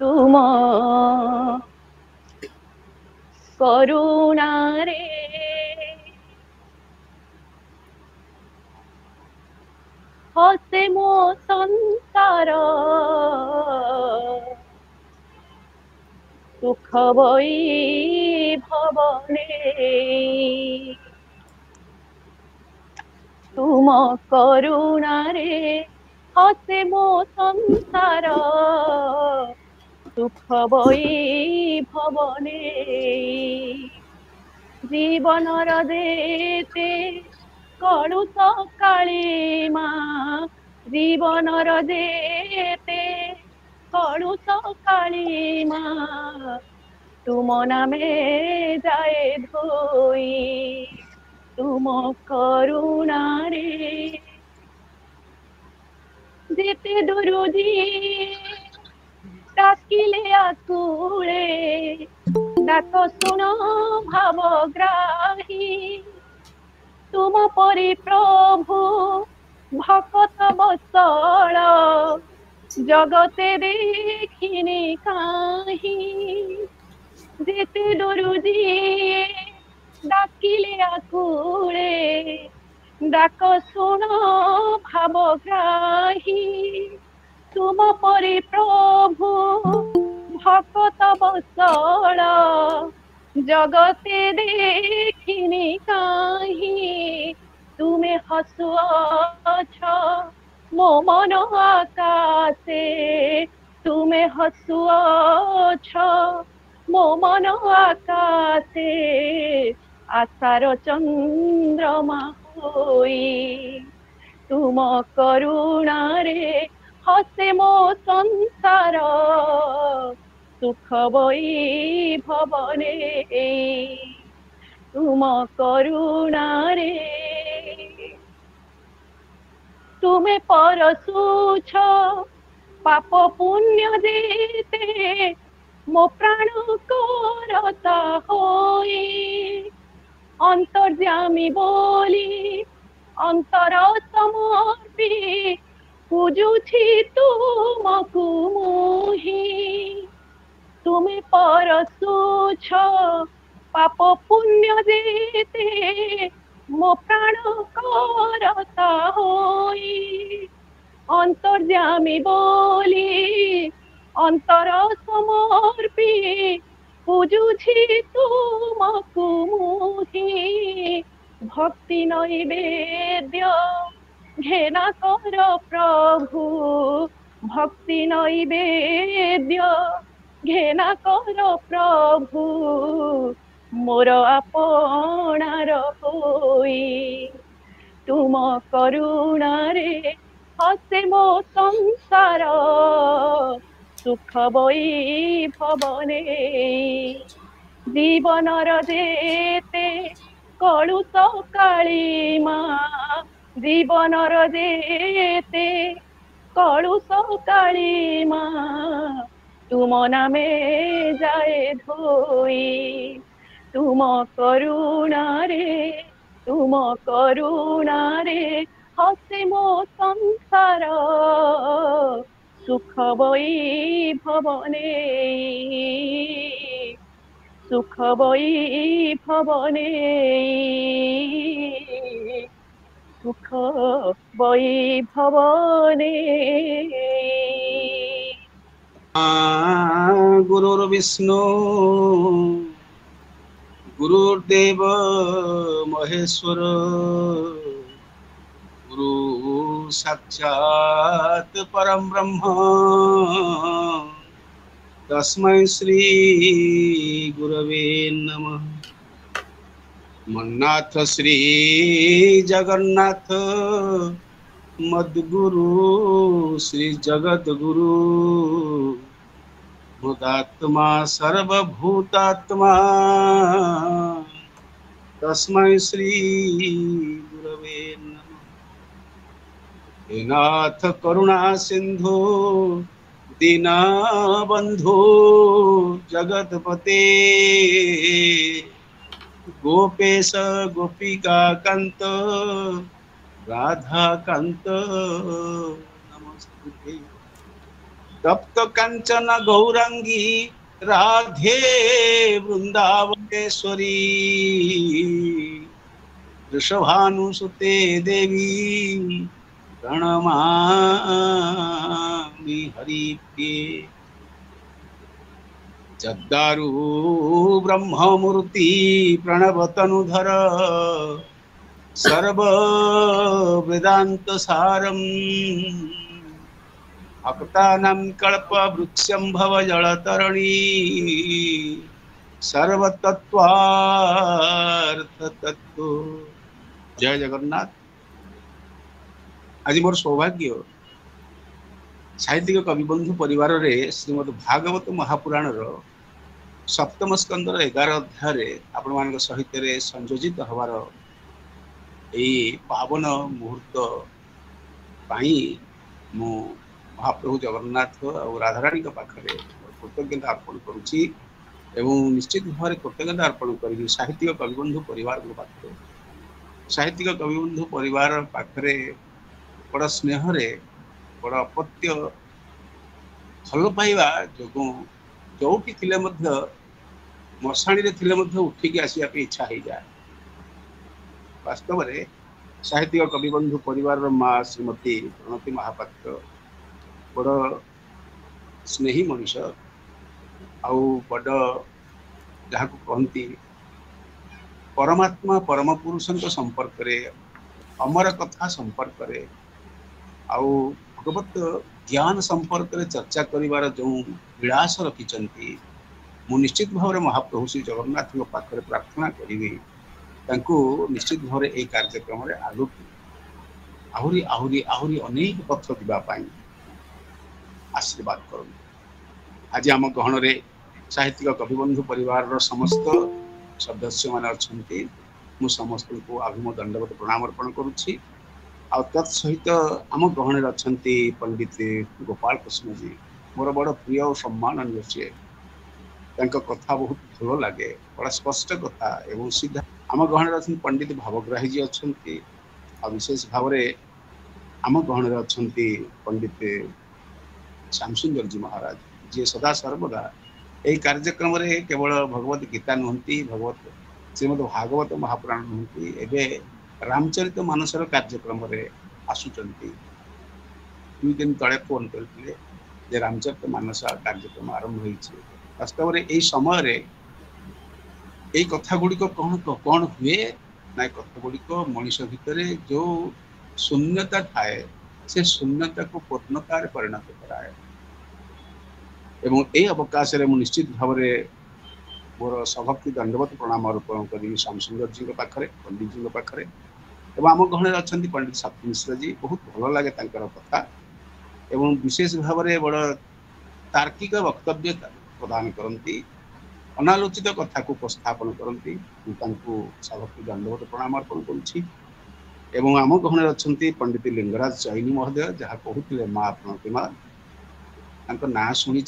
तुम करुणारे हसे मो संसार सुख बई भवने तुम करुणारे हसे मो संसार सुख बई भवने जीवनर देते कलुष कालीमा जीवनर देते कलुष कालीमा तुम नामे जाए धोई तुम करुणारे जेते दुरुजी डाकिले आकुले डाक शुण भावग्राही तुम परि प्रभु भकत बत्सल जगते देखिनी काहि जेते दुरुजी डाकिले आकुले डाक शुण भावग्राही तुम परि प्रभु भकत बत्सल जगते देखिनी काहि तुमे हसुअछ मो मन आकाशे तुमे हसुअछ मो मन आकाशे आशार चंद्रमा होई तुम करुणारे हसे मो संसार सुख बई भवने तुम करुणारे तुमे परसुछ पाप पुण्य देते मो प्राण करता होई अंतर्यामी बोली अंतर समर्पी पूजुछि तुमकु मुहि तुमे परसुछ पाप पुण्य देते मो प्राण करता होई अंतर्यामी बोली अंतर समर्पी पूजुछि तुमकु मुहि भक्ति नैवेद्य घेना कर प्रभु भक्ति नैवेद्य घेना कर प्रभु मोर आपणार होई तुम करुणारे हसे मो संसार सुख बई भवने जीवनर जेते कलुष कालीमा जीवनर जेते कलुष कालीमा तुम नामे जाए धोई तुम करुणारे हसे मो संसार सुख बई भवने सुख बई भवने सुख बई भवने गुरुर्विष्णु गुरुर्देव महेश्वर गुरु साक्षात् परम ब्रह्म तस्मै श्री गुरवे नमः। मन्नाथ श्री जगन्नाथ मद्गुरु श्री जगद्गुरु मुदात्मा सर्वभूतात्मा तस्मै श्री गुरवे नमः। हे नाथ करुणा सिंधु दीनबंधु जगतपते गोपेश गोपिका कांत राधा कांत नमस्ते। तप्त कांचन गौरांगी राधे वृंदावनेश्वरी वृषभानुसुते देवी प्रणमामि हरिप्रिये जद्दारु ब्रह्ममूर्ति प्रणवतनुधर सर्व वेदांत सारम् भक्तानां कल्पवृक्षं भवजलतरणी सर्वतत्त्वार्थ तत्त्व। जय जगन्नाथ। आज मोर सौभाग्य साहित्यिक कविबंधु परिवार रे श्रीमद भागवत महापुराण सप्तम स्कंदर 11 अध्याय आपण मान सहित संयोजित हबार यही पावन मुहूर्त पाई मु महाप्रभु जगन्नाथ और राधाराणी पाखे कृतज्ञता अर्पण करुच्ची एवं निश्चित भाव में कृतज्ञता अर्पण करी साहित्यिक कविबंधु परिवार पाखे साहित्यिक कविबंधु परिवार पाखे बड़ स्नेह बड़ अपत्य भल पाइबा जो जोटी थिले मशाणी थिले उठिकी आसवा इच्छा हो जाए। वास्तव में साहित्यिक कविबंधु परिवार माँ श्रीमती प्रणति महापात्र बड़ स्नेही मनीष आउ बड़ जहाँ कहती परमात्मा परम पुरुष संपर्क रे अमर कथा संपर्क रे आउ भगवत ज्ञान संपर्क रे चर्चा करिवार जो विलास रखिचंती मु निश्चित भाव में महाप्रभु श्री जगन्नाथ पाखे प्रार्थना करी निश्चित भाव में यह कार्यक्रम आगु आहरी आहरी आहरी अनेक पथ दिवाई आशीर्वाद करूँ। आज आम गहन रे साहित्यिक कविबंधु परिवार समस्त सदस्य मान अच्छा मु समस्त को आभिम दंडवत प्रणाम अर्पण करुच्ची। तत्सहित आम गहन अच्छा पंडित गोपाल कृष्ण जी मोर बड़ प्रिय और सम्माननीय सी कथा बहुत भल लगे बड़ा स्पष्ट कथा एवं सीधा आम गहन अच्छा पंडित भावग्राही जी अच्छा विशेष भाव में आम गहन अच्छा पंडित श्यामसुंदर जी महाराज जी सदा सर्वदा यही कार्यक्रम रे केवल भगवत गीता नुहति भगवत श्रीमद भागवत महापुराण नुहति एवं रामचरित मानसर कार्यक्रम रे आसुचंती। 2 दिन तले फोन करते रामचरित मानस कार्यक्रम आरंभ होइछे। वास्तव में यही समय रे यही कथा गुड़िक कौन हुए ना कथा गुड़िक मनीष भितर जो शून्यता थाए से शून्यता को पूर्णतार परिणत कराए एवं यही अवकाश में निश्चित भाव में मोर सभक्ति दंडवत प्रणाम अर्पण करी श्यामसुंदर जी पाखे पंडित जी पाखे एवं आम गहन अच्छा पंडित सातु मिश्र जी बहुत भल लगे कथा एवं विशेष भाव में बड़ तार्किक वक्तव्य प्रदान करती अनालोचित कथा को उपस्थापन करती सभक्ति दंडवत प्रणाम अर्पण करुच्ची। एवं आम गहन अच्छा पंडित लिंगराज चैनी महोदय जहाँ कहते माँ प्रणति माँ ना शुणी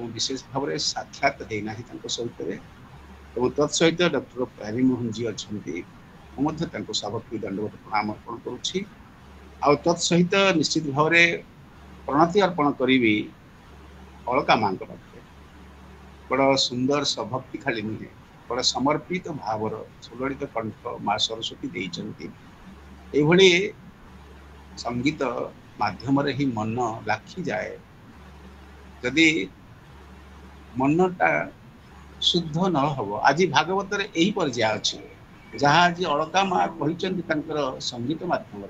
विशेष भाव में साक्षात होना सहित तत्सहित डॉक्टर प्यारी मोहन जी अच्छा सभक्ति दंडवत प्रणाम अर्पण करुच्ची। तत्सहित निश्चित भाव में प्रणति अर्पण करी अलका माँ पाखे बड़ सुंदर सभक्ति खाली नुहे बड़ समर्पित भावर सुललित कंठ माँ सरस्वती देइचंती। एभली संगीत माध्यम रे ही मन लाखी जाए जदि मनटा शुद्ध न हो। आज भागवत यही पर्याय अच्छी जहाँ आज अलका माँ कहते संगीत माध्यम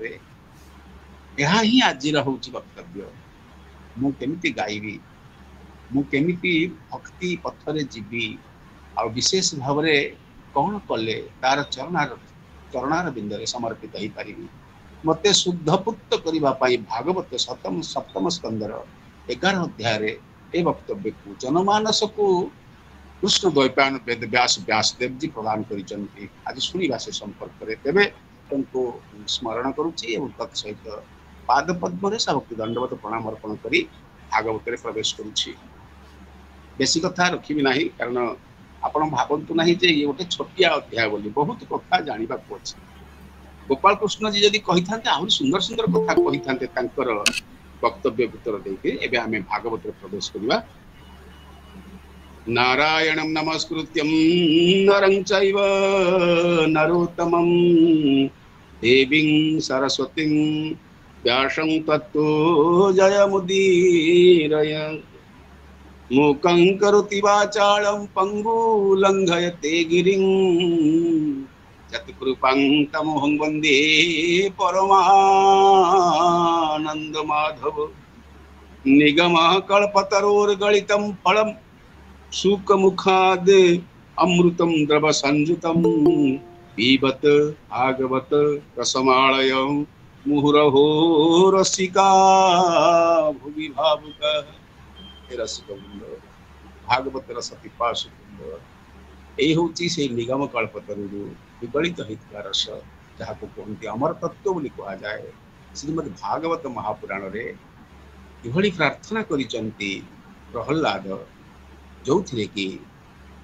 यह ही आज हूँ वक्तव्य मु केमिति गाइबी मु केमिति भक्ति पथरे जीवी आ विशेष भाव में कौन कले तार चरणार बिंदरे समर्पित हो पारि मते शुद्धपुत्त करने भागवत सप्तम स्कंदर 11 अध्याय ए वक्तव्य को जनमानस को कृष्ण द्वैपायन वेद व्यासदेव जी प्रदान करिसेंती। आज शुणा से संपर्क में तेरे उनको स्मरण करुच्ची और तत्सहित पाद पद्म सभक्ति दंडवत प्रणाम अर्पण करी भागवत प्रवेश करुच्ची। बेसी कथा रखी ना कारण आपण भावतु ना जे ये गोटे छोटिया अध्याय बोली बहुत कथा जानवा अच्छे। गोपाल कृष्ण जी जदि कही था आहरी सुंदर सुंदर कथा कही था वक्तव्य उत्तर देके एबे आमे भागवत प्रवेश करिबा। नारायणं नमस्कृत्यं नरं चैव नरोत्तमं देवीं सरस्वतीं व्यासं तत्तो जयमुदीरय। मूकं करोति वाचालं पङ्गुलङ्घयते गिरिं यत्कृपां तमहं वन्दे परमानन्दमाधव। निगमकल्पतरोर्गलितं फलं शुकमुखाद् अमृतं द्रवसंयुतं पिबत भागवत रसमालय मुहुरहो रसिका भुवि भावुकः। हे रसिक वृंद भागवत रस पिपासु वृंद यही हूँ से निगम कल्पतरु विगलित होता रस जहाँ को कहते अमर तत्व बोली कह जाए। श्रीमद् भागवत महापुराण रे इभली प्रार्थना करिसंती प्रहल्लाद जो थे कि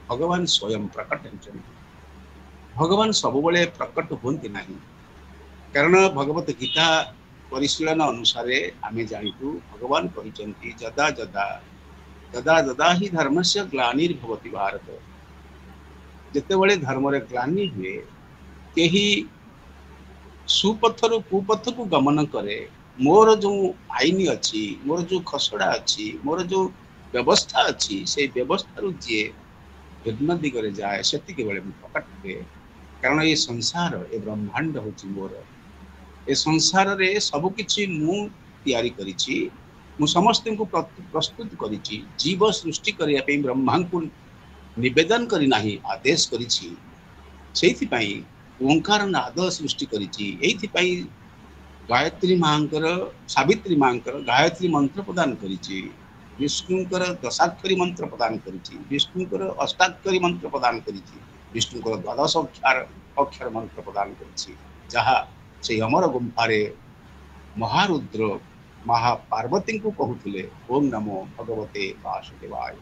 भगवान स्वयं प्रकट होती। भगवान सब बड़े प्रकट होती नहीं कारण भगवत गीता परिशीलन अनुसार आम जानू भगवान कहते जदा जदा जदा जदा ही धर्म से ग्लानिर्भवति भारत जिते बड़े धर्म रे ग्लानि हुए कहीं सुपथर कुपथ को गमन करे मोर जो आईन अच्छी मोर जो खसड़ा अच्छी मोर जो व्यवस्था अच्छी से व्यवस्था जी भिन्न दिगरे जाए से प्रकट हुए कारण ये संसार ये ब्रह्मांड हूँ मोर ए संसार रे सबकि मु तैयारी करिछि मु समस्त को प्रस्तुत करिछि जीव सृष्टि करिया पे ब्रह्मा को निवेदन करी नाही आदेश करिछि सेहि पई ओंकार नाद सृष्टि करिछि एथि पई गायत्री मांकर सावित्री मांकर गायत्री मंत्र प्रदान करिछि विष्णुकर दशाक्षरी मंत्र प्रदान करिछि विष्णुकर अष्टाक्षरी मंत्र प्रदान करिछि विष्णुकर द्वादश अक्षर मंत्र प्रदान करिछि जहा से अमर गुंफारे महारुद्र महापार्वती को कहते ओम नमो भगवते वासुदेवाय।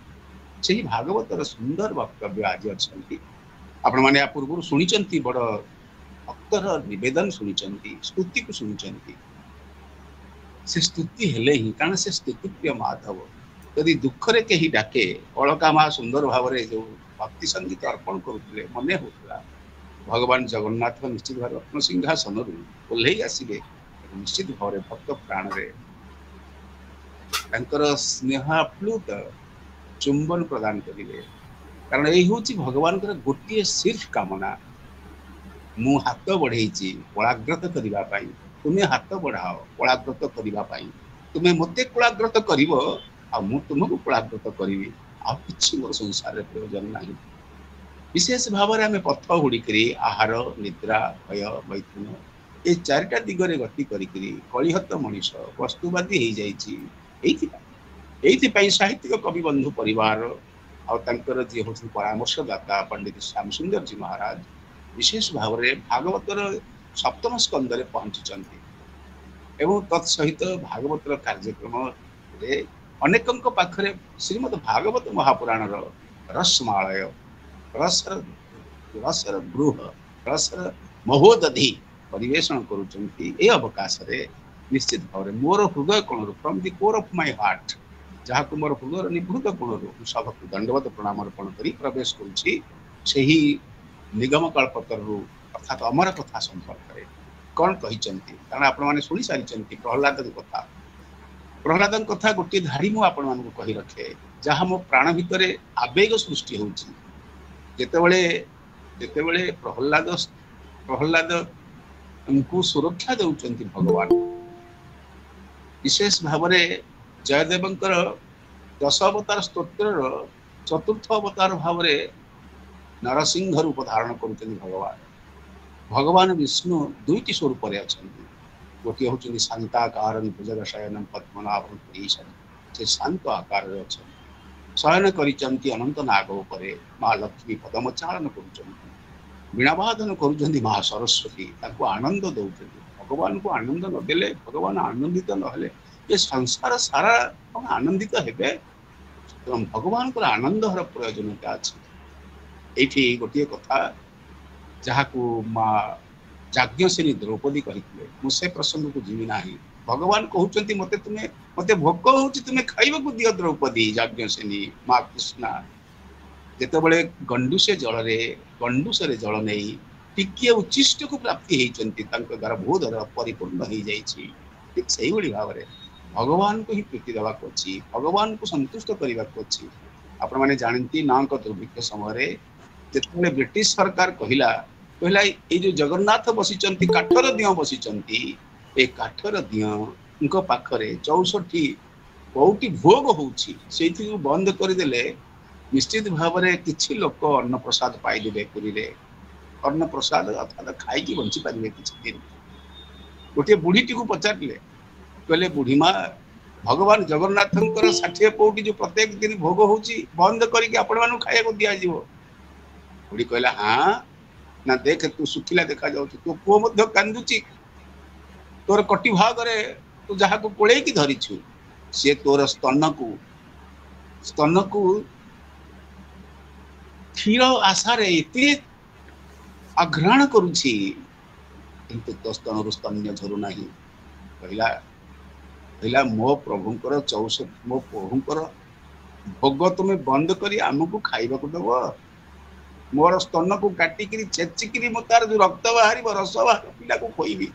से भागवतर सुंदर वक्तव्य आज अच्छी आपण मैंने पूर्व शुणी बड़ भक्तर निवेदन शुणी स्तुति को शुणी से स्तुति हेले ही कारण से स्तुतिप्रिय माधव यदि दुखरे कहीं डाके अलका माँ सुंदर भाव जो भक्ति संगीत अर्पण करुले मन होता भगवान जगन्नाथ निश्चित भाव रत्न सिंहासन ओह्ल आसवे निश्चित भाव भक्त प्राण स्नेहाप्लुत चुंबन प्रदान करेंगे कारण यही हूँ भगवान गोटे सिर्फ कामना मु हाथ बढ़े कलाग्रत करने तुम्हें हाथ बढ़ाओ कलाग्रत करने तुम्हें मत कलाग्रत कर तुमको कलाग्रत करी कि मोर संसार प्रयोजन नहीं विशेष भाव में आम पथ हुड़क आहार निद्रा भय मैथुन ये चारिटा दिगरे गति कलिहत मनीष वस्तुवादी हो जाइए साहित्यिक कवि बंधु परिवार आर जी हूँ परामर्शदाता पंडित श्याम सुंदर जी महाराज विशेष भाव में भागवतर सप्तम स्कंदे पहुंची एवं तत्सहित भागवतर कार्यक्रम अनेक पाखरे श्रीमद् भागवत महापुराण रसमालय रसर गृह रसर महोदधि परिवेशन करुँच अवकाश निश्चित भाव में मोर हृदय कोण from the core of my heart जहाँ को मोर हृदय निभृत कोण सबको दंडवत प्रणाम अर्पण कर प्रवेश करुँची निगम कल्पतर अर्थात अमर कथा संपर्क में कौन कही कारण आपण मैंने शुणी सारी प्रहलाद कथा गोटे धाड़ी मु आपण मानक कही रखे जहाँ मो प्राण भितर आवेग सृष्टि होची जेतेबेले प्रहलाद उनको सुरक्षा देउचंती भगवान विशेष भाव में जयदेवंकर दश अवतार स्तोत्र चतुर्थ अवतार भाव में नरसिंह रूप धारण करुचंती भगवान विष्णु दुईटी स्वरूप गोटे हूँ शांताकार भुजगशयनम पद्मनाभम से शांत आकार शयन करिचंती अनंत नाग उपर माँ लक्ष्मी पदमचालन करुचंती करुचंती माँ सरस्वती ताको आनंद दौरान भगवान को आनंद नदेले भगवान आनंदित नहेले ये संसार सारा आनंदित हेबे भगवान को आनंदर प्रयोजनता अच्छी ये गोटे कथा जहाँ को माँ याज्ञसेनी द्रौपदी कहते मुझे प्रसंग को जीवी ना भगवान कहउचंती मते भोक होउची तुमे खाइबाकू दियो द्रौपदी याज्ञसेनी मां कृष्णा जेतेबेले गंडुसे जल नहीं टिकिए उच्चिष्ट को प्राप्ति होइचंती तांको गर्भोदर परिपूर्ण हो जाइछि ठीक सही भली भाबरे भगवान को ही प्रीति देबाक अछि भगवान को संतुष्ट करबाक अछि आपण माने जानती नांक दुर्भिक्ष समय जेतेबेले ब्रिटिश सरकार कहला ए जो जगन्नाथ बसिचंती काठर दियो बसिचंती ए काठर दियो उनको पाखरे 64 कोटी भोग होउछि सेथि बंद कर देले निश्चित भाव में किसी लोक अन्न प्रसाद पाइबे पुरी रे अन्न प्रसाद अर्थात खाई बंची पारे किसी दिन गोटे बुढ़ी को पचारे कहले बुढ़ी माँ भगवान जगन्नाथ 60 पौटी जो प्रत्येक दिन भोग होची बंद करके आपण मानु खाया को दिया जीवो बुढ़ी कहला हाँ ना देख तू सुखिला देखा जाऊ तू पुओ मध्य कांदुची तोर कटी भाग रे तू जहा को कोळे की धरिछु से तोर स्तन को क्षीर आशारे एते अग्रहण करुछि किंतु तो स्तन स्तन्य झरु नाही कहला मो प्रभुंकर 64 मो प्रभुंकर भोग तुमे बंद करी आमको खाइबा को देबो मोर स्तन को काटिकरी छेचिकरी मो तार जो रक्त बाहरी रस बाहर पिला को खोइबी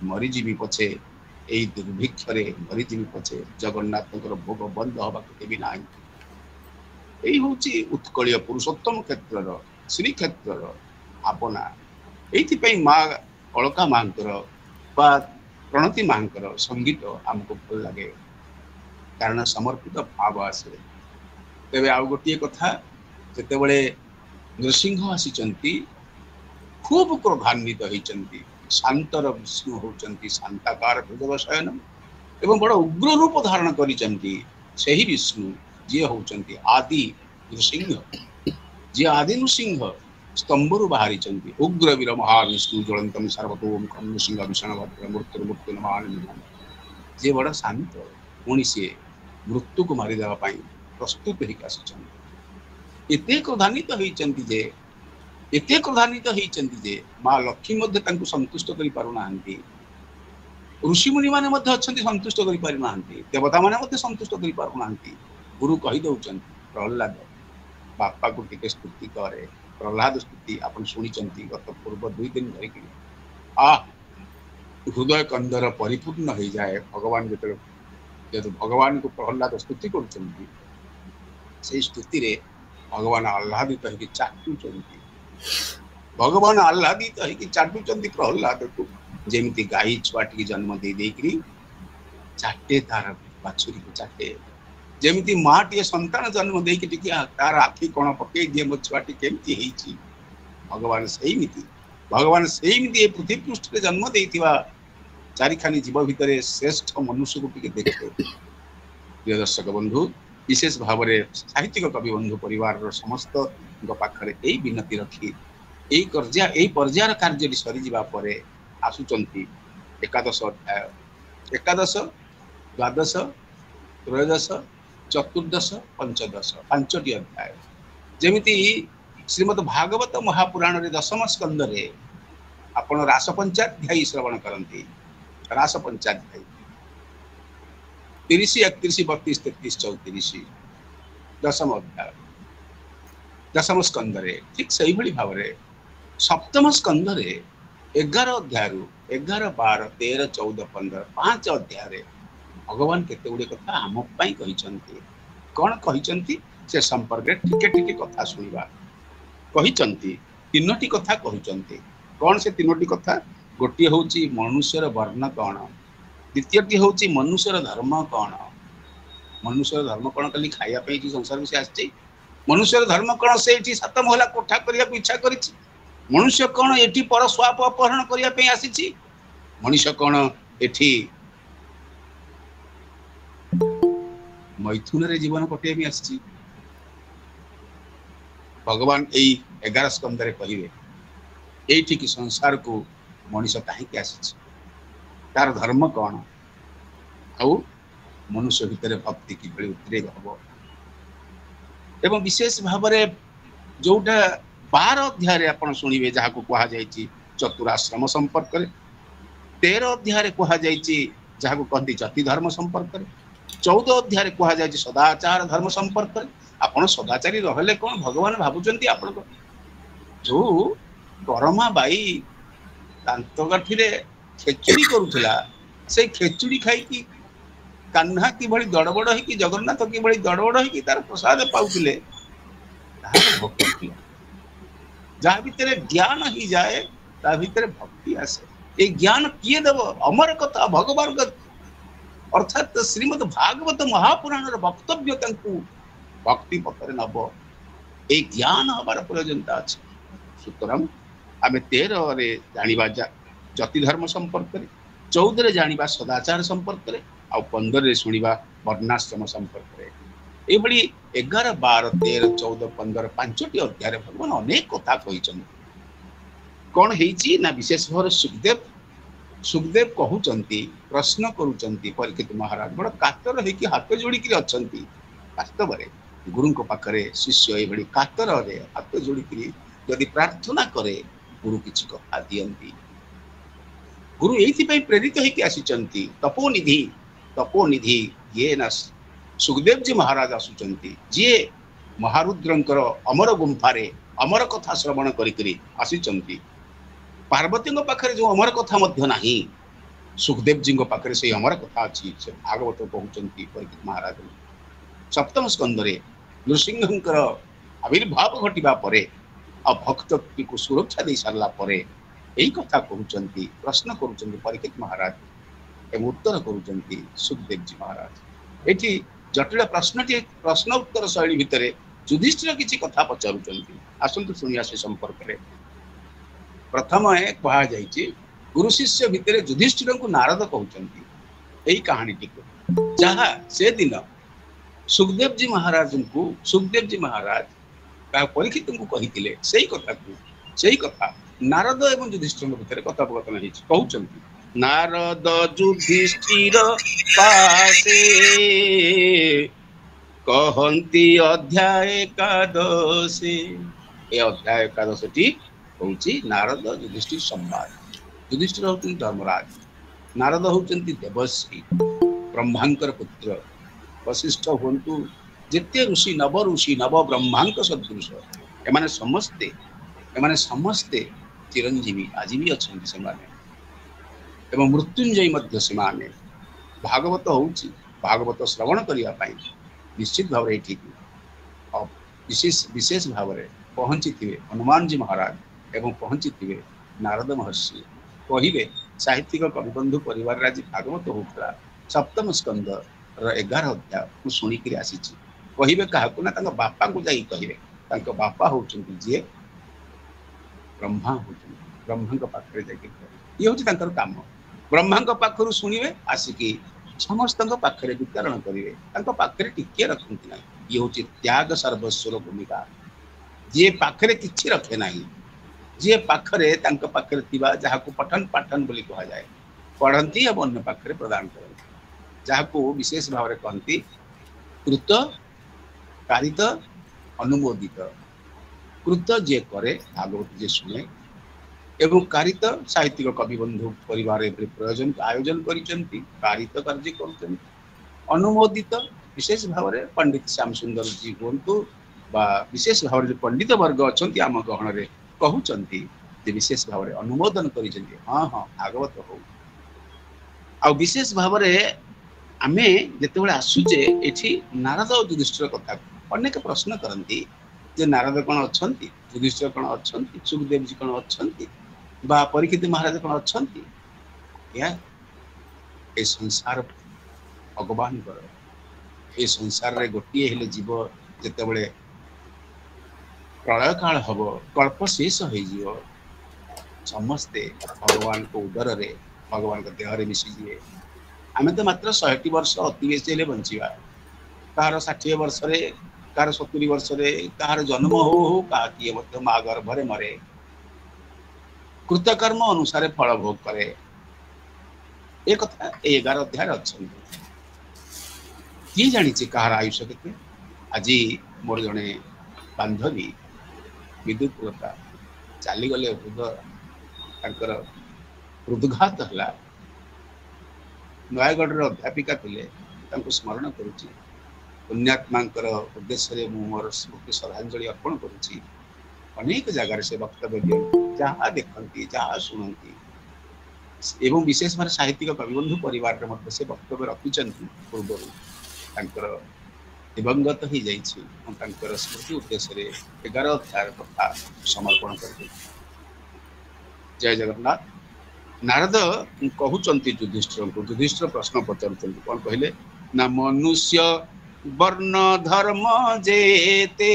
मरी जीवी पछे एई दुर्भिक्षरे मरी जीवी पछे जगन्नाथकर भोग बंद हबा को देबी नाही यही हूँ उत्कलीय पुरुषोत्तम क्षेत्र श्री क्षेत्र आपना ये माँ अलका माँ प्रणति माँ संगीत आमको भल लगे कारण समर्पित भाव आसे तेरे आउ गोटे कथा जिते बड़े नृसिंह आसी खूब क्रोधान्वित होती शांतर विष्णु होती शांताकार भुजग शयनम एवं बड़ उग्र रूप धारण करी विष्णु जी होती आदि नृसिंह जी आदि नृसिंह स्तंभरु बाहरी उग्र वीर महाविष्णु ज्वलंतम सर्वतोम नृसिंह भीषण भद्र मृत्यु मृत्यु नमान जी बड़ शांत पुणी सी मृत्यु को मारिदेवा प्रस्तुत होते क्रोधान्वित होती एते क्रोधान्वित होती माँ लक्ष्मी संतुष्ट कर पारुना ऋषि मुनि मैंने संतुष्ट कर पारिना देवता मैंने संतुष्ट कर पारुना गुरु कही दौरान प्रहलाद बापा को टिके स्तुति करे प्रहलाद स्तुति आप शुणी गत पूर्व 2 दिन धरिक हृदय कंदर परिपूर्ण हो जाए भगवान जो भगवान को प्रहलाद स्तुति कर स्तुति रे भगवान आह्लादित होकर चाटुचंती भगवान आह्लादित होकर चाटुचंती प्रहलाद को जेमती गाई छुआटी जन्म दे देकरी चाटे तार बाछुरी को चाटे जेमिति माँ टे संतान जन्म दे तार आखि कण पकई दिए मो छुआटी केमती भगवान से पृथ्वी पृष्ठ जन्म देथिबा चारिखानी जीव भितर श्रेष्ठ मनुष्य को टिके देखे प्रिय दर्शक बंधु विशेष भाव में साहित्यिक कवि बंधु परिवार समस्त पाखरे यही विनती रखी यही पर्यायर कार्य सरी जावा परे आसुचंती एकादश अध्याय एकादश द्वादश त्रयोदश चतुर्दश पंचदश 5टी अध्याय जेमिति श्रीमद भागवत महापुराण रे 10म स्कंद रे आपण रास पंचाध्यायी श्रवण करंती रास पंचाध्यायी 30 31 32 33 34 10म अध्याय 10म स्कंद रे ठीक सही भली भाव रे 7म स्कंद रे 11 अध्याय 11 12 13 14 15 5 अध्याय रे भगवान केते गुडे कथा हम पई कहिचंती कोन कहिचंती से संपर्क टिके टिके कथा सुनिबा कहिचंती 3टी कथा कहिचंती कोन से 3टी कथा गोटी होची मनुष्यर वर्ण कोन द्वितीयटी होची मनुष्यर धर्म कोन मनुष्यर धर्म कोन कली खाया पई जी संसार में से आछि मनुष्यर धर्म कोन से एठी 7 महला कोठा करिया इच्छा करिछि मनुष्य कोन एठी पर स्वाप अपहरण करिया पई आसीछि मनुष्य कोन एठी मैथुन रे जीवन कटे भी आसी भगवान यही 11 स्कंद रे कहिबे एठी की संसार को मनुष्य काहे के आसी तार धर्म कौन आउ मनुष्य भितर भक्ति की भली उद्रेक हबो एवं विशेष भाव में जोटा 12 अध्याय रे आपण सुनिबे जहा को कहा जायछि चतुराश्रम संपर्क रे 13 अध्याय रे कहा जायछि जहाँ को कहती जाति धर्म संपर्क में 14 अध्याय कह जाए सदाचार धर्म संपर्क में आपण सदाचारी रहले कौन भगवान भावुंट आपण जो करमा बाई दांतकाठी खेचुड़ी करूला से खेचुड़ी खाई कान्हा कि दड़बड़ हो जगन्नाथ कि दड़बड़ हो तार प्रसाद पाऊले भक्ति जहाँ भितर ज्ञान ही जाए ता भितर भक्ति आसे ये ज्ञान किए देव अमर कथा भगवान अर्थात श्रीमद भागवत महापुराण वक्तव्य भक्ति पथरे नब ये ज्ञान हमार प्रयोजनता अच्छे सुतरां आम 13 जानिबा जाति धर्म संपर्क में 14 जानिबा सदाचार संपर्क में आ 15 शुणिबा वर्णाश्रम संपर्क में ये 11, 12, 13, 14, 15 5टी अध्याय भगवान अनेक कथा कही कौन है ना विशेष भाव सुखदेव कहते प्रश्न करुँच परीक्षित महाराज बड़ कातर होगी हाथ जोड़िक वास्तव में गुरु पाखे शिष्य ये कातर हाथ जोड़िक यदि प्रार्थना करे गुरु किसी कथा दियंती गुरु ये प्रेरित होगी आसी तपोनिधि ये ना सुखदेव जी महाराज आसुचंती जी महारुद्रंकर अमर गुंफारे अमर कथा श्रवण करी आसी पार्वती पाखे जो अमर कथा नहीं सुखदेव जी पाखे से अमर कथा अच्छी से भागवत कहते परीक्षित महाराज सप्तम स्कंदरे नृसिंहंकर आविर्भाव घटिबा परे आ भक्त को सुरक्षा दे सारा परे यही कथा कहते प्रश्न करुँच परीक्षित महाराज एवं उत्तर करुँच सुखदेव जी महाराज ये जटिल प्रश्न उत्तर शैली भितर युधिष्ठिर किसी कथा पचारुंट आसतु शुणिया से संपर्क में प्रथम कह जाए गुरु शिष्य भितर युधिष्ठिर को नारद कहते यही कहानी जहाँ से दिन सुखदेव जी महाराज परीक्षित को कही से कथा नारद एवं युधिष्ठिर भितर कथोपकथन कहते नारद युधिष्ठिर पासे कहती अध्याय एकादशी ए अध्याय एकादशी हूँ नारद युधिष्ठिर संवाद युधिष्ठिर होती धर्मराज नारद होती देवश्री ब्रह्मांकर पुत्र वशिष्ठ हूँ जिते ऋषि नव ब्रह्मांक सदृश एमाने समस्ते चिरंजीवी आज भी अच्छा से एवं मृत्युंजयी मध्य से भागवत होउची भागवत श्रवण करने निश्चित भाव विशेष भाव में पहुँची थे हनुमान जी महाराज एवं पहुँची थे नारद महर्षि कहे साहित्यिक कविबंधु परिवार आज भागवत होता सप्तम स्कंद 11 अध्याय शुणिक आसी कहे क्या ना बापा को जाई कहे बापा होती जी ब्रह्मा होती ब्रह्मा पाखे ये हूँ काम ब्रह्मा पाखर शुणे आसिकी समस्त पाखे वितरण करेंगे पाखे टिके रखती ना ये हूँ त्याग सर्वस्वर भूमिका जी पाखे किसी रखे ना जी पाखे पाखे जहाँ को पठन पाठन बोली कह जाए पढ़ती और अन्य पाखे प्रदान करती जहाँ को विशेष भाव में कहती कृत कारित अनुमोदित कृत जे करे भागवत जे शुणे एवं कारित साहित्यिक कविबंधु परिवार प्रयोजन आयोजन कारित कार्य कर अनुमोदित विशेष भाव में पंडित श्याम सुंदर जी हूँ विशेष भाव में पंडित वर्ग अच्छा आम गहन में कहते विशेष भाव में अनुमोदन कर हाँ हाँ भागवत हो आ विशेष भाव में आम जिते आसुचे ये नारद और युधिष्ठिर कथा अनेक प्रश्न करती जे नारद कौन अच्छा युधिष्ठिर कौन अच्छा सुखदेव जी कौन अच्छा परीक्षित महाराज कौन अच्छा ये संसार भगवान ये संसार रे गोटे हेले जीव जिते बड़े प्रलय काल हम कल्प शेष हो समस्ते भगवान को उदर रे भगवान को देह रे मिशीजे आम तो मात्र 100 वर्ष अति बेसी बंचा कहार 60 वर्ष कहार 70 वर्ष कहार जन्म हो कहा किए माँ गर्भरे मरे कृतकर्म अनुसार फल भोग करे एक कथा 11 अध्याय अच्छा किए जानी कहार आयुष के आज मोर जड़े बांधवी विद्युत प्रता चलीगले हृदघात है ନୟାଗଡ଼ର ଅଧ୍ୟାପିକା ଥିଲେ, ତାଙ୍କୁ ସ୍ମରଣ କରୁଛି। ପୁଣ୍ୟାତ୍ମାଙ୍କର ଉଦ୍ଦେଶ୍ୟରେ ମୁଁ ମୋର ସ୍ମୃତି ଶ୍ରଦ୍ଧାଞ୍ଜଳି ଅର୍ପଣ କରୁଛି। ଅନେକ ଜାଗାରେ ସେ ବକ୍ତବ୍ୟ ଦିଅନ୍ତି, ଯାହା ଦେଖନ୍ତି, ଯାହା ଶୁଣନ୍ତି, ଏବଂ ବିଶେଷ ଭାବରେ ସାହିତ୍ୟିକ କବିବନ୍ଧୁ ପରିବାରରେ ମଧ୍ୟ ସେ ବକ୍ତବ୍ୟ ରଖିଛନ୍ତି। ପୂର୍ବରୁ ତାଙ୍କର ଦିବଙ୍ଗତ ହେଇଯାଇଛି। ମୁଁ ତାଙ୍କର ସ୍ମୃତି ଉଦ୍ଦେଶ୍ୟରେ 11 ଅଧ୍ୟାୟର କଥା ସମର୍ପଣ କରିଦେବି। ଜୟ ଜଗନ୍ନାଥ। ନାରଦ କହୁଛନ୍ତି ଯୁଧିଷ୍ଠିରଙ୍କୁ, ଯୁଧିଷ୍ଠିର ପ୍ରଶ୍ନ ପଚାରୁଛନ୍ତି, କଣ କହିଲେ ନା, ମନୁଷ୍ୟ ବର୍ଣ୍ଣ ଧର୍ମ ଯେତେ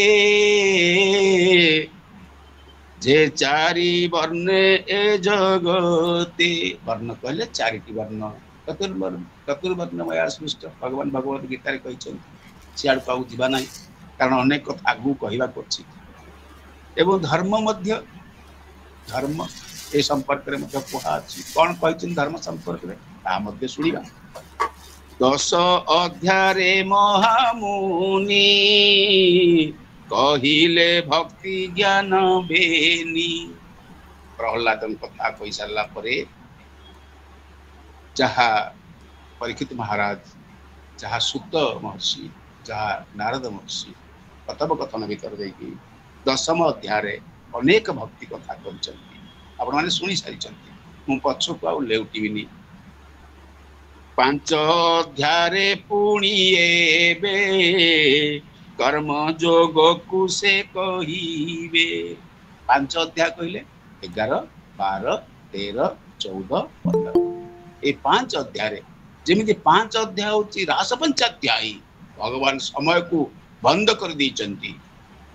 ଯେ ଚାରି ବର୍ଣ୍ଣେ ଏ ଜଗତେ। ବର୍ଣ୍ଣ କହିଲେ ଚାରିଟି ବର୍ଣ୍ଣ, ଚତୁର୍ବର୍ଣ୍ଣମୟା ସୃଷ୍ଟ। ଭଗବାନ ଭଗବତ ଗୀତାରେ କହିଛନ୍ତି। ସିଆଡ଼କୁ ଆଉ ଯିବା ନାହିଁ, କାରଣ ଅନେକ କଥା ଆଗକୁ କହିବାକୁ ଅଛି। ଏବଂ ଧର୍ମ ମଧ୍ୟ, ଧର୍ମ ଏ ସମ୍ପର୍କରେ ମଧ୍ୟ କୁହା ଅଛି। କଣ କହିଛନ୍ତି ଧର୍ମ ସମ୍ପର୍କରେ ତାହା ମଧ୍ୟ ଶୁଣିବା। 10 ଅଧ୍ୟାୟରେ ମହାମୁନି କହିଲେ ଭକ୍ତି ଜ୍ଞାନ ବେନି। ପ୍ରହ୍ଲାଦଙ୍କ କଥା କହିସାରିଲା ପରେ ଯାହା ପରୀକ୍ଷିତ ମହାରାଜ, ଯାହା ସୁତ ମହର୍ଷି, ଯାହା ନାରଦ ମହର୍ଷି କଥୋପକଥନ ଭିତରେ ଦେଇକି 10ମ ଅଧ୍ୟାୟରେ ଅନେକ ଭକ୍ତି କଥା କହିଛନ୍ତି। ଆପଣମାନେ ଶୁଣି ସାରିଛନ୍ତି, ମୁଁ ପଛକୁ ଆଉ ଲେଉଟିବିନି। 5 ଅଧ୍ୟାୟରେ ପୁଣି ଏବେ କର୍ମ ଯୋଗକୁ ସେ କହିବେ। 5 ଅଧ୍ୟାୟ କହିଲେ 11, 12, 13, 14, 15। এই 5 ଅଧ୍ୟାୟରେ, ଯେମିତି 5 ଅଧ୍ୟାୟ ହେଉଛି ରାସ ପଞ୍ଚାଧ୍ୟାୟୀ, ଭଗବାନ ସମୟକୁ ବନ୍ଦ କରିଦେଇଛନ୍ତି।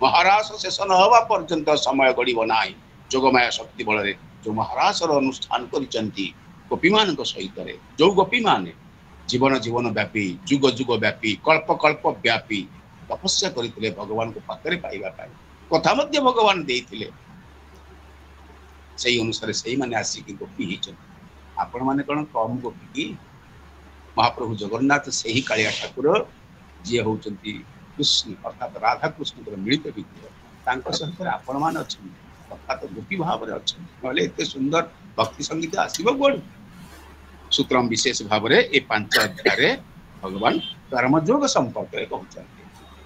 ମହାରାସ ଶେଷ ନ ହେବା ପର୍ଯ୍ୟନ୍ତ ସମୟ ଗଡ଼ିବ ନାହିଁ। ଯୋଗମାୟା ଶକ୍ତି ବଳରେ ଯୋଉ ମହାରାସର ଅନୁଷ୍ଠାନ କରିଛନ୍ତି ଗୋପୀମାନଙ୍କ ସହିତରେ, ଯୋଉ ଗୋପୀମାନେ ଜୀବନ ଜୀବନ ବ୍ୟାପୀ, ଯୁଗ ଯୁଗ ବ୍ୟାପୀ, କଳ୍ପ କଳ୍ପ ବ୍ୟାପୀ ତପସ୍ୟା କରିଥିଲେ ଭଗବାନଙ୍କୁ ପାଖରେ ପାଇବା ପାଇଁ, କଥା ମଧ୍ୟ ଭଗବାନ ଦେଇଥିଲେ। ସେଇ ଅନୁସାରେ ସେଇମାନେ ଆସିକି ଗୋପୀ ହେଇଛନ୍ତି। ଆପଣମାନେ କଣ କମ ଗୋପୀ କି? ମହାପ୍ରଭୁ ଜଗନ୍ନାଥ ସେହି କାଳିଆ ଠାକୁର, ଯିଏ ହଉଛନ୍ତି କୃଷ୍ଣ ଅର୍ଥାତ ରାଧାକୃଷ୍ଣଙ୍କର ମିଳିତ ବିଗ୍ରହ, ତାଙ୍କ ସହିତ ଆପଣମାନେ ଅଛନ୍ତି, ଅର୍ଥାତ ଗୋପୀ ଭାବରେ ଅଛନ୍ତି। ନହେଲେ ଏତେ ସୁନ୍ଦର ଭକ୍ତି ସଙ୍ଗୀତ ଆସିବ କୁଆଡୁ? ସୁତରାଂ ବିଶେଷ ଭାବରେ ଏ 5 ଅଧ୍ୟାୟରେ ଭଗବାନ କର୍ମଯୋଗ ସମ୍ପର୍କରେ କହୁଛନ୍ତି।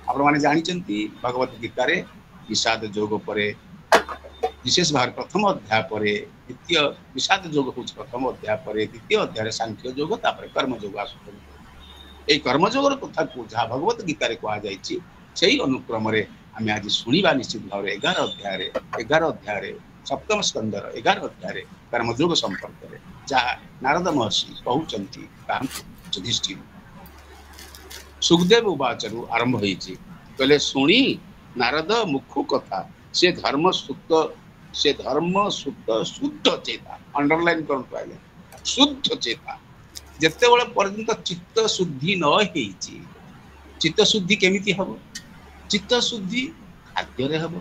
ଆପଣମାନେ ଜାଣିଛନ୍ତି ଭଗବତ ଗୀତାରେ ବିଷାଦ ଯୋଗ ପରେ, ବିଶେଷ ଭାବରେ ପ୍ରଥମ ଅଧ୍ୟାୟ ପରେ ଦ୍ୱିତୀୟ, ବିଷାଦ ଯୋଗ ହେଉଛି ପ୍ରଥମ ଅଧ୍ୟାୟ ପରେ, ଦ୍ୱିତୀୟ ଅଧ୍ୟାୟରେ ସାଂଖ୍ୟ ଯୋଗ, ତାପରେ କର୍ମଯୋଗ ଆସୁଛନ୍ତି। এই କର୍ମଯୋଗର କଥାକୁ ଯାହା ଭଗବତ ଗୀତାରେ କୁହାଯାଇଛି, ସେଇ ଅନୁକ୍ରମରେ ଆମେ ଆଜି ଶୁଣିବା ନିଶ୍ଚିତ ଭାବରେ 11 ଅଧ୍ୟାୟରେ 7ମ ସ୍କନ୍ଧର 11 ଅଧ୍ୟାୟରେ କର୍ମଯୋଗ ସମ୍ପର୍କରେ ଯାହା ନାରଦ ମହର୍ଷି କହୁଛନ୍ତି ତାହାଙ୍କୁ ଯୁଧିଷ୍ଠିର। ସୁଖଦେବ ଉବାଚରୁ ଆରମ୍ଭ ହେଇଛି, କହିଲେ ଶୁଣି ନାରଦ ମୁଖୁ କଥା, ସେ ଧର୍ମ ସୁତ ଶୁଦ୍ଧ ଚେତା। ଅଣ୍ଡରଲାଇନ କରନ୍ତୁ ଆଜ୍ଞା, ଶୁଦ୍ଧ ଚେତା। ଯେତେବେଳେ ପର୍ଯ୍ୟନ୍ତ ଚିତ୍ତ ଶୁଦ୍ଧି ନ ହେଇଛି, ଚିତ୍ତ ଶୁଦ୍ଧି କେମିତି ହବ? ଚିତ୍ତ ଶୁଦ୍ଧି ଖାଦ୍ୟରେ ହବ,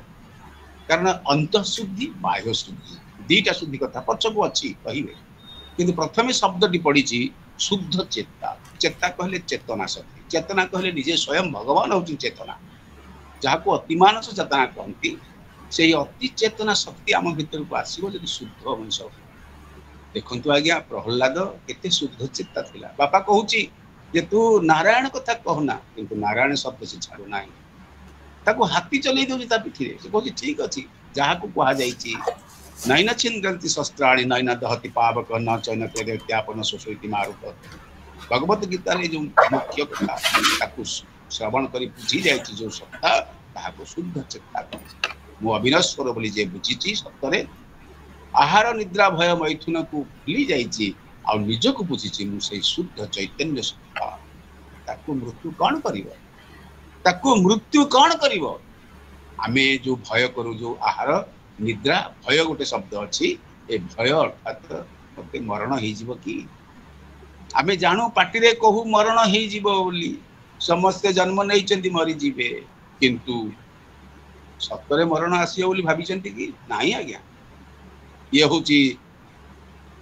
କାରଣ ଅନ୍ତଃଶୁଦ୍ଧି ବାହ୍ୟ ଶୁଦ୍ଧି, ଦିଟା ଶୁଦ୍ଧି କଥା ପଛକୁ ଅଛି କହିବେ। କିନ୍ତୁ ପ୍ରଥମେ ଶବ୍ଦଟି ପଡିଛି ଶୁଦ୍ଧ ଚେତା। ଚେତା କହିଲେ ଚେତନା ଶକ୍ତି, ଚେତନା କହିଲେ ନିଜେ ସ୍ୱୟଂ ଭଗବାନ ହଉଛି ଚେତନା, ଯାହାକୁ ଅତିମାନସ ଚେତନା କହନ୍ତି। ସେଇ ଅତି ଚେତନା ଶକ୍ତି ଆମ ଭିତରକୁ ଆସିବ ଯଦି ଶୁଦ୍ଧ ମଣିଷ। ଦେଖନ୍ତୁ ଆଜ୍ଞା, ପ୍ରହ୍ଲାଦ କେତେ ଶୁଦ୍ଧ ଚେତା ଥିଲା। ବାପା କହୁଛି ଯେ ତୁ ନାରାୟଣ କଥା କହନା, କିନ୍ତୁ ନାରାୟଣ ଶବ୍ଦ ସେ ଛାଡୁନାହିଁ। ତାକୁ ହାତୀ ଚଲେଇ ଦଉଛି ତା ପିଠିରେ, ସେ କହୁଛି ଠିକ ଅଛି, ଯାହାକୁ କୁହାଯାଇଛି ନୈନ ଛିନ୍ଦନ୍ତି ଶସ୍ତ୍ରାଣି ନୈନ ଦହତି ପାବକ ନ ଚୈନ ତ୍ୟାପନ ଶୋଷୟତି ମାରୁତ। ଭଗବତ ଗୀତାରେ ଯୋଉ ମୁଖ୍ୟ କଥା ତାକୁ ଶ୍ରବଣ କରି ବୁଝି ଯାଇଛି ଯୋଉ ସତ୍ତା, ତାହାକୁ ଶୁଦ୍ଧ ଚେତା କହନ୍ତି। ମୁଁ ଅବିନଶ୍ୱର ବୋଲି ଯେ ବୁଝିଛି, ସତରେ ଆହାର ନିଦ୍ରା ଭୟ ମୈଥୁନକୁ ଭୁଲି ଯାଇଛି, ଆଉ ନିଜକୁ ବୁଝିଛି ମୁଁ ସେଇ ଶୁଦ୍ଧ ଚୈତନ୍ୟ ସତ୍ତା। ତାକୁ ମୃତ୍ୟୁ କଣ କରିବ? ତାକୁ ମୃତ୍ୟୁ କଣ କରିବ? ଆମେ ଯୋଉ ଭୟ କରୁ, ଯୋଉ ଆହାର ନିଦ୍ରା ଭୟ ଗୋଟେ ଶବ୍ଦ ଅଛି, ଏ ଭୟ ଅର୍ଥାତ ମତେ ମରଣ ହେଇଯିବ କି? ଆମେ ଜାଣୁ, ପାଟିରେ କହୁ ମରଣ ହେଇଯିବ ବୋଲି, ସମସ୍ତେ ଜନ୍ମ ନେଇଛନ୍ତି ମରିଯିବେ, କିନ୍ତୁ ସତରେ ମରଣ ଆସିବ ବୋଲି ଭାବିଛନ୍ତି କି? ନାହିଁ ଆଜ୍ଞା। ଇଏ ହଉଛି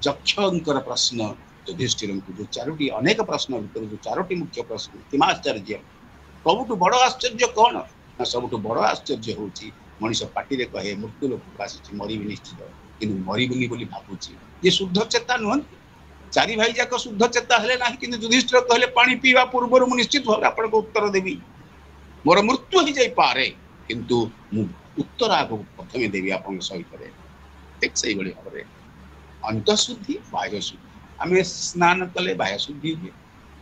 ଯକ୍ଷଙ୍କର ପ୍ରଶ୍ନ ଯୁଧିଷ୍ଠିରଙ୍କୁ। ଯୋଉ ଚାରୋଟି ଅନେକ ପ୍ରଶ୍ନ ଭିତରୁ ଯୋଉ ଚାରୋଟି ମୁଖ୍ୟ ପ୍ରଶ୍ନ, କିମାଶ୍ଚର୍ଯ୍ୟ, ସବୁଠୁ ବଡ ଆଶ୍ଚର୍ଯ୍ୟ କଣ? ନା ସବୁଠୁ ବଡ ଆଶ୍ଚର୍ଯ୍ୟ ହଉଛି ମଣିଷ ପାଟିରେ କହେ ମୃତ୍ୟୁ ଲୋକକୁ ଆସିଛି, ମରିବି ନିଶ୍ଚିତ, କିନ୍ତୁ ମରିବିନି ବୋଲି ଭାବୁଛି। ଯେ ଶୁଦ୍ଧ ଚେତା ନୁହନ୍ତି, चारि भाई जाक शुद्ध चेता हेले ना कि युधिष्ठिर कहले पानी पीवा पूर्व मु निश्चित भाव आपको उत्तर देवी मोर मृत्यु हो जाई पारे किंतु मु उत्तर आगो प्रथमे देवी आपन सहित ठीक से भाव में अंतःशुद्धि बाह्य शुद्धि आम स्नान कले बाह्य शुद्धि हुए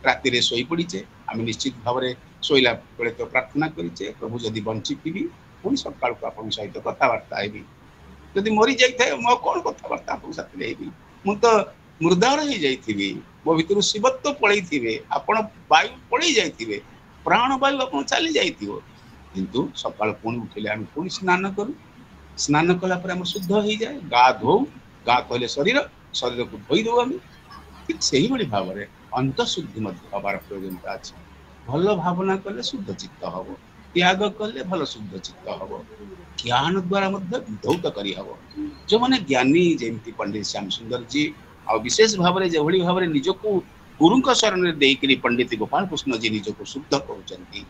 राति शोई पड़ीचे आम निश्चित भाव में शोला बेले तो प्रार्थना करीचे प्रभु जदि बंची थी पुणी सकाल को आप सहित कथबार्ता हेबी जदि मरी जाए मो कौन कथबार्ता आप साथी हेबी मु तो मुर्दार हो जाइए मो भर शिवत्व पड़े थे आपण वायु पड़े जाइए प्राण वायु आप चली जाइए किंतु सकाल पुणी उठिले आम पुणी स्नान करूँ स्नान कलापर शुद्ध हो जाए गा धो गा कहले शरीर शरीर को धोई दो आम ठीक से ही भाव में अंतःशुद्धि हबार प्रयोजनता अच्छे भल भावना कले शुद्ध चित्त हम त्याग कले भल शुद्ध चित्त हम ज्ञान द्वारा विधौत करहब जो मैंने ज्ञानी जमी पंडित श्याम सुंदर जी आ विशेष भाव में जो भाव में निजक गुरु शरण देकर पंडित गोपाल कृष्ण जी निजक शुद्ध कहते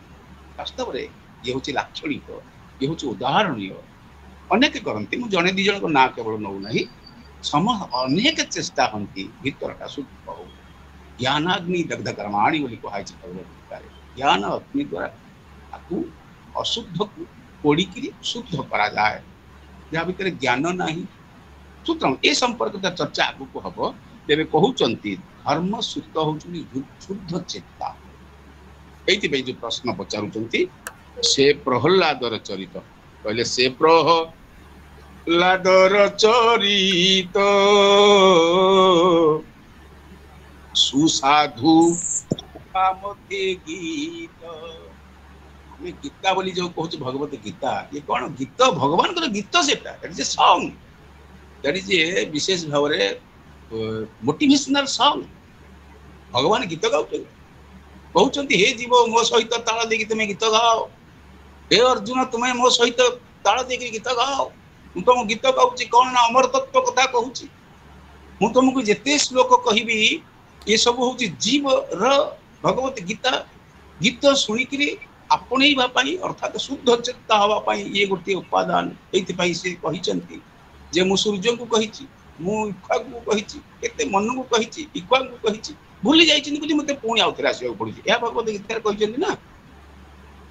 वास्तव में ये हूँ लाक्षणिक ये हूँ उदाहरणीय अनेक करती मुझे जड़े दिज ना केवल नौ ना सम अनेक चेष्टा हमें भीतरटा शुद्ध हो ज्ञानाग्नि दग्ध कर्माणी बोली कहुई भगवत ज्ञान अग्नि द्वारा आपको अशुद्ध को पोड़िकी शुद्ध करा जाए जहाँ भीतर ज्ञान ना सूत्र ए संपर्क चर्चा आगू हम तेरे कहते धर्म सूत्र हूँ शुद्ध चेता ये जो प्रश्न पचारूँ से प्रहलादर चरित कहले से प्रहलादर चरित सुसाधु गीत हमें गीता बोली जो कहूँ भगवत गीता ये कौन गीत भगवान गीत से सॉन्ग दैट इज ए विशेष भाव में मोटिवेशनल सॉन्ग भगवान गीत गाउछन कहउछन्ती हे जीव मो सहित ताल देकी तुम गीत गाओ हे अर्जुन तुम्हें मो सहित ताल देकी गीत गाओ मु तुम गीत गाउछि कौन ना अमर तत्व कथा कहूछि मु तुमको जेते श्लोक कहबी ये सब हूँ जीव भगवत गीता गीत शुणिकी आपणा अर्थात शुद्ध चेता हाँपाई ये गोटे उपादान ये से कहते जे मु सूर्य को कही इक्वा को कही केते मन को कही इक्वा को कही भूली जाइए मत पुणी आउ थे आसवाक पड़े यह भगवत गीता कहते ना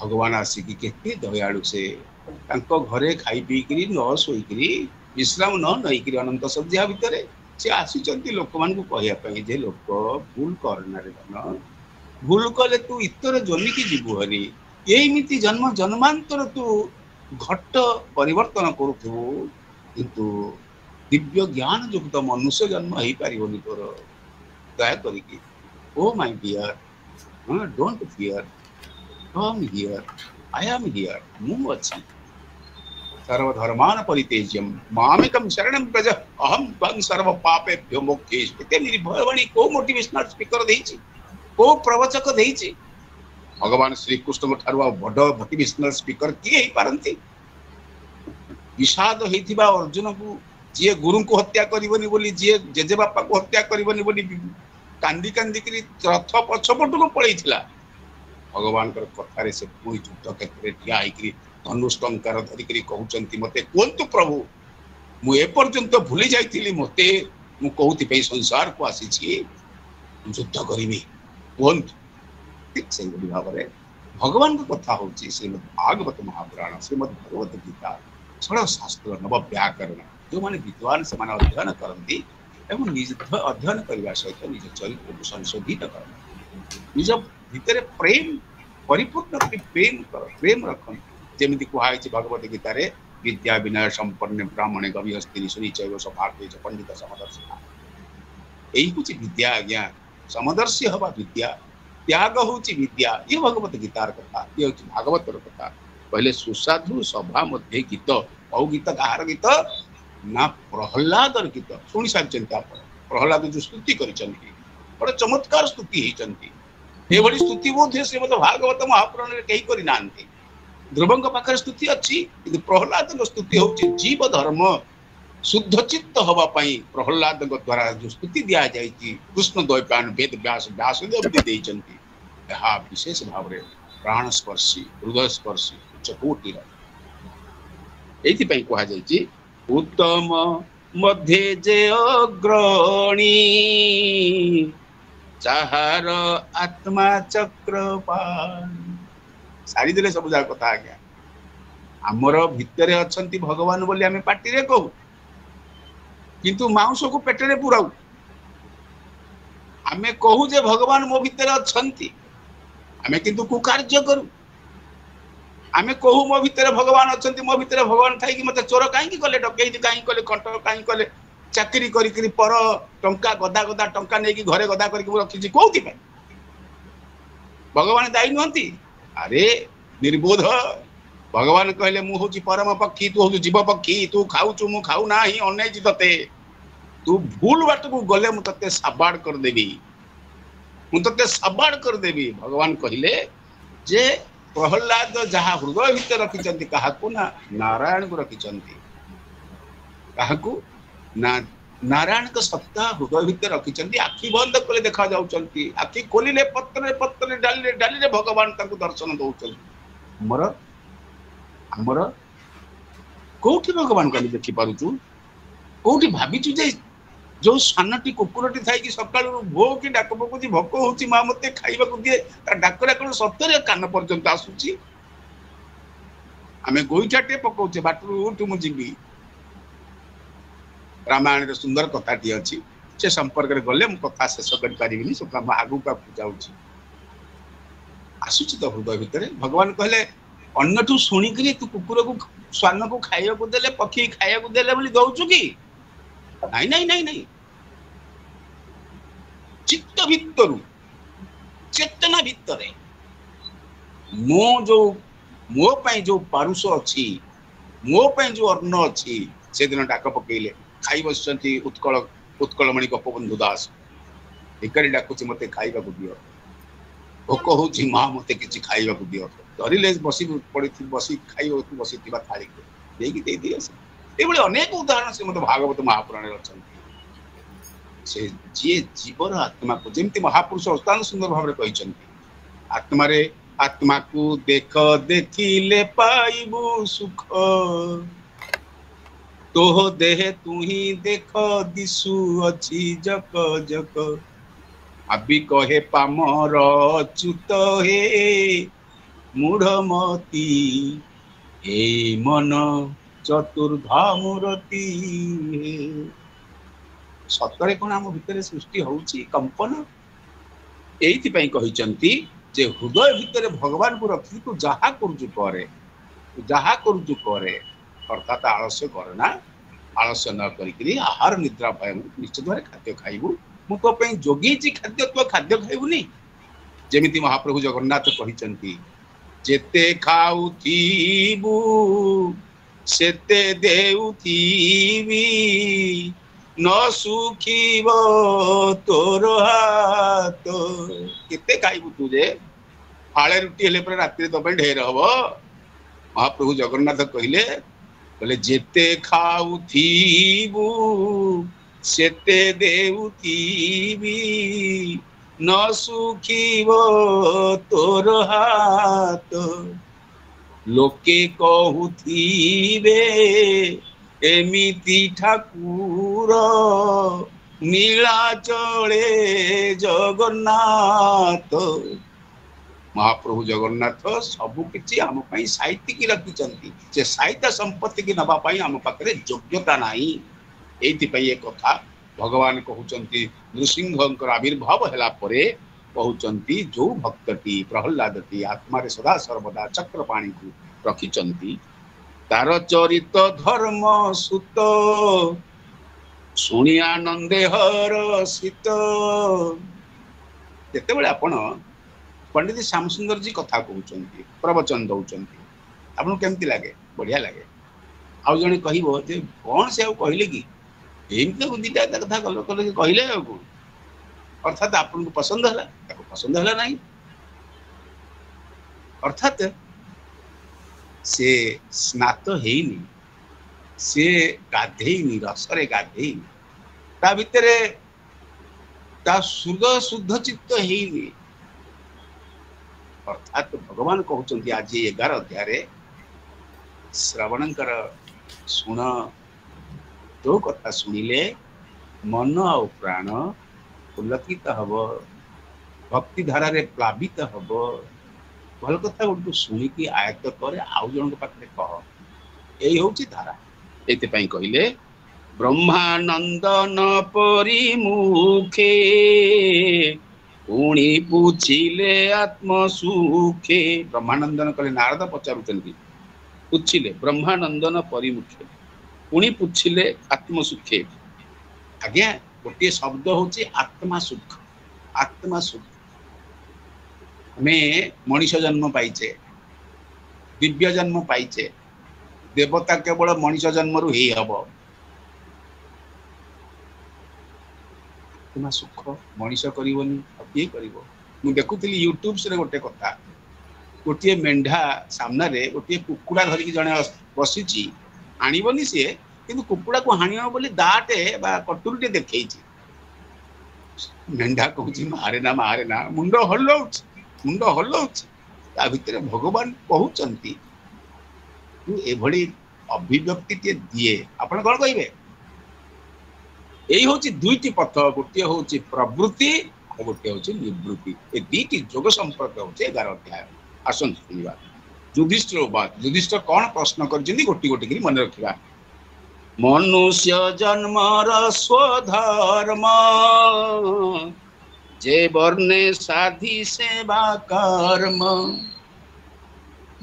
भगवान आसिकी केते दयालु से घरे खाई पीकरी न शोकरी विश्राम न नईकरी अनंत शଯ୍या भितर से आसुच्च लोक मान कहवाई जे लोक भूल करना रे धन भूल कले तू इतर जमिकी जीवु हरी यही जन्म जन्मांतर तू घट परिवर्तन करूथु किंतु दिव्य ज्ञान युक्त मनुष्य जन्म हो पारिबनी तोर दया करिकी oh my dear don't fear come here I am here मु अच्छी सर्वधर्मान परित्यज्यम मामेकं शरणं व्रज अहं त्वं सर्व पापेभ्यो मोक्षयिष्यामि एते मेरी भगवानी को मोटिवेशनल स्पीकर देइछि को प्रवचक देइछि भगवान श्री कृष्ण को ठारवा बड़ मोटिवेशनल स्पीकर किए ही पारंती विषाद होइथिबा अर्जुन को जे गुरु को हत्या करिवनी बोली जे जेजे बापा को हत्या करिवनी बोली कांदी कांदी करी रथ पछपटु को पळैथिला भगवान कर कथारे से पुणी युद्ध क्षेत्र ठिया होइकरी धनुष टंकार धरिकरी कहउचंती मते कोंतु प्रभु मु ए पर्यंत भूली जाइथिली मते मु कहउति पे संसार को आसी छी युद्ध करिवि कोंतु ठीक से भाव में भगवान को कथा होची श्रीमद् भागवत महापुराण श्रीमद् भगवत गीता षड शास्त्र नव व्याकरण जो माने विद्वान से माने अध्ययन करती एवं निज अध्ययन करने सहित निज चरित्र को संशोधित कर निज भितर प्रेम परिपूर्ण प्रेम रखन जमी कहुई भगवत गीता विद्या विनय संपन्न ब्राह्मणे गविहस्ती सुनिचय सभागे पंडित समदर्शी यही हूँ विद्या आज्ञा समदर्शी हवा विद्या त्याग हूँ विद्या ये भगवत गीतार कथा ये हूँ भागवतर कथा पहले सुसाधु सभा मध्य गीत औ गीत कहार गीत ना प्रहलादर गीत शुणी सारी प्रहलाद जो स्तुति कर बड़े चमत्कार स्तुति होती स्तुति बोध श्रीमद भागवत महापुराण कहीं करना ध्रुव पाखे स्तुति अच्छी कि प्रहलाद स्तुति हूँ जीव धर्म शुद्ध चित्त हवापाई प्रहलाद द्वारा जो स्तुति दि जाए कृष्ण द्वैपायन वेद व्यास व्यासदेव भी विशेष भाव में प्राणस्पर्शी हृदय स्पर्शी उच्चकोटिर ये कहुई उत्तम मध्य जे अग्रणी जाहार आत्मा चक्रपाण सारी देले सब जा कथा आज्ञा आमर भितरे अछंती भगवान बोली आमे पाटी रे कहू किंतु मांस को पेटरे पुराऊ आमे कहू जे भगवान मो भितरे अछंती आमे किंतु कुकार्य करू आमे कहू मो भितरे भगवान अछंती मो भितरे भगवान थाई कि मते चोर काहे कले डकैती काहे कले कंट काहे कले चाकरी करी करी पर टंका गदा गदा टंका नेकी घरे गदा करी रखी कोथि पे भगवान दायी नहंती अरे निर्बोध भगवान कहले मु होची परम पक्षी तू होची जीव पक्षी तू खाऊचु मु खाऊ नाही अनैची तते तू भूल बाट को गले मु तते साबाड़ कर देबी मु तते साबाड़ कर देबी भगवान कहले जे प्रहलाद जहा हृदय भितर रखिचंती काहाकू ना नारायण को रखिचंती काहाकू ना नारायण का सत्ता हृदय भितर रखिचंती आखि बंद कले देखा जाउचंती आखि खोलिले पत्रे पत्रे डाली डाली भगवान ताकू दर्शन दउचंती हमर हमर कोठी भगवान का देखि पारुचु कोठी भाबिचु जे जो सानटी कुकुरटी थाई कि सकाळु भो कि डाक पकुची भोक होची मा मते खाइबा को दिए ता डाकरा कोन सत्तरे कान पर्यंत आसुची आमे गोइठाटे पकौचे बाटरू उठु मु जिबी रामायण रे सुंदर कथाटी अछि से संपर्क रे गले मु कथा शेष करि परिबिनी सो काम आगु का जाउची आसुची तो हृदय भितरे भगवान कहले अन्नठू सुनी करी तू कुकुर को स्वान को खाइबा को देले पक्षी खाइबा को देले बोली दउचु की नहीं नहीं नहीं नहीं चित्त भितरु चेतना भितरे मो पई जो पारुष अछि मो पई जो अन्न अछि से दिन डाक पकेले खाई बसंती उत्कल उत्कलमणि गोपबंधु दास एकरी डाकुची मते खाइबा को दियो भोक होची मां मते किछि खाइबा को दियो धरिले बसी पड़ी बसी खाइबा को बसी थिबा थाली को देकी दे दियो ए बळे अनेक उदाहरण से मते भागवत महापुराण रे अछंती से जे जीवर आत्मा को जेमति महापुरुष अष्टांग सुंदर भाव रे कहिसंती आत्मा रे आत्मा को देख देखिले पाइबु सुख तो देह तू ही देख दिसु अछि जक जक अभी कहे पामर अच्युत हे मूढ़मती ए मन चतुर्धामूर्ति सतरे कोन आम भितर सृष्टि होउची कंपन एइति पई कहिचंती जे हृदय भितर भगवान को रखी तू जहा करूजु करे अर्थात आलस्य करना आलस्य न करी आहार निद्रा भय निश्चित भाव खाद्य खाइबू मु तो पे जोगी खाद्य तो खाद्य खाइबुनी जेमिति महाप्रभु जगन्नाथ कहिचंती जेते खाउथीबू सेते देउथीबी न सुखीब तोर हाथ केते खाइबू तू जे फाळे रुटी हेले पर रात्रि तो पे ढेर हबो महाप्रभु जगन्नाथ कहले बोले जेते खाउथीबू सेते देउथीबी न सुखीब तोर हाथ लोके कहूथीबे एमिति ठाकुर नीलाचले जगन्नाथ महाप्रभु जगन्नाथ सबु किछि आम पई साहित्य की रखिचंती से साहित्य संपत्ति की नबा पई आम पाखरे योग्यता नाही एति पई एक कथा भगवान कहउचंती नृसिंहंकर आविर्भाव हैला परे कहउचंती जो भक्तटी प्रहलादटी आत्मा रे सदा सर्वदा चक्रपाणी को रखिचंती तार चरित धर्म सुत सुनि आनंदे हरसित जेते बेले आपण पंडित श्याम सुंदर जी कथा कहउचंती प्रवचन दउचंती आपन केमति लागे बढ़िया लागे आउ जने कहिबो जे कोन से कहले कि एमते बुद्धिटा कथा कल कहले अर्थात आपन को पसंद हला ताको पसंद हला नहीं अर्थात से स्नात हेनी से गाधेनी रसरे गाधेनी ता भितरे ता शुद्ध शुद्ध चित्त हेनी अर्थात भगवान कहउचंती आज 11 अध्याय रे श्रवणंकर सुन जो कथा शुणिले मन आउ प्राण पुलकित हब, भक्ति धारा रे प्लावित हब। भल कथा गोटे शुणिकी आयत्त करे आउ जन पाखे कह, यही हूँ धारा। ये कहले ब्रह्मानंदन परिमुखे पुणी पूछिले आत्म सुखे। ब्रह्मानंदन कले नारद पचारुचंती, पूछिले ब्रह्मानंदन परिमुखे पुणी पूछिले आत्म सुखे। आज्ञा गोटे शब्द होची आत्मा सुख। आत्मा सुख हमें मनुष्य जन्म पाइचे, दिव्य जन्म पाइचे, देवता केवल मनुष्य जन्म रु ही हब। आत्मा सुख मनुष्य करबनी किए करिवो। मु देखुଥିଲି यूट्यूब से गोटे कथा, गोटे मेंढा सामने रे गोटे कुकुड़ा धरिकी जने बसिची, आनिबनी सी किंतु कुकुड़ा को हानियो बोली दाटे बा कटुरीटे देखैची। मेंढा कहूची मारे ना, मुंड हलौच। ता भितर भगवान कहउचंती तू एभली अभिव्यक्ति टे दिए, आपण कोन कहिबे? यही हूँ दुईटी पथ, गोटे हूँ प्रवृत्ति और गोटे हूँ निवृत्ति। ये दुईटी जोग संपर्क हूँ 11 अध्याय। आसन शुणा युधिष्ठिर बात। युधिष्ठिर कौन प्रश्न कर गोटी गोटी मन रखा। मनुष्य जन्मर स्वधर्म जे वर्णे साधी सेवा कर्म।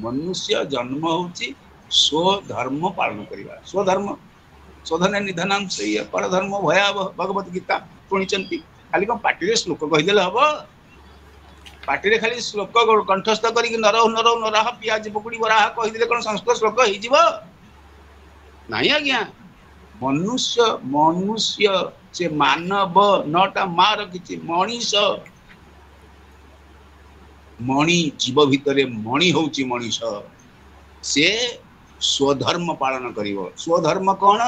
मनुष्य जन्म हूँ स्वधर्म पालन करवा। स्वधर्म स्वधन निधनाम से परधर्म भयावह भगवत गीता शुणी। खाली कौन पार्टी श्लोक कहीदे हम? पार्टी खाली श्लोक कंठस्थ कर नरह नरह नराह पियाज पकुड़ी बराह कहीदे कौन संस्कृत श्लोक नहीं आज्ञा। मनुष्य से मानव नटा माँ रखी मनीष। मणि जीव भितर मणि हूँ मनीष। से स्वधर्म पालन करिवो। स्वधर्म कौन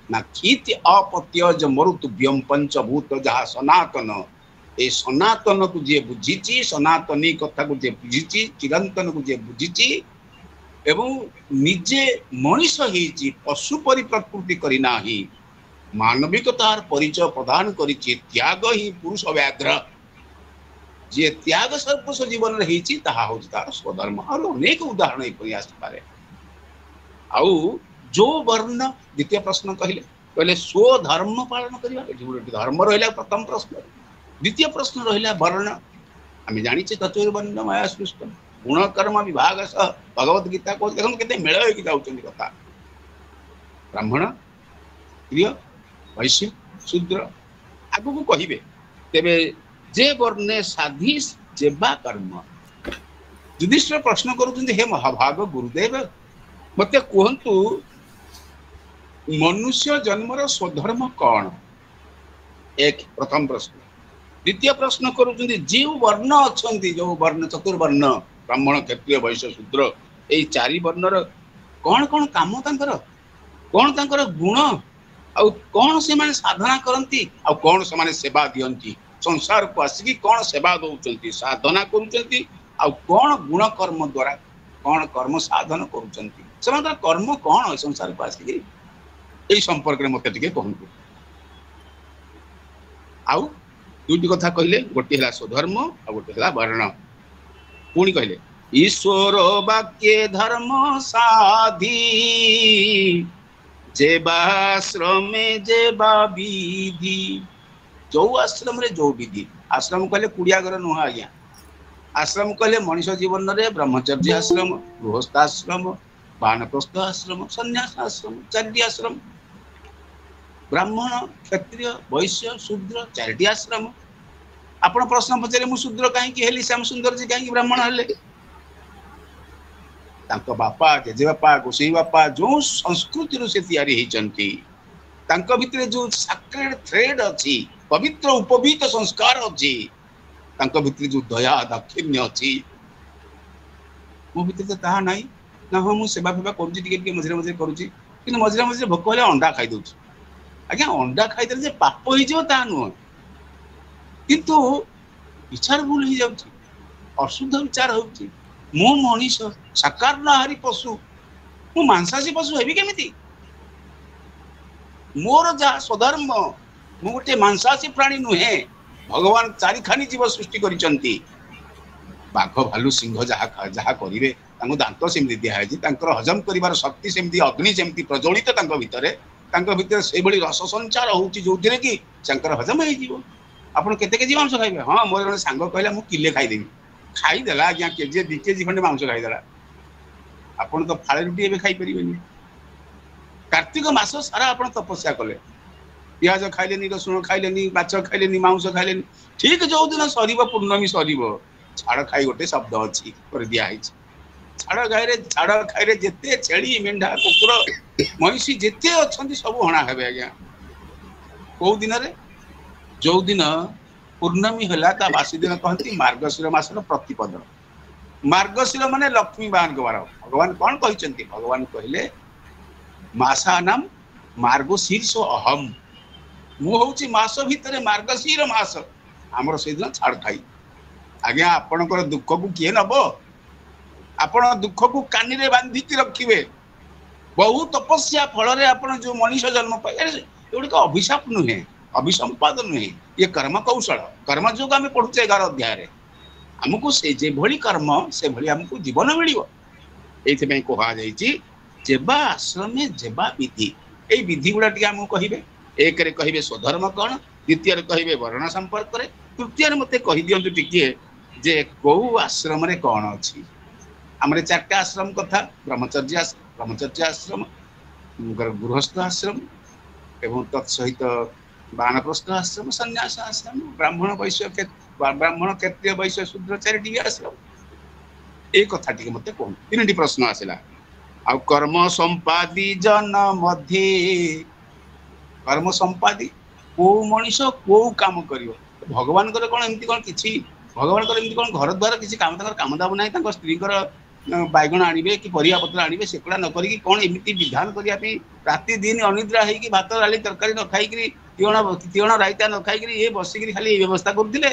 ना क्षिति अपत्यज मरुतुभ्यम पंचभूत जहाँ सनातन। ए सनातन को जे बुझीची, सनातनी कथा को जे बुझीची, चिरंतन को जे बुझीची एवं निजे मनीष ही पशु परि प्रकृति करी नाही, मानविकतार परिचय प्रदान करिछि। त्याग ही पुरुष व्याघ्र। जे त्याग सर्वस्व जीवन रही ताहा हूँ तार स्वधर्म। और अनेक उदाहरण ये आसपारे। आउ जो वर्ण द्वितीय प्रश्न कहले स्वधर्म पालन करवा। धर्म रहा प्रथम प्रश्न। द्वितीय प्रश्न रहा वर्ण। आम जानी चतुर्वर्ण माया सृष्ट गुण कर्म विभाग सह भगवत गीता को देखो केते मेल होगी जाउछन कथा। ब्राह्मण प्रिय वैश्य शूद्र आगु को कहिबे तेबे जे वर्णे साधी जेबा कर्म। युधिष्ठिर प्रश्न करुछन हे महाभाग गुरुदेव मते कहतु मनुष्य जन्मर स्वधर्म कौन? एक प्रथम प्रश्न। द्वितीय प्रश्न करुछन जीव वर्ण अछंती, जो वर्ण चतुर्वर्ण ब्राह्मण क्षत्रिय वैश्य शूद्र ए चारि वर्णर कौन कौन काम तांकर, कौन तांकर गुण आउ कौन से माने साधना करंती आउ कौन से माने सेवा दियंती। संसार को आसिकी कौन सेवा दउचंती साधना करूचंती आउ कौन गुण कर्म द्वारा कौन कर्म साधन करूचंती। सेमानकर कर्म कौन संसार को आसिकी यही संपर्क में मत कहतु। आउ दुईटी कथा कहले, गोटे है स्वधर्म और गोटे है वर्ण। पुणी कहले ईश्वर वाक्य धर्म साधी जेबाश्रमे जेबा विधि। जो आश्रम रे जो विधि। आश्रम कहले कुड़ियागर नुह आज्ञा। आश्रम कहले मनुष्य जीवन रे ब्रह्मचर्य आश्रम, गृहस्थाश्रम, वानप्रस्थ आश्रम, संन्यास आश्रम, चारिटी आश्रम। ब्राह्मण क्षत्रिय वैश्य शूद्र चारिटी आश्रम। आपण प्रश्न पचारे मु शूद्र कहीं हेली श्याम सुंदर जी कहीं ब्राह्मण हेले? तांको बापा जेजे बापा गोसाई बापा जो संस्कृति से तैयारी होइचंती तांको भितरे जो सैक्रेड थ्रेड अछि, पवित्र उपवीत संस्कार अछि, तांको भितरे जो दया दाक्षिण्य अछि मो भितरे ताहा नाही ना। हम सेवा फेवा करूची टिके मझिरे मझिरे करूची किंतु मझिरे मझिरे भोक हेले अंडा खाई दउची। आज्ञा अंडा खाईदेले जे पाप हो जाओ ता नुह, किंतु विचार भूल हो जाउची, अशुद्ध विचार होउची। मो मनीष साकार नाहारी पशु, मु मांसासी पशु हेबी केमिति? मोर जहाँ स्वधर्म मु गोटे मांसाशी प्राणी नुहे भगवान चारिखानी जीव सृष्टि करिसंती बाघ भालू सिंह जहाँ जहाँ करिवे तांको दांत सेमती दिखाई हजम करिवार शक्ति सेमती अग्नि सेमती प्रज्वलित भितर से भली रस संचार होउची जोथिरे कि शंकर हजम हो जीवो आपण केते केजी मांस खाइबे हां मोर जने सांग कहला मु किले खाइ देबी खाई देला आज्ञा केजी 2 केजी खंडे मांस खाइ देला आपण तो फाळे रुटी एबे खाइ परिबेनी कार्तिक मास सारा आपण तपस्या कले प्याज खाइलेनी रसुण खाइलेनी माछ खाइलेनी मांस खाइलेनी ठीक जो दिन सरीब पूर्णमी सरीब छाड़ खाई गोटे शब्द अच्छी कर दिया है छाड़ खाई जेते छेली मेंढा कुकुर महिषी जेते अच्छी सब हणा हे आज्ञा कौ दिन रे जो दिन पूर्णमी है बासी दिन कहती मार्गशीर मासर प्रतिपद मार्गशीर माने लक्ष्मी बान बार भगवान कौन कहते भगवान कहले मासा नाम मार्गशीर्ष अहम मु हूँ मास भितर मार्गशीर मास आमर से दिन छाड़ खाई आज्ञा आपणकर दुख को किए नब आपण दुख को कानी रे बांधिकी रखिए बहु तपस्या फल जो मनीष जन्म पाए एगुड़िक अभिशाप नुहे अभिसंपाद नुहे ये कर्म कौशल कर्म जो आम पढ़ुचे 11 अध्याय आमको से जे भली कर्म से भली आमको जीवन मिलिबो एथि कहा जायछि जेबा आश्रमे जेबा विधि ए विधि गुडा टी आमको कहिबे एक रे कहिबे स्वधर्म कौन द्वितीय रे कहिबे वर्ण संपर्क रे तृतीय रे मते कहि दियंतु टिके जे कौ आश्रम रे कौन अछि हमरे 4टा आश्रम कथा ब्रह्मचर्य आश्रम गृहस्थ आश्रम एवं तत्सहित वानप्रस्थ आश्रम सन्यास आश्रम ब्राह्मण वैश्य ब्राह्मण क्षत्रिय वैश्य शूद्र 4टी आश्रम ए कथा टिके मते कोन 3टी प्रश्न आसिला आ कर्म संपादी जन मध्ये कर्म संपादी को मनीष को काम करियो भगवान करे कोन एमती कोन किछि भगवान करे एमती कोन घर द्वारा किछि काम तकर काम दाब नाही तंग स्त्री कर बैगण आनिबे कि परिया पत्र आनिबे सेकड़ा न करी कोन एमती विधान करिया पे राति दिन अनिद्रा हेई कि भात डाली तरकारी न खाई करी तियण रायता न खाई करी ए बसी करी खाली व्यवस्था करथिले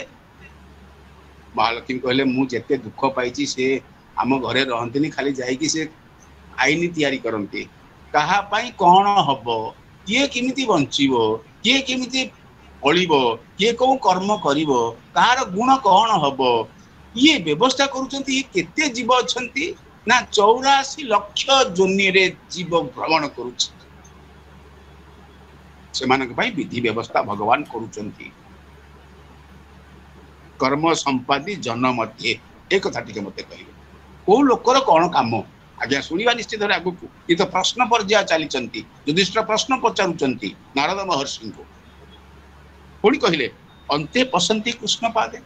महालक्ष्मी कहले मु जेते दुख पाइछि से आम घरे रहंतिनी खाली जाई कि से आईनी तैयारी करंती कहा पाई कोन हबो किए किमिति बंचिबो किए किमिति फलिबो किए को कर्म करिबो तार गुण कौन हबो ये व्यवस्था करूचंती केते जीव अछंती ना 84 लाख जोनि रे जीव भ्रमण करूछ सेमानक भाई विधि व्यवस्था भगवान करूचंती कर्म संपादी जन मध्ये एक कथा टिके मते कहिबे को लोकर कोन काम आज्ञा सुनिबा निश्चित रे आगु ये तो प्रश्न पर्याय चली चंती युधिष्ठिर प्रश्न पचारुचंती नारद महर्षि को पुणी कहले अंते पसंती कृष्ण पादे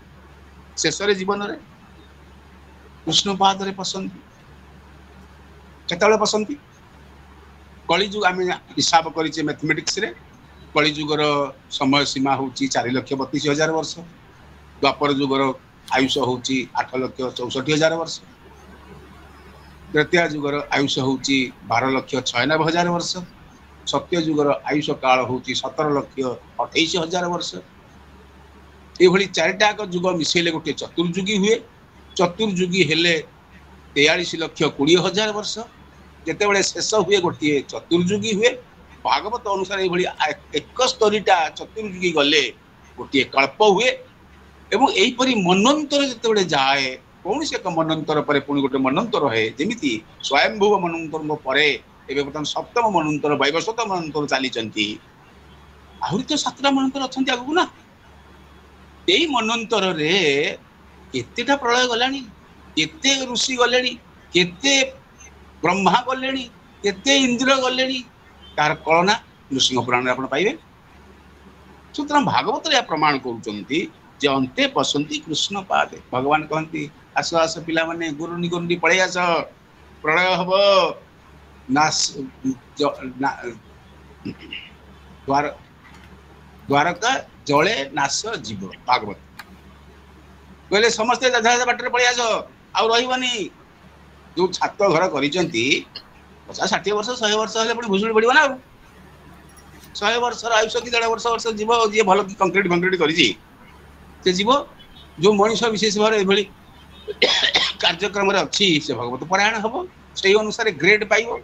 शेष जीवन रे कृष्ण पाद रे पसंती केतले पसंती कलिजुग आम हिसाब करिचे मैथमेटिक्स रे कलिजुगर समय सीमा होची 4,32,000 वर्ष द्वापर जुगर आयुष होची 8,64,000 वर्ष त्रेता जुगर आयुष होची 12,96,000 वर्ष सत्य जुगर आयुष काल होची 17,28,000 वर्ष ये 4टाक जुग मिसेले गोटे चतुर्जुगी हुए चतुर्जुगी हेले 43,20,000 वर्ष जेतेबेले शेष हुए गोटे चतुर्जुगी हुए भागवत अनुसार ये 71टा चतुर्जुगी गले गोटे कल्प हुए एवं एहीपरी मनंतर जेतेबेले जाए कौन से एक मनंतर पर पुणी गोटे मनंतर है जमीती स्वयंभुव मनंतर पर एवं बर्तमान सप्तम मनंतर वैवस्वत मनंतर चली आहरी तो 7टा मनंतर अच्छा आगू ना यही मनंतर रे केतेटा प्रलय गलानी केते ऋषि गले केते ब्रह्मा गले केते इंद्र गले तार कलना नृसिंह पुराण आप पाइबे सुतरां भागवत या प्रमाण करुचंती जे अंते पसंती कृष्ण पादे भगवान कहती आस आस पिला माने गुरुनी गुरुनी पळे आस प्रलय हब नास द्वारका जले नाश जीव भागवत कहले समस्ते बाटर पळे आस आ रहिबनी जो छात घर करिसंती 50-60 वर्ष 100 वर्ष हेले पुणी भुसुड़ी पड़िबो ना 100 वर्ष आयुष कि 1.5 वर्ष जीव जे भल कंक्रीट फंक्रीट करिछि से जीव जो मनीष विशेष भाव ये कार्यक्रम अच्छी से भगवत परायण हम से अनुसार ग्रेड पाइब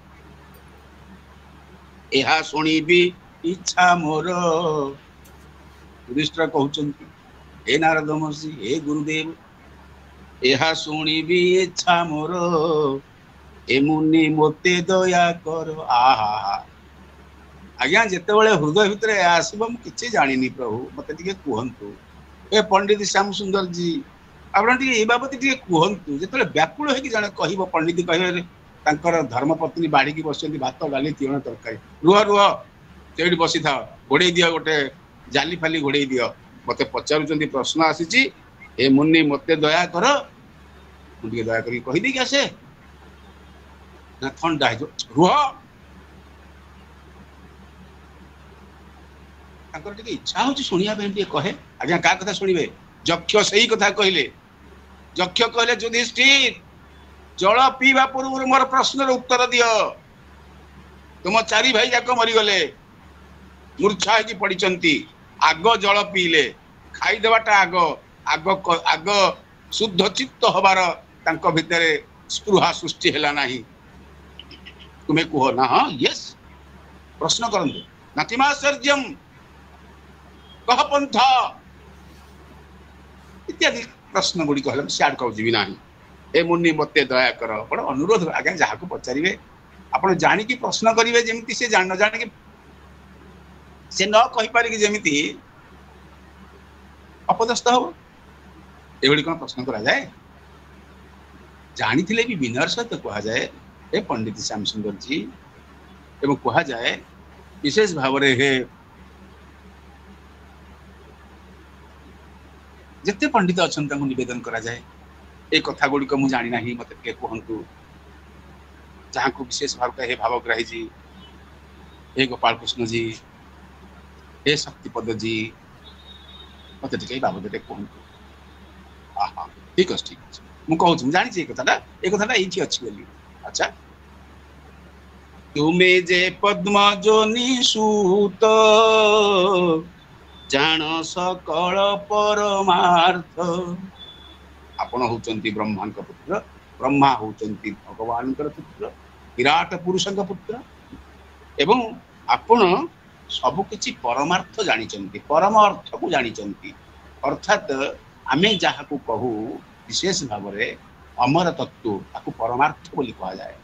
यह शुणी इच्छा मोर युधिष्ठिर कहउचंती हे नारद महर्षि हे गुरुदेव एहा सुनिबी इच्छा मोर ए मुनि मोते दया कर आहा आज्ञा जेतेबेले हृदय भितर आसब मु किछि जानिनी प्रभु मते टिके कहंतु ए पंडित श्याम सुंदर जी आपण टिके ए बाबत टिके कहंतु जेतेबेले व्याकुल हेकि जने कहिबो पंडित कहबे तांकर धर्मपत्नी बाड़ी की बसचंती भात डाली तीर्ण तरकारी रुह रुह सेठी बसी था घोड़े दियो गोटे जाली फाली घोड़े दियो मते पचारुचंती प्रश्न आसीची ए मुनि मते दया कर मुझे दया करी कहि दे कैसे ना ठंडा है जो रुह तांकर टिके इच्छा होची सुनिया पे टिके कहे आज्ञा का कथा सुनिबे जक्ष सही कथा कहले जक्ष कहले युधिष्ठिर जल पीवा पूर्व मोर प्रश्न उत्तर दियो तुम चारि भाई जाक मरी गले मूर्छा की पड़ीचंती आग जल पीले खाई देवाटा आग आग आग शुद्ध चित्त हबार तांको भितरे स्पृहा सृष्टि हैला नाही तुम्हें कहो ना हाँ यस प्रश्न करंतु नातिमाश्चर्यम कह पंथा इत्यादि प्रश्न गुड़ी कहले सियाड कहू जीवी नाही ए मुनि मते दया कर बड़ अनुरोध आज्ञा जहाँ को पचारे आप जाणी प्रश्न करेंगे जमी से जान न जाणी से न कही पारे कि जमी अपदस्थ हम ये कौन प्रश्न करा जाए जानी भी विनयर सहित कह जाए हे पंडित श्याम सुंदर जी एवं कह जाए विशेष भाव हे जिते पंडित अच्छा निवेदन करा जाए ए कथा गुड़िक मुझे जानी ना मत कहतु जहाँ को विशेष भाव हे भावग्राही जी हे गोपाल कृष्ण जी हे शक्तिपद जी मत बाबद कहतु हाँ ठीक अच्छे ठीक अच्छे मुझे जानी कथा ये अच्छी बोली अच्छा तुम्हें जे पद्म जोनि सूत जान सकल परमार्थ आपण होचंती ब्रह्मा पुत्र ब्रह्मा होचंती भगवान पुत्र विराट पुरुष पुत्र एवं आपण सब किछि परमार्थ जानिचंती परम अर्थ को जानिचंती अर्थात आमे जहाँ को कहू विशेष भाव में अमर तत्व ताकू परमार्थ बोली कहा जाए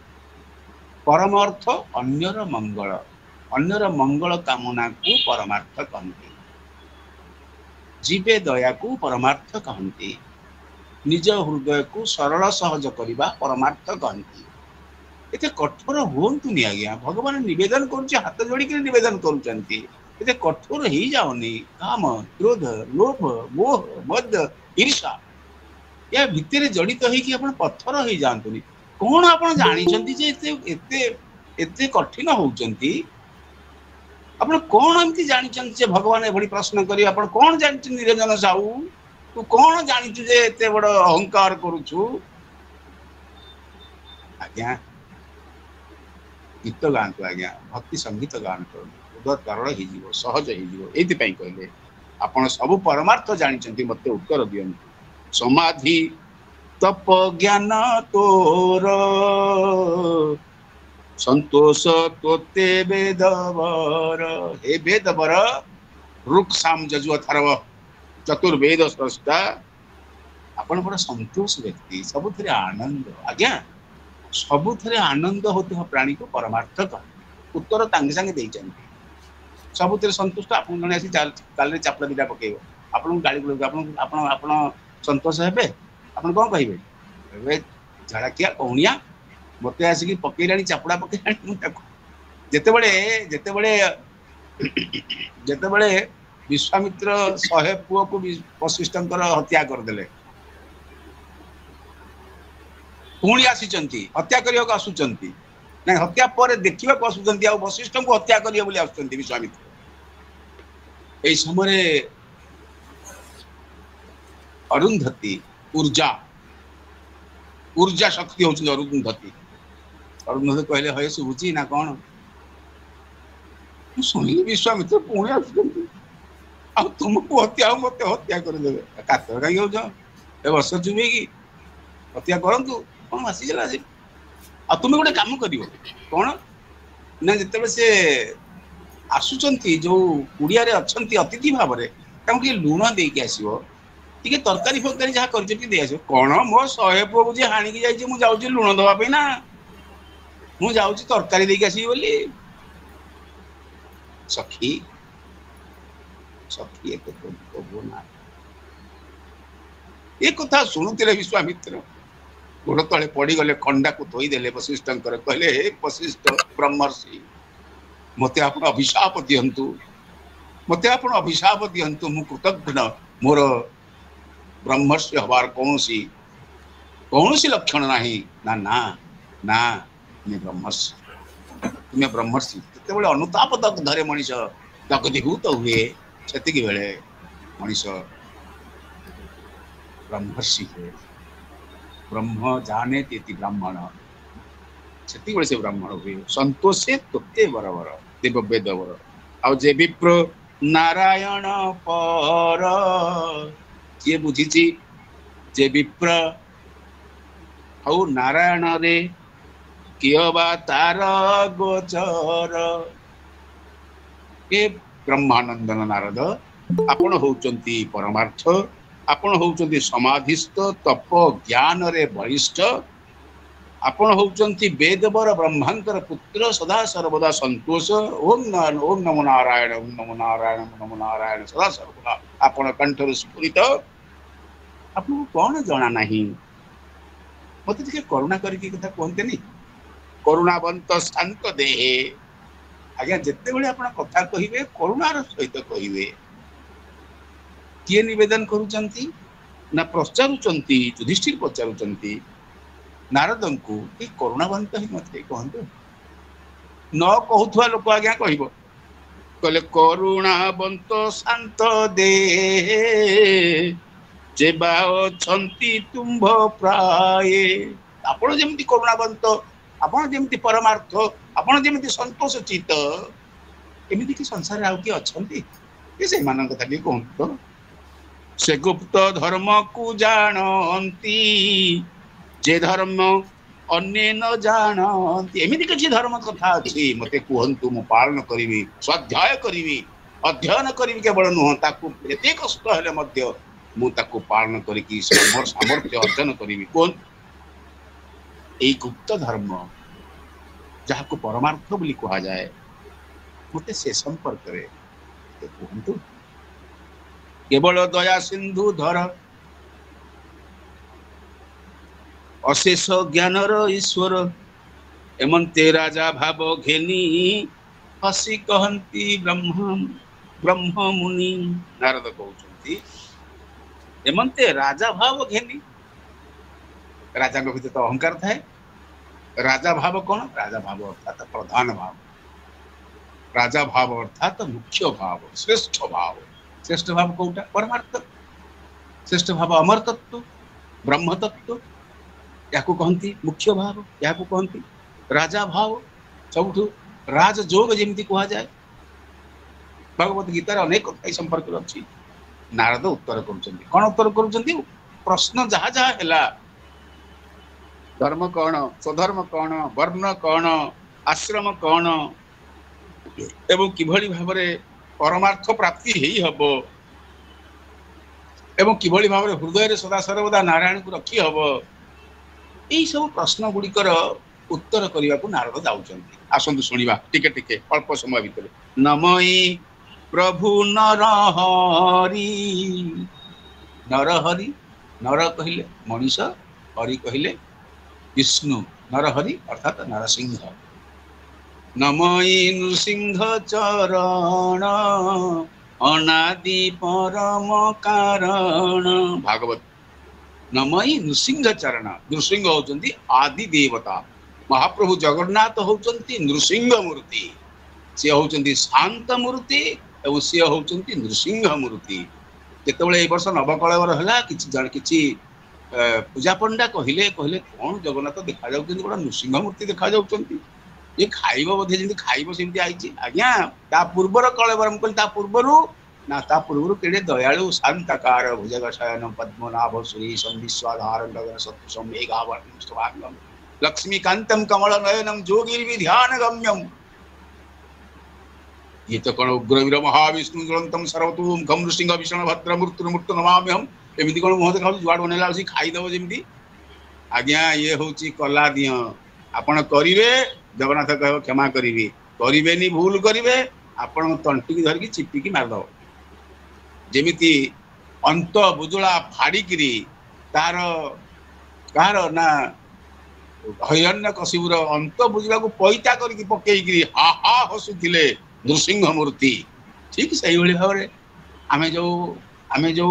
परम अर्थ अन्यर मंगल कामना को परमार्थ कहते जीवे दया को परमार्थ कहते निज हृदय को सरल सहज करने परमार्थ कहते एते कठोर हुंतुनि आज्ञा भगवान निवेदन करुचे हाथ जोड़िक निवेदन करुँचे कठोर ही जाओनी काम क्रोध लोभ मोह मद ईर्षा या भितर जड़ित होइकी आपण पत्थर हो जातुनि कौन आप जानी एते कठिन होउचंती आपण कौन एमती जानी भगवान एभली प्रश्न करी आपण कौन जानी निरंजन साहू तू कौन जानी जे एते बड़ अहंकार करुछु आज्ञा गीत गाँतु आज्ञा भक्ति संगीत गाँतु उदर कारण हो सहज हो कहले आपण सब परमार्थ जानी मत उत्तर दियंतु समाधि तप ज्ञान तोर संतोष तोते वेदवर हे वेदवर रुक साम जजु अथर्व चतुर्वेद स्रष्टा आपण बड़ संतोष व्यक्ति सबुथ आनंद आज्ञा सबुथ आनंद होता प्राणी को परमार्थ कह उत्तर तांगे सांगे देइचंती सबुथ संतुष्ट आप जन आसी काल चापड़ा दीटा पकेब आपन गाड़ी गुड़ आप संतोष हे आप कौन कहे झाड़ा किया कौनिया मत आसिक पकईलानी चापड़ा पकईलानी जिते बड़े विश्वामित्र 100 पुओ को वशिष्ठ हत्या करदे पुणी आसी हत्या करने को आसुचंती ना हत्या पर देखा आसुचंती आ वशिष्ठ को हत्या करिए बोली आसुचंती विश्वामित्र ए समय अरुंधति ऊर्जा शक्ति होची अरुंधति कहले हय शुभुची ना कौन सुनिले विश्वामित्र पुणी आसुचंती आ तुमको हत्या मत हत्या करदे कातर कहीं हो वर्ष चुमे कि हत्या करंतु कौन आसीगला आ तुम्हें गोटे कम कर कौन ना जिते से आसुचंती जो कुड़िया रे अछंती अतिथि भाव रे तांको के लूण देके आसीबो टिके तरकारी फरकारी जहाँ कर दे आस कौन मो शहे पुओ जी हाणिकी जाइए मुझे जाऊँ लुण दवाई ना मुझे जाऊँ तरकारी देके आसबी बोली सखी सखी एक ना ये कथा शुणुते विश्वामित्र गोड़ तले पड़गले खंडा को थोईदे वशिष्ठ कहले हे वशिष्ठ ब्रह्मर्षि मत आप अभिशाप दिंतु मत आप अभिशाप दिंतु मु कृतज्ञ मोर ब्रह्मर्षि हबार कौन लक्षण नहीं ना ना ना तुम्हें ब्रह्मर्षि जिते अनुताप तक धरे मनीष दग्धीभूत हुए से बेले मनीष ब्रह्मर्षि हुए ब्रह्म जाने तेति ब्राह्मण से से ब्राह्मण हुए संतोषे तोते बरबर देव वेद बर आ जे विप्र नारायण पर किए बुझी जे विप्र आउ नारायण रे कियबा तार गोचर ए ब्रह्मानंदन नारद आपण होउचंती परमार्थ आपण होउचंती समाधिस्थ तप ज्ञान रे बलिष्ठ आपण होउचंती वेदवर ब्रह्मांतर पुत्र सदा सर्वदा संतोष ओम नमो नारायण ओम नमो नारायण ओम नमो नारायण सदा सर्वदा आपण कंठर स्फुरित आपको कौन जना नहीं मत करुणा करके कथा कहते नहीं करुणावंत शांत देहे आज्ञा जिते बड़े आप कथा कहे करुणार सहित कहे किए निवेदन करुचंती ना पचारुचंती युधिष्ठिर पचारुचंती नारद को करुणावंत ही मत कहतु न कहूथुआ लोक आज्ञा कहले करुणावंत शांत देहे जेबा छंती तुम्भ प्राय आपण जेमती करुणावंत आपण जेमती परमार्थ आपण जेमती संतोष चित एमिति कि संसार आउ कि अछंती कि से मान कथा भी कहतो से गुप्त धर्म को जानती जे धर्म अन्य न जानती एमिति किछि धर्म कथा अछि मते कहंतु मु पालन करिवि स्वाध्याय करिवि अध्ययन करिवि केवल नुह ताकू एते कष्ट हेले मध्य मु ताकू पालन करिकि सामर्थ्य अर्जन करिवि कोन ए गुप्त धर्म जहाँ को परमार्थ बोली कहा जाए मते से संपर्क रे कहंतु केवल दया सिंधु धर अशेष ज्ञानर ईश्वर एमंते राजा भाव घेनी हसी कहंती ब्रह्म मुनि नारद कहउछंती एमंते राजा भाव घेनी राजा को तो अहंकार थाए राजा भाव कौन राजा भाव अर्थात प्रधान भाव राजा भाव अर्थात मुख्य भाव श्रेष्ठ भाव कौटा परमार्थ श्रेष्ठ भाव अमर तत्व ब्रह्म तत्व या कहती मुख्य भाव या कहती राजा भाव सबुठु राजयोग जमी कह जाए भगवत गीतार अनेक कथा संपर्क अच्छी नारद उत्तर कौन उत्तर कर प्रश्न जहाँ जहाँ है धर्म कौन स्वधर्म कौन वर्ण कौन आश्रम कौन एवं किभली भाव परमार्थ प्राप्ति ही हब एवं किभली भाव हृदय सदा सर्वदा नारायण को रखी हब यही सब प्रश्न गुड़िकर उत्तर करने को नारद जाऊँच आसतु शुणा टिके टिके अल्प समय भितर नमई प्रभु नरहरि नरहरि नर कहले मनीष हरि कहले विष्णु नरहरि अर्थात नरसिंह नमई नृसिंह चरण अनादि परम कारण भागवत नमई नृसिंह चरण नृसिंह होचंती आदि देवता महाप्रभु जगन्नाथ होचंती नृसिंह मूर्ति सी होचंती शांत मूर्ति और सी होचंती नृसिंह मूर्ति जेतेबेले ए वर्ष नवकलेवर हला किछि पूजा पंडा कहले कहले कौन जगन्नाथ देखा जाउछंती बड़ा नृसिंह मूर्ति देखा जाउछंती ये खाइबो बोधे जेंति खाइबो सेमति आइछि आज्ञा ता पूर्वर कलेवर हम कहली ता पूर्वरु ना ता पूर्वरु केडे दयालु शांतकार भुजगशयन पद्मनाभ सुरेशं विश्वाधारं गगन सत्सं मेघावर्णं स्तवाग्नं लक्ष्मीकान्तं कमलनयनं जोगिर्विध्यानगम्यं ये तो कौन उग्रवीर महाविष्णु ज्वलंतम सर्वतोम खम नृसिंह भीषण भद्र मृत्यु मृत्यु नमामि हम एमती कौन मुहत खाऊ जुआड़ बनला खाईदेव जमी आज्ञा ये हूँ कला दिय आपण करिवे जगन्नाथ कह क्षमा करी करेनि भूल करेंगे आपण तंटी धरिकी चिपिकी मारद जमीती अंत बुजुला फाड़िकी तार कहार ना हिरण्य कशिपुर अंत बुझला पैता करके पकईकि हा हा हसुले नृसिंह मूर्ति ठीक से भाव में आमे जो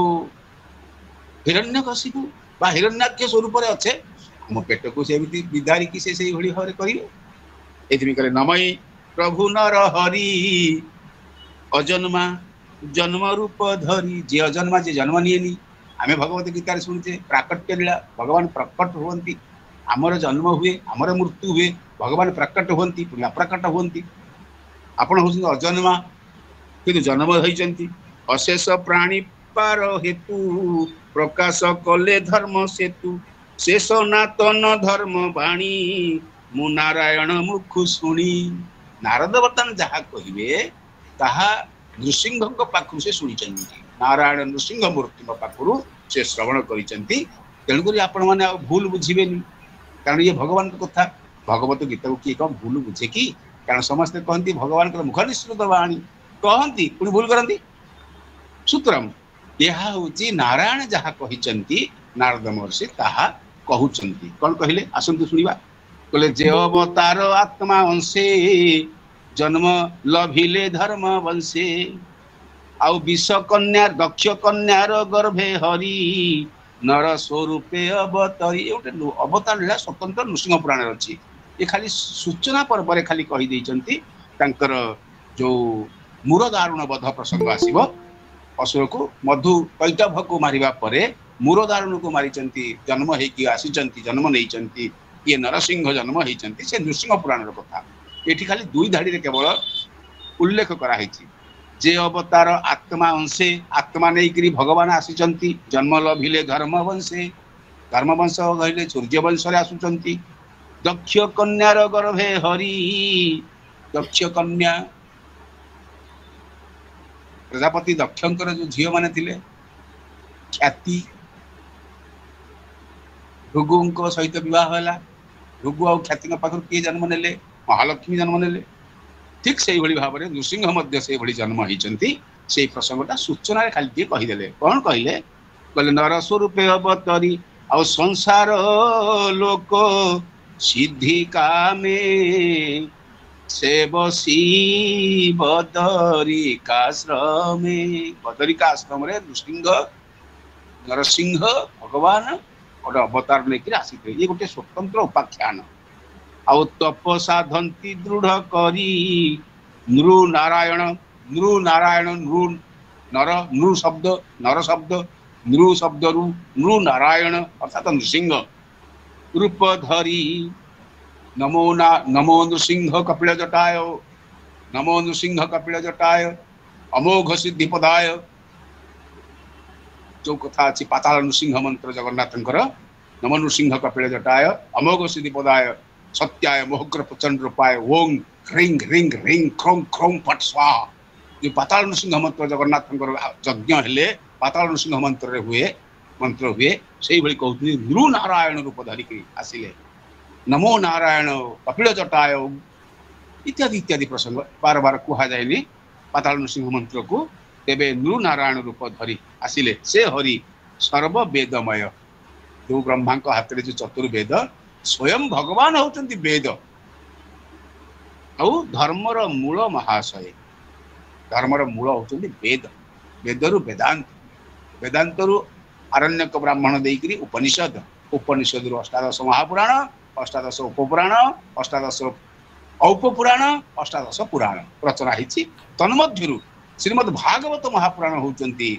हिरण्य कशिपु बा हिरण्याक्ष स्वरूप अच्छे आम पेट को सेमती विदारिकी से भाव में करेंगे ये कहे नमई प्रभु नर हरि अजन्मा जन्म रूप धरी जे अजन्मा जे जन्म नियनी आमे भगवत गीता शुणुचे प्राकट्य लीला भगवान प्रकट हुंती आमर जन्म हुए आमर मृत्यु हुए भगवान प्रकट हुंती पुणी अप्रकट हुंती आपण हूँ अजन्मा कि जन्म होती अशेष प्राणी पार हेतु प्रकाश कले धर्म सेतु शेष नातन धर्म बाणी मु नारायण मुखु शुणी नारद बर्तमान जहाँ कहे ताहा नृसिंह पाखु से शुणी नारायण नृसिंह मूर्ति पाखु से श्रवण करिसेंती तेणुक आपण मैंने भूल बुझेनि कारण ये भगवान कथा भगवत गीता को किए कौन भूल बुझे कि कारण समस्ते कहती भगवान मुख निश्रित बाणी कहती पुणी भूल करती सूत्रम यह हूँ नारायण जहाँ कही नारद महर्षि ताहा कहउचंती कौन कहले आसंतु सुनिबा कहले जे अवतार आत्मा अंशे जन्म लभिले धर्म वंशे आउ विष कन्या दक्ष कन्यार गर्भे हरि नर स्वरूपे अवतरी गोटे अवतार लीला स्वतंत्र नृसिंह पुराण अच्छी ये खाली सूचना पर्व खाली कही जो मूर दारुण बध प्रसंग आसव असुर को मधु कैटभ को मारिबा परे मूर दारुण को मारी जन्म होगी आसी जन्म नहीं ये नरसिंह जन्म होती से नृसिंह पुराण कथा ये खाली दुई धाड़ी केवल उल्लेख कराई जे अवतार आत्मा अंशे आत्मा नहीं भगवान आसी जन्म लभिले धर्म वंशे धर्म वंश कहले सूर्य वंश आसुंच दक्ष कन्यार गर्भे हरि दक्ष कन्या प्रजापति दक्षंकर जो झील माने थिले ख्याति भृगु सहित विवाह है भृगु आ ख्याति पाखर किए जन्म नेले महालक्ष्मी जन्म नेले ठीक से भाव में नृसिंह से जन्म होती से प्रसंगटा सूचना खाली कहीदे कौन कहले कहले नर स्वरूपे अवतरी आ संसार लोक सिद्धि कामे से बसी बदरिकाश्रमे बदरिकाश्रम नरसिंह भगवान गोटे अवतार लेकर आसी ये गोटे स्वतंत्र उपाख्यान आउ तपसा धंती दृढ़ करी नृ नारायण नृ नर नृ शब्द नर शब्द नृ शब्द रु नृ नारायण अर्थात नृसिंह रूप धरी नमो नृसिंह कपिल जटाय नमो नृसिंह कपिल जटाय अमोघ सिद्धिपदाय जो कथा अच्छी पाताल नृसिंह मंत्र जगन्नाथंकर नमो नृसिंह कपिल जटाय अमोघ सिद्धिपदाय सत्याय मोहग्र प्रचंड रूपाय ओं ह्रीं ह्रीं ह्रीं ख्रों ख्रों फट स्वाहा जो पाताल नृसिंह मंत्र जगन्नाथंकर यज्ञ हेले पाताल नृसिंह मंत्र हुए से भाई कहते नृ नारायण रूप धरिकी आसिले नमो नारायण कपिल जटाय इत्यादि इत्यादि प्रसंग बार बार कह जाए पाताल नृसिंह मंत्र को तेबे नृ नारायण रूप धरी आसिले से हरि सर्व वेदमय जो ब्रह्मा हाथ में जो चतुर्वेद स्वयं भगवान होचंती वेद आउ धर्मर मूल महाशय धर्मर मूल होचंती वेद वेदरु वेदांत वेदांतरु आरण्यक ब्राह्मण देकरी उपनिषद उपनिषद अष्टादश महापुराण अष्टादश उपपुराण अष्टादश औपपुराण अष्टादश पुराण रचना होती तन्मध्यरु श्रीमद् भागवत महापुराण होचंती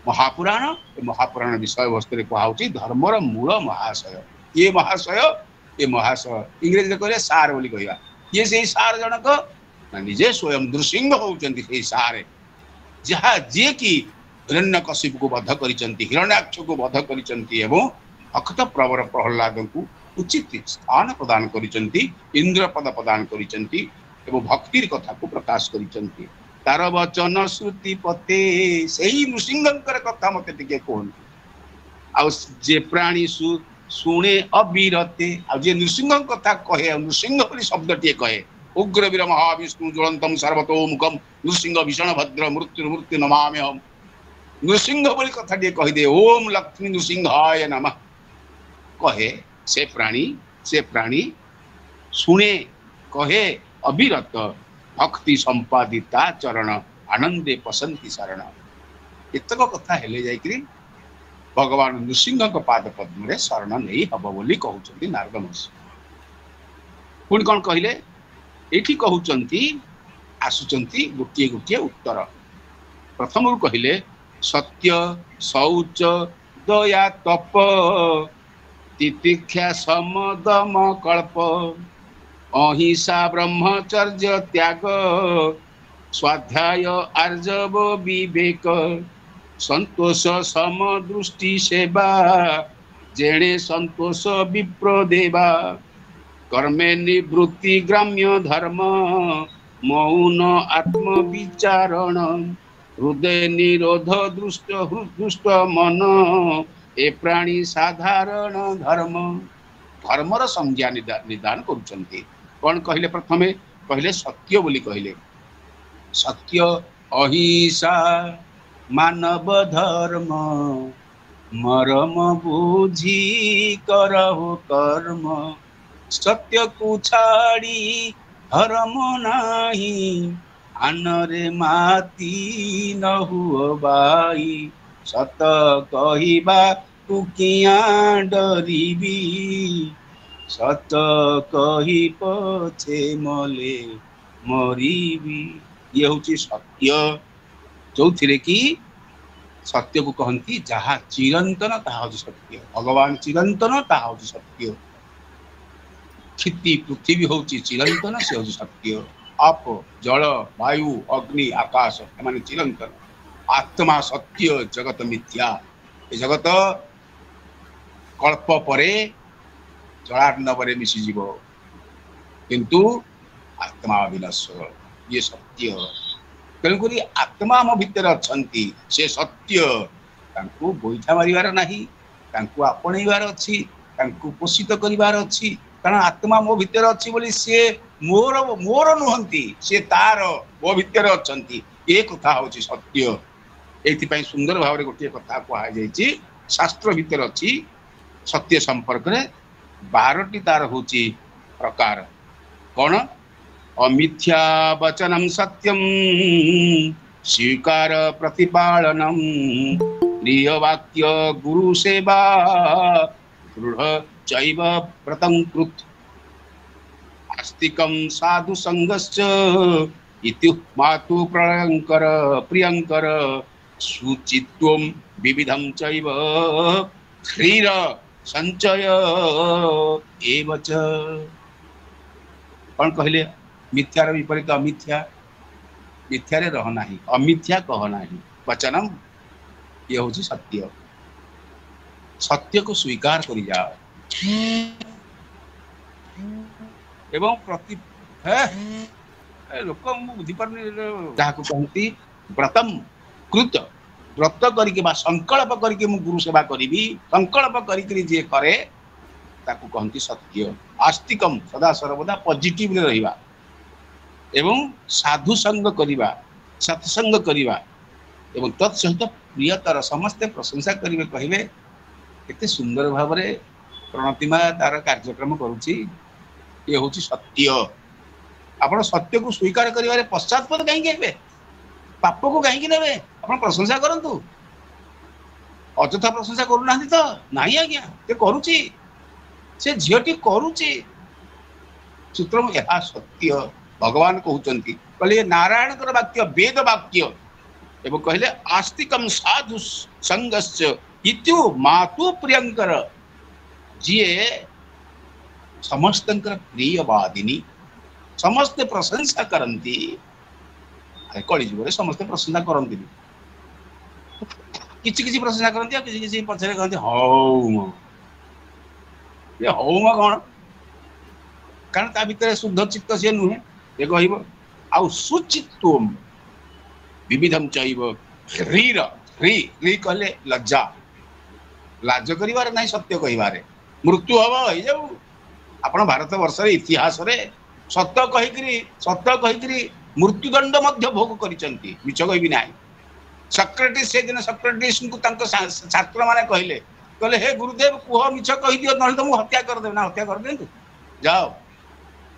महापुराण महापुराण विषय वस्तु कहुची धर्मर मूल महाशय ये महाशय इंग्रेजी कहले सार बोली कहवा ये से सार जनक निजे स्वयं नृसिंह होचंती से सार जहाँ जे कि हिरण्यकशिपु को बध करिसंती हिरण्याक्ष को बध करिसंती एवं अखत प्रवर प्रहलाद को उचित स्थान प्रदान करिसंती इंद्र पद प्रदान करिसंती एवं भक्तिर कथा को प्रकाश करिसंती तार वचन श्रुति पते सही नृसिंहकर कथा मते टिके कोन आ जे प्राणी शुणे अविरते आ जे नृसिंह कथा कहे नृसिंह बोली शब्द टिके कहे उग्र वीर महाविष्णु ज्वलंतम सर्वतोमुखम नृसिंह भीषण भद्र मृत्यु मृत्यु नमाम्यहम नृसिंह बोली कथा टिके कहि दे ओम लक्ष्मी नृसिंहाय नमः कहे से प्राणी शुणे कहे अविरत भक्ति संपादिता चरण आनंदे पसंती शरण एतक कथा हेले जाइकरी भगवान नृसिंह पाद पद्म रे शरण नहीं हब बोली कहउचंती नारद महर्षि पुणी कौन कहले एठी कहउचंती आसुचंती गोटिए गोटिए उत्तर प्रथम कहले सत्य शौच दया तप तितिक्षा समदम कल्प अहिंसा ब्रह्मचर्य त्याग स्वाध्याय आर्जव विवेक संतोष समदृष्टि सेवा जेणे संतोष विप्र देवा कर्मे निवृत्ति ग्राम्य धर्म मौन आत्म विचारण हृदय निरोध दुष्ट मन ए प्राणी साधारण धर्म धर्मर संज्ञा निदान करुचंती कौन कहले प्रथमे कहले सत्य बोली कहले सत्य अहिंसा मानव धर्म मरम बुझी करहु कर्म सत्य को छाड़ी धर्म नाही आनरे माती न हुओ बाई सत कहिबा तू किया डरिबी सत कही पछे मले मरीबी ये हूँ सत्य जो थिरे कि सत्य को कहती जहाँ चिरंतन ताहा सत्य भगवान चिरंतन ताहा सत्य क्षिति पृथ्वी हूँ चिरंतन से हूँ सत्य आप जल वायु अग्नि आकाश एम चिरंतन आत्मा सत्य जगत मिथ्या ए जगत कल्प परे जलार्णव मिशीज किंतु आत्मा विनश्वर ये सत्य तेणुक आत्मा आम भितर अच्छा से सत्य गोईठा मारिबार नाही आपणेबार अच्छी पोषित करिबार अच्छी कारण आत्मा मो भितर अच्छी बोली सी मोर मोर नुहंती सी तार मो भितर अच्छा ये कथा हूँ सत्य ये सुंदर भाव में गोटे कथा कहुई शास्त्र भितर अच्छी सत्य संपर्क में 12टी तार हूँ प्रकार कौन अमिथ्या वचनम सत्यम स्वीकार प्रतिपालनम प्रिय वाक्य गुरु सेवा दृढ़ चैव व्रतं कृत आस्तिकम साधु संगश्च इति मातु प्रियंकर सुचित्वम विविधम चैव ह्रीर संचय एवच कौन कहले मिथ्यार विपरीत अमिथ्या मिथ्या रे रह नाही अमिथ्या कह नाही वचनम ये हूँ सत्य सत्य को स्वीकार करि जाओ एवं प्रति लोक बुझी पार जहाँ कहती व्रतम कृत व्रत करके संकल्प करके मु गुरु सेवा करी संकल्प करी जे करे ताकू कहती सत्य आस्तिकम सदा सर्वदा पॉजिटिव रहिबा एवं साधु संग करिबा सत्संग करिबा एवं तत्सहित प्रियतर समस्ते प्रशंसा करिवे कहिबे केते सुंदर भाव में प्रणतिमा तार कार्यक्रम करुची ये हूँ सत्य आपण सत्य को स्वीकार करिवारे पश्चात्पद कहीं हेबे पाप को कहीं नेबे आपण प्रशंसा करंतु अଯଥା प्रशंसा करू नांती तो नाही आज्ञा ते करूची से झीटी करूची सूत्र यह सत्य भगवान कहते कहले नारायण वाक्य वेद वाक्य एवं कहले आस्तिकम साधु संगश्च इत्यु मातु प्रियंकर जीए समस्त प्रियवादिनी समस्ते प्रशंसा करती कलिजुग समस्ते प्रशंसा करती किसी प्रशंसा करती किसी पछरे कहते हौ ये हौ कौन कारण ता भीतर शुद्ध चित्त सी नुहे ये कहब आउ सुचित्वम विविधम चैव ह्रीर ह्री ह्री कहले लज्जा लाज करिवार नहीं सत्य कहिबारे मृत्यु हब हो जाऊ आपण भारत वर्ष इतिहास रे सत्य कहिकरी मृत्युदंड मध्य भोग करिसंती मिछ कहबी नाही सक्रेटिस से दिन सक्रेटिस को तांको छात्र माने कहले कहले हे गुरुदेव कुह मिछ कहि दियो नहले तो मु हत्या कर देब ना हत्या कर देंतु जाओ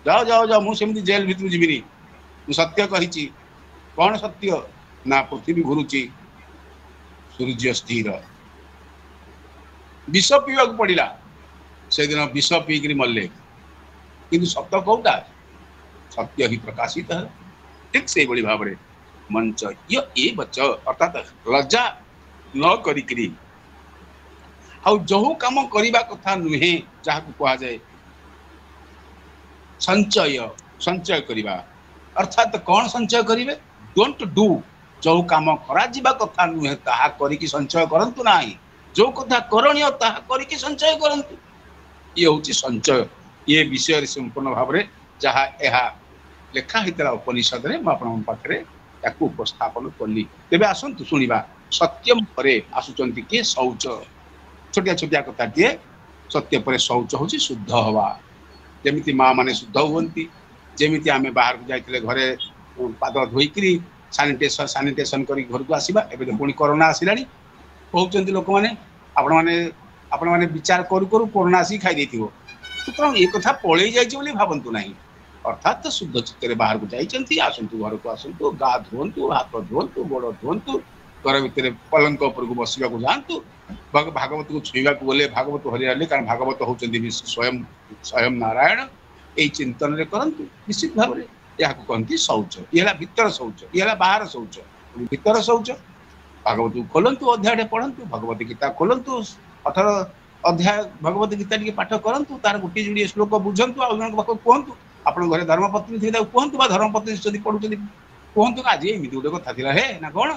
जाओ जाओ जाओ मु सेमती जेल भितर जिबिनी मु सत्य कहिची कौन सत्य ना पृथ्वी घुरुची सूर्य स्थिर विष पीवा पड़ा से दिन विष पीकरी मल्ले कि सत्य कौटा सत्य ही प्रकाशित है ठीक से भाव में मंच ये बच अर्थात लज्जा न करी जो कम करने कथा नुहे जहाँ कह जाए संचय संचय करवा अर्थात कौन संचय करेंगे डोंट डू जो कम करा कथा नुहे ताहा करिकी संचय करंतु नाही जो कथा करणीय ताहा करिकी संचय करंतु ये हूँ संचय ये विषय संपूर्ण भाव में जहाँ यह लेखा होता उपनिषद में मुझे पाखे उपस्थापन कली तेज आसतु शुणा सत्यम पर आसुंच किए शौच छोटिया छोटिया कथा किए सत्य पर शौच हूँ शुद्ध हवा जमी माँ मैंने शुद्ध हुंती जमी आम बाहर को जाते घरे पाद धोईकरी सानिटेसन कर घर को आसवा एवं पुणी कोरोना आसला कहते लोक मैंने आपण मैंने विचार करू करू कोरोना आसिक खाई सुतरां ये कथा पलि जाइए भावतु ना अर्थात तो शुद्ध चित्त बाहर को जाइए आसतु घर को आसतु गा धुवंतु हाथ धुवंतु गोड़ धुवंतु घर भितर पलंक उपर को बसवा जातु भागवत को छुईवा गले भागवत हरियाली कारण भागवत होती स्वयं स्वयं नारायण यही चिंतन में करंतु निश्चित भाव में यह कहती शौच ये भितर शौच ये बाहर शौच भितर शौच भागवत को खोलतु अध्याय पढ़ंतु भगवत गीता खोलतु 18 अध्याय भगवत गीता टी पाठ करंतु तार गोटे जोड़े श्लोक बुझंतु आ कहतु आप घर धर्मपत्नी थी कहतु धर्मपत्नी जब पढ़ुं कहतु आज एमती गोटे कथा थी हे ना कौन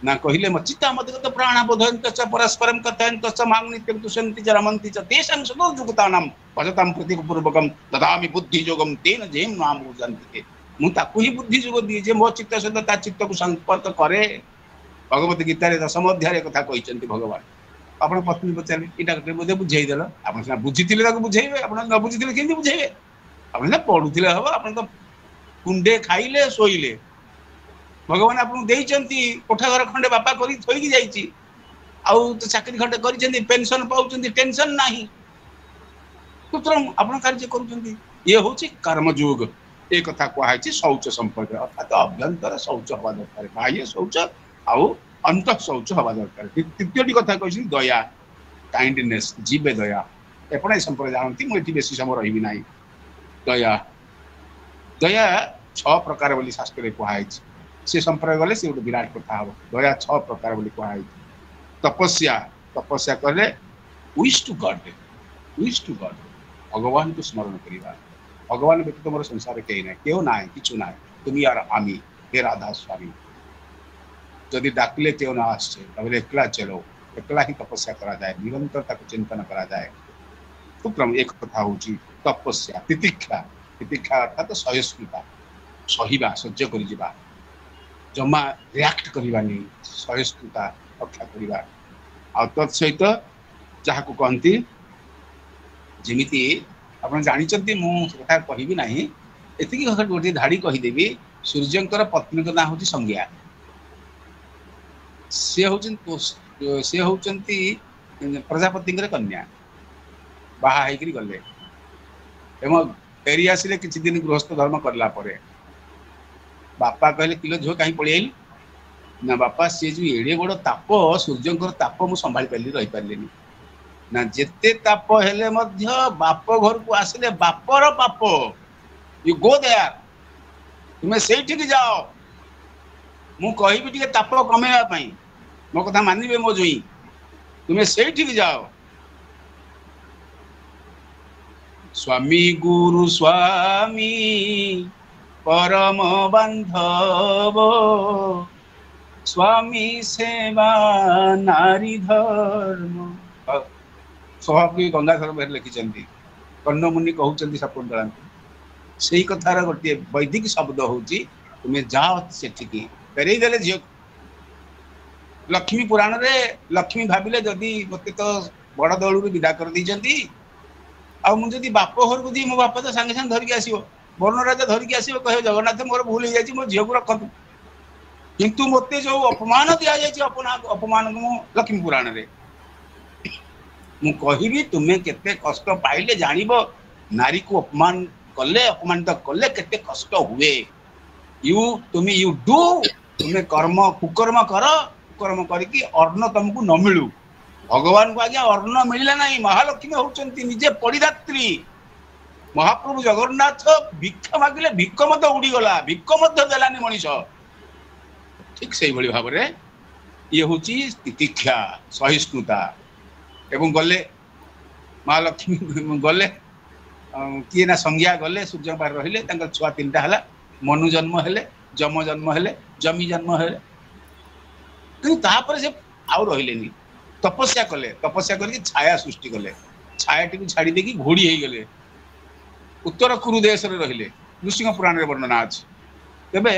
ना कहले मचिता मदगत प्राण बोधयंत परस्परम कथयंत मांग नित्यं तुष्यन्ति च रमन्ति च तेषां सदोजुगतानां भजतां प्रतीकपूर्वकं ददामि बुद्धियोगं तेन जेम नाम उजन्ति मु ताकू ही बुद्धि जोग दिए जे मो चित्त सहित ता चित्त को संपर्क करे भगवत गीता रे 10 अध्याय कथा कहते भगवान आपण पत्नी पचारे इटा बोधे बुझेदेल आप बुझी बुझेबे आप न बुझी केमती बुझेबे आप पढ़ुले हम आप तो कुंडे खाइले शोइले भगवान आपको कोठा घर खंडे बापा कर थोईकी जाइए आउ तो चाकरी खंडे कर पेंशन पाँच टेंशन ना सुतरां आप कार्य कर ये हूँ कर्मयोग ये कथा कहुई शौच संपर्क अर्थात अभ्यंतर शौच हवा दरकार बाह्य शौच आउ अंत शौच हवा दरकार तृतीय कथा कही दया काइंडनेस जीवे दया एपण संपर्क जानती मुझे बेसी समय रही ना दया दया 6 प्रकार बोली शास्त्र कहुई से संपर्क गले से गोटे विराट कथा हम दया 6 प्रकार बोली कहुई तपस्या तपस्या कहले विश टू गॉड भगवान को स्मरण करवा भगवान व्यतीत मोर संसार कहीं ना क्यों ना किचु ना तुम यार आमी हे राधा स्वामी जदि डाकिले क्यों ना आसचे एकला चलो एकला ही तपस्या करा जाए निरंतर चिंतन करा जाए सुतरां एक कथा हूँ तपस्या तितिक्षा तितिक्षा अर्थात सहिष्णुता सहिबा सह्य कर जमा रियाक्ट करवानी सहिष्णुता रक्षा करवा आ तत्सहित जहाँ को कहती जमीती आप जानते मुझे कहबी ना एति गोटे धाड़ी कहीदेवी सूर्यंकर पत्नी ना हूँ संज्ञा सी हूँ प्रजापति कन्या बाहा गले एवं फेरी आसिले किसी दिन गृहस्थ धर्म करला परे बापा कहले किलो झील कहीं पलि आई ना बापा सी जो एड़े बड़ ताप सूर्यंकर ताप मुझे संभाली पारि रही पारे ना जेते ताप हेले मध्य बाप घर को आसिले बापर पाप यू गो देयर तुम्हें से जाओ मु कहबी टिके ताप कमेवा पई मो कथा मानिबे मो जोई तुम्हें से जाओ स्वामी गुरु स्वामी परम बांधव स्वामी सेवा नारी धर्म स्वभाव गंगाधर मेहर लिखिं कर्णमुनि कहते शकुंतला ସେଇ କଥାର ଗୋଟିଏ ବୈଦିକ ଶବ୍ଦ ହଉଛି ତୁମେ ଯାଅ ସେଠିକି ଫେରେଇ ଦେଲେ ଝିଅ। ଲକ୍ଷ୍ମୀ ପୁରାଣରେ ଲକ୍ଷ୍ମୀ ଭାବିଲେ ଯଦି ମୋତେ ତ ବଡ ଦେଉଳରୁ ବିଦା କରିଦେଇଛନ୍ତି, ଆଉ ମୁଁ ଯଦି ବାପ ଘରକୁ ଯିବି ମୋ ବାପା ତ ସାଙ୍ଗେ ସାଙ୍ଗେ ଧରିକି ଆସିବ, ବର୍ଣ୍ଣରାଜା ଧରିକି ଆସିବ, କହିବ ଜଗନ୍ନାଥ ମୋର ଭୁଲ ହେଇଯାଇଛି, ମୋ ଝିଅକୁ ରଖନ୍ତୁ। କିନ୍ତୁ ମୋତେ ଯୋଉ ଅପମାନ ଦିଆଯାଇଛି ଅପମାନକୁ ମୁଁ ଲକ୍ଷ୍ମୀ ପୁରାଣରେ ମୁଁ କହିବି ତୁମେ କେତେ କଷ୍ଟ ପାଇଲେ ଜାଣିବ ନାରୀକୁ ଅପମାନ କଲେ, ଅପମାନିତ କଲେ କେତେ କଷ୍ଟ ହୁଏ। ତୁମେ ତୁମେ କର୍ମ କୁକର୍ମ କର, କୁକର୍ମ କରିକି ଅନ୍ନ ତମକୁ ନ ମିଳୁ। ଭଗବାନଙ୍କୁ ଆଜ୍ଞା ଅନ୍ନ ମିଳିଲା ନାହିଁ, ମହାଲକ୍ଷ୍ମୀ ହଉଛନ୍ତି ନିଜେ ପରିଦାତ୍ରୀ। ମହାପ୍ରଭୁ ଜଗନ୍ନାଥ ଭିକ୍ଷା ମାଗିଲେ ଭିକ ମଧ୍ୟ ଉଡିଗଲା, ଭିକ ମଧ୍ୟ ଦେଲାନି ମଣିଷ। ଠିକ ସେଇଭଳି ଭାବରେ ଇଏ ହଉଛି ତିତିକ୍ଷା, ସହିଷ୍ଣୁତା। ଏବଂ ଗଲେ ମହାଲକ୍ଷ୍ମୀ ଗଲେ, କିଏ ନା ସଂଜ୍ଞା ଗଲେ, ସୂର୍ଯ୍ୟ ପାଖରେ ରହିଲେ, ତାଙ୍କର ଛୁଆ 3ଟା ହେଲା। ମନୁ ଜନ୍ମ ହେଲେ, ଯମ ଜନ୍ମ ହେଲେ, ଜମି ଜନ୍ମ ହେଲେ। କିନ୍ତୁ ତାପରେ ସେ ଆଉ ରହିଲେନି, ତପସ୍ୟା କଲେ, ତପସ୍ୟା କରିକି ଛାୟା ସୃଷ୍ଟି କଲେ। ଛାୟାଟିକୁ ଛାଡି ଦେଇକି ଘୋଡି ହେଇଗଲେ, ଉତ୍ତର କୁରୁ ଦେଶରେ ରହିଲେ। ନୃସିଂହ ପୁରାଣରେ ବର୍ଣ୍ଣନା ଅଛି। ତେବେ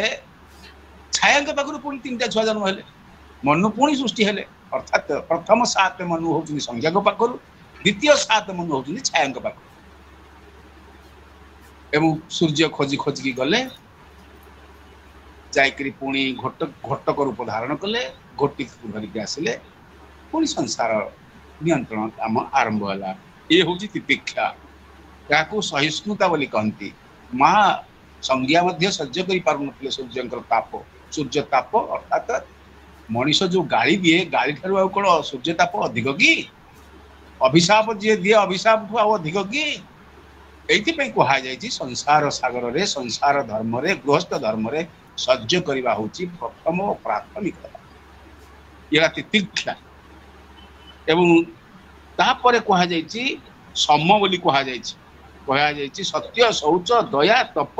ଛାୟାଙ୍କ ପାଖରୁ ପୁଣି 3ଟା ଛୁଆ ଜନ୍ମ ହେଲେ, ମନୁ ପୁଣି ସୃଷ୍ଟି ହେଲେ। ଅର୍ଥାତ୍ ପ୍ରଥମ 7 ମନୁ ହଉଛନ୍ତି ସଂଜ୍ଞାଙ୍କ ପାଖରୁ, ଦ୍ୱିତୀୟ 7 ମନୁ ହଉଛନ୍ତି ଛାୟାଙ୍କ ପାଖରୁ। ଏବଂ ସୂର୍ଯ୍ୟ ଖୋଜି ଖୋଜିକି ଗଲେ, ଯାଇକରି ପୁଣି ଘଟକ ରୂପ ଧାରଣ କଲେ, ଘଟିକୁ ଧରିକି ଆସିଲେ, ପୁଣି ସଂସାର ନିୟନ୍ତ୍ରଣ କାମ ଆରମ୍ଭ ହେଲା। ଇଏ ହଉଛି ତିତିକ୍ଷା, ଏହାକୁ ସହିଷ୍ଣୁତା ବୋଲି କହନ୍ତି। ମା ସଂଜ୍ଞା ମଧ୍ୟ ସହ୍ୟ କରିପାରୁନଥିଲେ ସୂର୍ଯ୍ୟଙ୍କର ତାପ। ସୂର୍ଯ୍ୟ ତାପ ଅର୍ଥାତ୍ ମଣିଷ ଯୋଉ ଗାଳି ଦିଏ, ଗାଳି ଠାରୁ ଆଉ କଣ ସୂର୍ଯ୍ୟ ତାପ ଅଧିକ କି? ଅଭିଶାପ ଯିଏ ଦିଏ, ଅଭିଶାପଠୁ ଆଉ ଅଧିକ କି? ଏଇଥିପାଇଁ କୁହାଯାଇଛି ସଂସାର ସାଗରରେ, ସଂସାର ଧର୍ମରେ, ଗୃହସ୍ଥ ଧର୍ମରେ ସହ୍ୟ କରିବା ହଉଛି ପ୍ରଥମ ପ୍ରାଥମିକତା। ଏହା ତିତିକ୍ଷା। ଏବଂ ତାପରେ କୁହାଯାଇଛି ସମ ବୋଲି କୁହାଯାଇଛି। କୁହାଯାଇଛି ସତ୍ୟ, ଶୌଚ, ଦୟା, ତପ,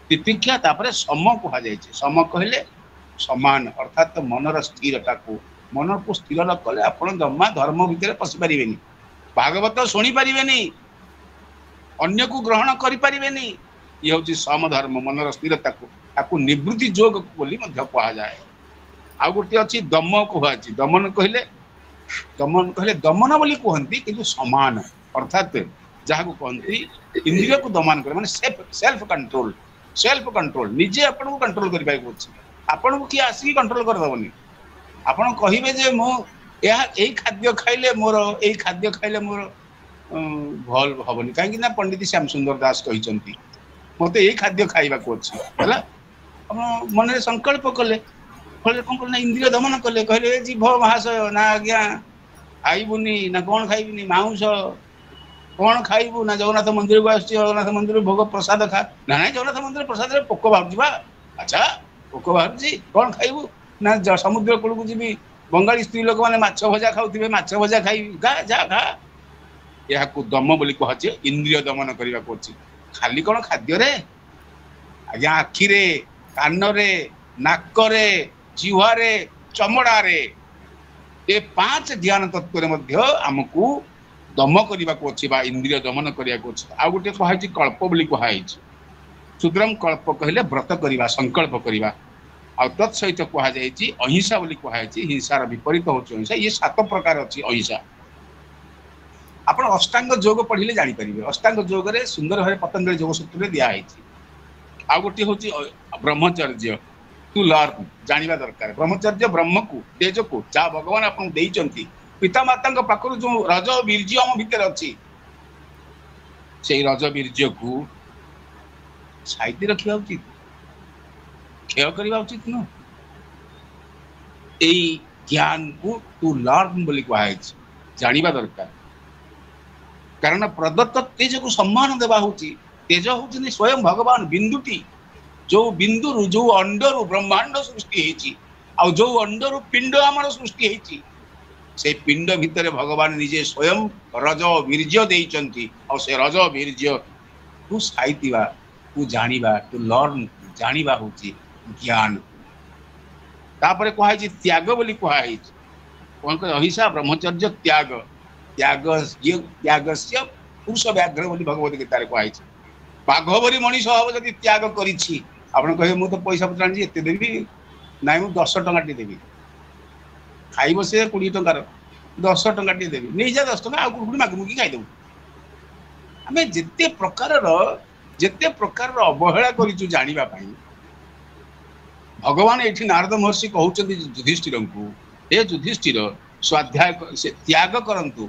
ତିତିକ୍ଷା, ତାପରେ ସମ କୁହାଯାଇଛି। ସମ କହିଲେ ସମାନ, ଅର୍ଥାତ୍ ମନର ସ୍ଥିରତାକୁ। ମନକୁ ସ୍ଥିର ନ କଲେ ଆପଣ ଜମା ଧର୍ମ ଭିତରେ ପଶି ପାରିବେନି, ଭାଗବତ ଶୁଣି ପାରିବେନି, ଅନ୍ୟକୁ ଗ୍ରହଣ କରିପାରିବେନି। ଇଏ ହଉଛି ସମଧର୍ମ, ମନର ସ୍ଥିରତାକୁ। ତାକୁ ନିବୃତ୍ତି ଯୋଗ ବୋଲି ମଧ୍ୟ କୁହାଯାଏ। ଆଉ ଗୋଟିଏ ଅଛି ଦମ କୁହାଯାଇଛି। ଦମନ କହିଲେ ଦମନ ବୋଲି କୁହନ୍ତି, କିନ୍ତୁ ସମାନ, ଅର୍ଥାତ୍ ଯାହାକୁ କହନ୍ତି ଇନ୍ଦ୍ରିୟକୁ ଦମନ କରେ, ମାନେ ସେଲ୍ଫ କଣ୍ଟ୍ରୋଲ। ସେଲ୍ଫ କଣ୍ଟ୍ରୋଲ, ନିଜେ ଆପଣଙ୍କୁ କଣ୍ଟ୍ରୋଲ କରିବାକୁ ଅଛି। ଆପଣଙ୍କୁ କିଏ ଆସିକି କଣ୍ଟ୍ରୋଲ କରିଦେବନି। ଆପଣ କହିବେ ଯେ ମୁଁ ଏଇ ଖାଦ୍ୟ ଖାଇଲେ ମୋର ଭଲ ହବନି, କାହିଁକି ନା ପଣ୍ଡିତ ଶ୍ୟାମ ସୁନ୍ଦର ଦାସ କହିଛନ୍ତି ମତେ ଏଇ ଖାଦ୍ୟ ଖାଇବାକୁ ଅଛି, ହେଲା। ଆପଣ ମନରେ ସଂକଳ୍ପ କଲେ, ଫଳରେ କଣ କଲେ ନା ଇନ୍ଦ୍ରିୟ ଦମନ କଲେ। କହିଲେ ଜିଭ ମହାଶୟ, ନା ଆଜ୍ଞା ଖାଇବୁନି, ନା କଣ ଖାଇବୁନି, ମାଉଁସ କଣ ଖାଇବୁ, ନା ଜଗନ୍ନାଥ ମନ୍ଦିରକୁ ଆସୁଛି, ଜଗନ୍ନାଥ ମନ୍ଦିର ଭୋଗ ପ୍ରସାଦ ଖା। ନା ନାଇଁ, ଜଗନ୍ନାଥ ମନ୍ଦିର ପ୍ରସାଦରେ ପୋକ ବାହାରୁଛି ବା। ଆଚ୍ଛା, ପୋକ ବାହାରୁଛି, କଣ ଖାଇବୁ? ନା ସମୁଦ୍ର କୂଳକୁ ଯିବି, ବଙ୍ଗାଳୀ ସ୍ତ୍ରୀ ଲୋକମାନେ ମାଛ ଭଜା ଖାଉଥିବେ, ମାଛ ଭଜା ଖାଇବି, ଯା ଖା। ଏହାକୁ ଦମ ବୋଲି କୁହାଯାଏ। ଇନ୍ଦ୍ରିୟ ଦମନ କରିବାକୁ ଅଛି। ଖାଲି କଣ ଖାଦ୍ୟରେ? ଆଜ୍ଞା, ଆଖିରେ, କାନରେ, ନାକରେ, ଜିହ୍ୱାରେ, ଚମଡାରେ, ଏ 5 ଜ୍ଞାନ ତତ୍ତ୍ୱରେ ମଧ୍ୟ ଆମକୁ ଦମ କରିବାକୁ ଅଛି, ବା ଇନ୍ଦ୍ରିୟ ଦମନ କରିବାକୁ ଅଛି। ଆଉ ଗୋଟେ କୁହାଯାଇଛି କଳ୍ପ ବୋଲି କୁହାଯାଇଛି। ଶୁଦ୍ରମ୍ କଳ୍ପ କହିଲେ ବ୍ରତ କରିବା, ସଂକଳ୍ପ କରିବା। ଆଉ ତତ୍ ସହିତ କୁହାଯାଇଛି ଅହିଂସା ବୋଲି କୁହାଯାଇଛି। ହିଂସାର ବିପରୀତ ହେଉଛି ଅହିଂସା। ଇଏ 7 ପ୍ରକାର ଅଛି ଅହିଂସା। ଆପଣ ଅଷ୍ଟାଙ୍ଗ ଯୋଗ ପଢିଲେ ଜାଣିପାରିବେ। ଅଷ୍ଟାଙ୍ଗ ଯୋଗରେ ସୁନ୍ଦର ଭାବରେ ପତଞ୍ଜଳି ଯୋଗ ସୂତ୍ରରେ ଦିଆହେଇଛି। ଆଉ ଗୋଟିଏ ହଉଛି ବ୍ରହ୍ମଚର୍ଯ୍ୟ, ଟୁ ଲର୍ନ, ଜାଣିବା ଦରକାର। ବ୍ରହ୍ମଚର୍ଯ୍ୟ ବ୍ରହ୍ମକୁ, ତେଜକୁ, ଯାହା ଭଗବାନ ଆପଣଙ୍କୁ ଦେଇଛନ୍ତି, ପିତାମାତାଙ୍କ ପାଖରୁ ଯୋଉ ରଜ ବୀର୍ଯ୍ୟ ଆମ ଭିତରେ ଅଛି, ସେଇ ରଜ ବୀର୍ଯ୍ୟକୁ ସାଇତି ରଖିବା ଉଚିତ, କ୍ଷୟ କରିବା ଉଚିତ ନୁହଁ। ଏଇ ଜ୍ଞାନକୁ ଟୁ ଲର୍ନ ବୋଲି କୁହାଯାଇଛି, ଜାଣିବା ଦରକାର। କାରଣ ପ୍ରଦତ୍ତ ତେଜକୁ ସମ୍ମାନ ଦେବା ହଉଛି। ତେଜ ହଉଛନ୍ତି ସ୍ୱୟଂ ଭଗବାନ, ବିନ୍ଦୁଟି। ଯୋଉ ବିନ୍ଦୁରୁ, ଯୋଉ ଅଣ୍ଡରୁ ବ୍ରହ୍ମାଣ୍ଡ ସୃଷ୍ଟି ହେଇଛି, ଆଉ ଯୋଉ ଅଣ୍ଡରୁ ପିଣ୍ଡ ଆମର ସୃଷ୍ଟି ହେଇଛି, ସେଇ ପିଣ୍ଡ ଭିତରେ ଭଗବାନ ନିଜେ ସ୍ୱୟଂ ରଜ ବୀର୍ଯ୍ୟ ଦେଇଛନ୍ତି। ଆଉ ସେ ରଜ ବୀର୍ଯ୍ୟକୁ ସାଇତିବା, କୁ ଜାଣିବା, ଟୁ ଲର୍ନ, ଜାଣିବା ହଉଛି ଜ୍ଞାନ। ତାପରେ କୁହାଯାଇଛି ତ୍ୟାଗ ବୋଲି କୁହାଯାଇଛି। କଣ କହ? ଅହିଂସା, ବ୍ରହ୍ମଚର୍ଯ୍ୟ, ତ୍ୟାଗ। ତ୍ୟାଗସ୍ୟ ପୁରୁଷ ବ୍ୟାଘ୍ର ବୋଲି ଭଗବତ ଗୀତାରେ କୁହାଯାଇଛି। बाघ भरी मनीष हम जब त्याग करी आप कहे मुझे तो पैसा पत्र आनी एत देवी ना मुझे 10 टଙ୍କା टी देवी खाइब से 20 टंकार 10 टଙ୍କା टी देवी नहीं जा 10 टଙ୍କା आगे मागमुगी खाईदेव आम जिते प्रकार अवहेला करूँ जानापी भगवान ये नारद महर्षि कहते युधिष्ठिर को हे युधिष्ठिर स्वाध्याय त्याग करंतु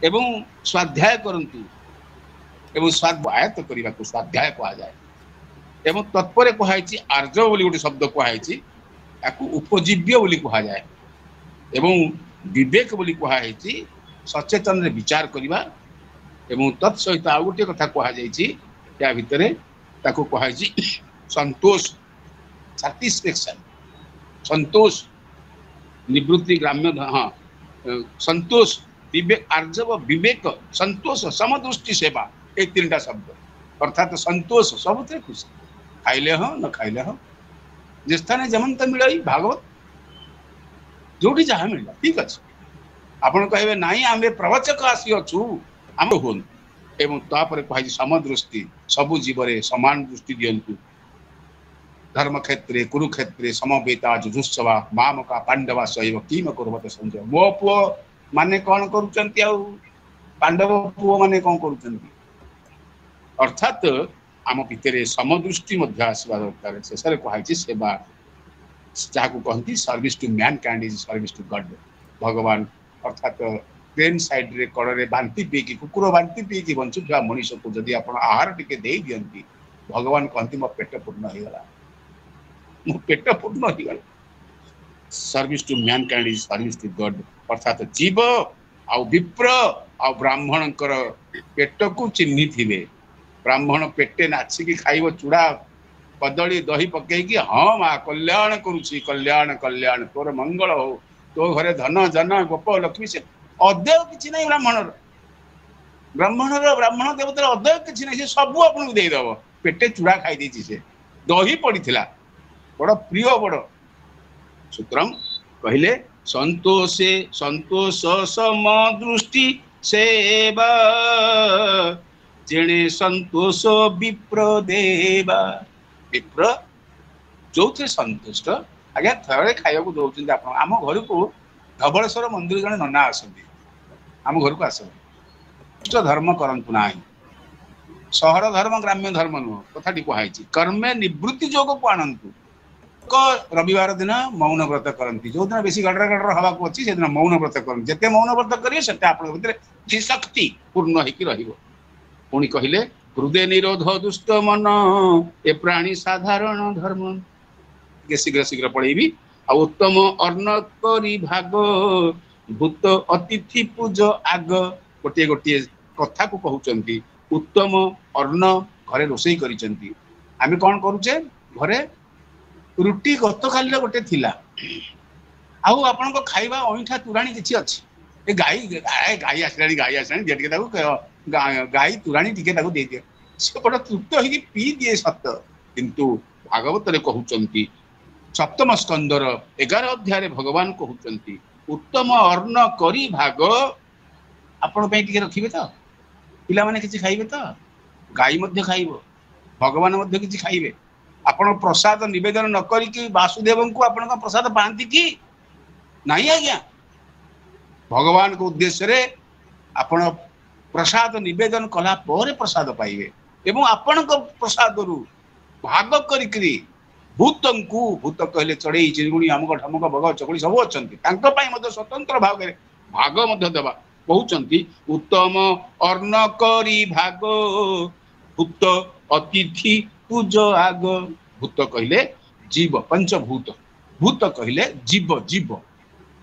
एवं स्वाध्याय करंतु एवं स्वाध्यायत करने को स्वाध्याय कहा जाए एवं तत्पर कहुई आर्ज बोली गोटे शब्द कहुई उपजीव्य बोली कहा जाए एवं विवेक बोली कहुई सचेतन रे विचार करवा एवं तत्सहित आउ गोटे कथा कहुई या भितर ताको कहुई संतोष सैटिस्फैक्शन संतोष निवृत्ति ग्राम्य हाँ संतोष विवेक आर्जव विवेक संतोष समदृष्टि सेवा ये 3टा शब्द अर्थात संतोष सब खुशी खाइले हाँ न खाइले हाँ जे स्थान जमन तो मिल भागवत जो जहाँ मिलला ठीक अच्छे आपड़ कहे ना आम प्रवचक आसी अच्छु आम हूँ एवं तापर कह समदृष्टि सबु जीवरे समान दृष्टि दिंतु धर्म क्षेत्रे कुरुक्षेत्रे समवेता जुजुत्सवा मामका पांडवा सैव किम कुर्वत संजय मो पुओ माने कौन करुचंती आउ पांडव पुओ माने कौन करुचंती अर्थात आम भितर समदृष्टि आसवा दरकार शेष कहुई सेवा जहाँ कहती service to mankind is service to God भगवान अर्थात ट्रेन साइड रे कड़े बांति पीकी कुकुर बांति पीकी बंचुवा मनीष को जदि आप आहार टिके दे दियंती भगवान कहती मो पेट पूर्ण हो गला मो पेट पूर्ण हो गला service to mankind is service to God अर्थात जीव आउ विप्र आउ ब्राह्मण पेट को चिन्ही थिबे ब्राह्मण पेटे नाचिकी खाइब चूड़ा कदली दही पकईकी हाँ माँ कल्याण करुची कल्याण कल्याण तोर मंगल हो तो घरे धन जन गोप लक्ष्मी से अद्य कि ना ब्राह्मण देवतार अद्य कि ना सब आपको देदेव पेटे चूड़ा खाई देती से दही पड़ा बड़ प्रिय बड़ सूत्रम कहले संतोषे संतोष सम दृष्टि सेवा जेणे संतोष विप्र देवा विप्र जो थे संतुष्ट आज्ञा थे खाया दौरान आप आम घर को धवलेश्वर मंदिर जड़े नना आसती आम घर को आसते धर्म करंतु ना सहर धर्म ग्राम्य धर्म नुह कथाटी कहुई कर्मे निवृत्ति योग को आणंतु रविवार दिन मौन व्रत करती जो दिन बेसी गडर गडर हवा को अच्छी से दिन मौन व्रत करते जिते मौन व्रत करेंगे से भर शक्ति पूर्ण हो पुणी कहले हृदय निरोध दुष्ट मन ए प्राणी साधारण धर्म शीघ्र शीघ्र पढ़ेबी आ उत्तम अर्ण करी भाग भूत अतिथि पूज आग गोटे गोटे कथा को कहउचंती उत्तम अर्ण घरे रोसई करिसंती आमे कोन करूचे घरे रुटी गत काली गोटे थिला आउ आपन को खाइबा ओइठा तुराणी किछि अछि ए गाई आसलानी जे गाई तुराणी टिके ताको दे दिए से बड़ा तृप्त होगी पी दिए सत किंतु भागवत रे कहउचंती सप्तम स्कंदर 11 अध्याय भगवान कहउचंती उत्तम अर्ण करी भाग आपण पे टिके रखिबे त पिला माने किछि खाइबे त गाई मध्ये खाइबो भगवान मध्ये किछि खाइबे आपण प्रसाद निवेदन न करी कि वासुदेव को आपण का प्रसाद पांती की नहीं आज्ञा भगवान को उद्देश्य रे आपण प्रसाद निवेदन कला पर प्रसाद पाइबे एवं आपण को प्रसाद रु भाग करी भूत कहले चढ़ई चिंगुणी अमुक ढमुक बग चकड़ी सब अच्छा स्वतंत्र भाग भाग देवा कहते उत्तम अर्ण करी भाग भूत अतिथि पूज आग भूत कहले जीव पंचभूत भूत कहले जीव जीव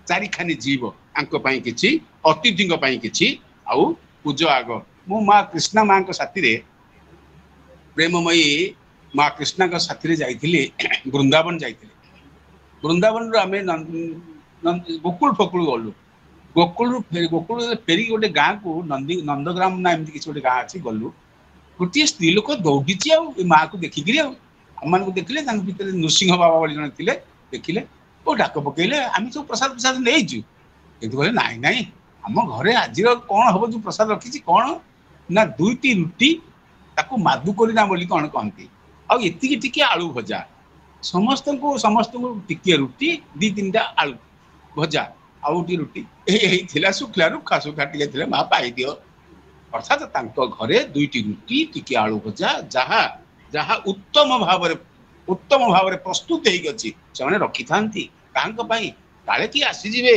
चारिखानी जीव आंक पई किछि अतिथिंक पई किछि आउ पूज आग मु माँ कृष्णा माँ साथी रे प्रेममयी माँ कृष्णा का साथी जाइए वृंदावन जाइए वृंदावन आम गोकुल फकुल गलु गोकुल फेरी गोटे गाँ को नंदग्राम ना एमती किसी गोटे गाँ अच्छी गलु गोटे स्त्री लोक दौड़ी आ माँ को देखिकी आम को देखिले भर नृसिंह बाबा बोली जन थे देखिले ओ डाक पकईले आम सब प्रसाद प्रसाद नहीं कहते नाई नाई आम घरे आज कौन हम जो प्रसाद रखी कौन ना 2टी रुटी ताकू मादुकोली बोली कौन कहती आउ एतिकी टिके आलू भजा समस्त को टिके रुटी दी तीन टा आलू भजा आउ टी रुटी शुखला रुखा सुखा टिके माँ पाई दियो अर्थात तांको घरे दुईटी रुटी टिके आलू भजा जहाँ जहाँ उत्तम भाव प्रस्तुत होने रखी था काले कि आसीजे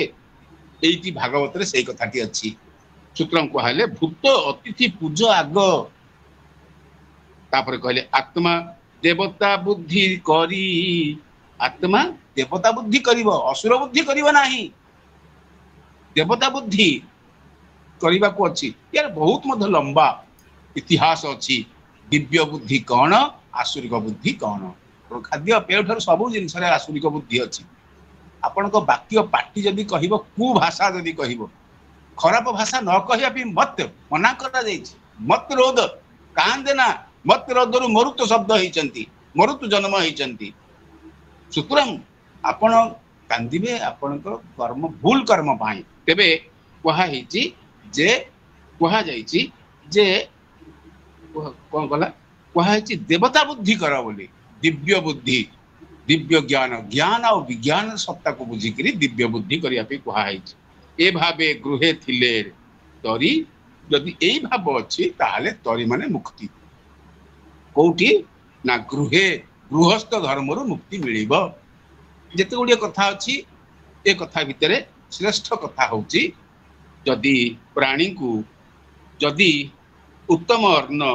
ये भागवत से कथाटी अच्छी सूत्र कहले भूत अतिथि पूज आग तापर कहले आत्मा देवता बुद्धि करी आत्मा देवता बुद्धि करिवो असुर बुद्धि करिवो नाही देवता बुद्धि करने को अच्छी यार बहुत मध्य लंबा इतिहास अच्छी दिव्य बुद्धि कौन आसुरिक बुद्धि कौन खाद्य पेय ठार सब जिन आसुरिक बुद्धि अच्छी आपण वाक्य पार्टी जदि कह कुभाषा जदि कह खराब भाषा न कहवाई मत मना कर मत रोध कांदेना मत रोधर मरुत शब्द होती मरुत जन्म होती सुतरां आपण कांदिबे आपण कर्म भूल कर्म पाई तेबे कहुई जे कहुई जे कौन कला कहुई देवता बुद्धि कर बोली दिव्य बुद्धि दिव्य ज्ञान ज्ञान और विज्ञान सत्ता को बुझिक दिव्य बुद्धि करने कहुई ए भावे गृहे थिले तरी जदि यही भाव अच्छी ताहले तरी माने मुक्ति कौटी ना गृहे गृहस्थ धर्म मुक्ति मिलिबो जेते गुड़िया कथा अच्छी ए कथा भितर श्रेष्ठ कथा होची जदि प्राणी को जदि उत्तम अन्न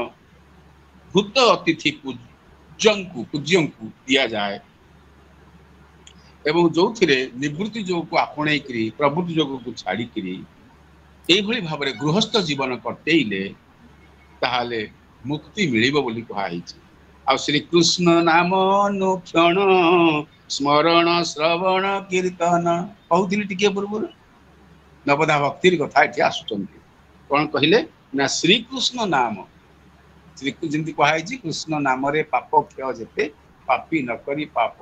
भूत अतिथि पूज्य को दिया जाए एवं जो निवृत्ति जो को आपणे प्रवृत्ति जो को छाड़ी यही भाव में गृहस्थ जीवन कटेले ताहले मुक्ति मिलिबो बोली कहुई आ श्री कृष्ण नाम अनुक्षण स्मरण श्रवण कीर्तन कहूली टिके पूर्व नवदा भक्तिर कथा ये आसुँच कौन कहले ना श्रीकृष्ण नाम श्री जमी कहुई कृष्ण नाम रे पाप क्षय जेते पापी न करी पाप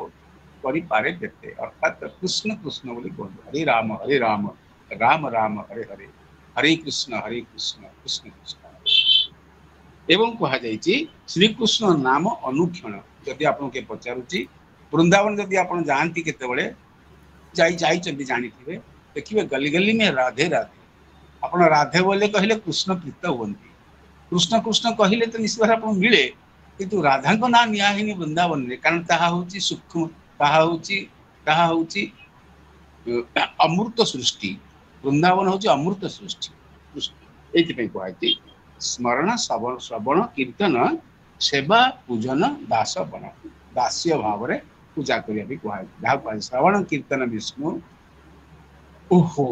करी पारे देते अर्थात कृष्ण कृष्ण बोली कहते हरे राम राम राम हरे हरे हरे कृष्ण कृष्ण कृष्ण एवं कहुई श्रीकृष्ण नाम अनुक्षण जदि आपन के पचारुची वृंदावन जदि आप जाती केतबले जानी देखिए गली गली में राधे राधे आप राधे बोले कहले कृष्ण प्रीत हमें कृष्ण कृष्ण कहले तो निश्चित भाव आप मिले किंतु राधा को ना नियाहिनी वृंदावन में कारण ताहा होची सूक्ष्म ताहा होची अमृत सृष्टि वृंदावन होची अमृत सृष्टि ये कहुई स्मरण श्रवण कीर्तन सेवा पूजन दास बन दास्य भाव में पूजा करने कहुई श्रवण कीर्तन विष्णु ओहो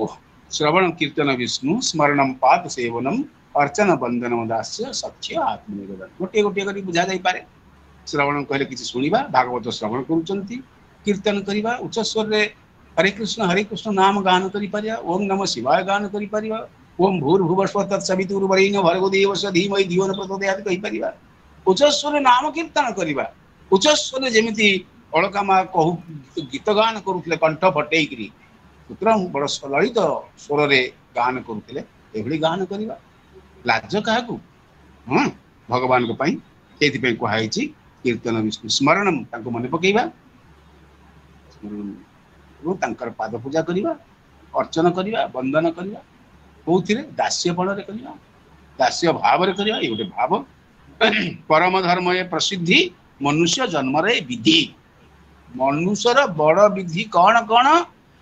श्रवण कीर्तन विष्णु स्मरण पाद सेवनम अर्चन बंदनम दास्य सख्य आत्मनिवेदन गोटे गोटे कर बुझा जापे श्रवण कहले किसी शुणा भागवत श्रवण करुँच कीर्तन करवा उच्च स्वर हरे कृष्ण नाम गान कर ओम नम शिवाय गान कर ओम भूर्भुवस्व तत्सवितुर्वरेण्य भर्गो देवस्य धीमहि धियो न प्रचोदयात् कहिपरिबा उच्च स्वर नाम कीर्तन करवा उच्च स्वर जेमिति अलका माँ कहू गीत गान करुले कंठ फटेकरी सूत्र बड़ ललित स्वर रे गान करुले एभली गान करवा लाज क्या हाँ भगवान को कहुई कीर्तन विष्णु स्मरण मन पकईवा स्मरण पाद पूजा करवा अर्चन करवा वंदन करवा कौन दास्य बल दास्य भाव ये गोटे भाव परम धर्म ये प्रसिद्धि मनुष्य जन्म रे विधि मनुष्यर बड़ विधि कौन कौन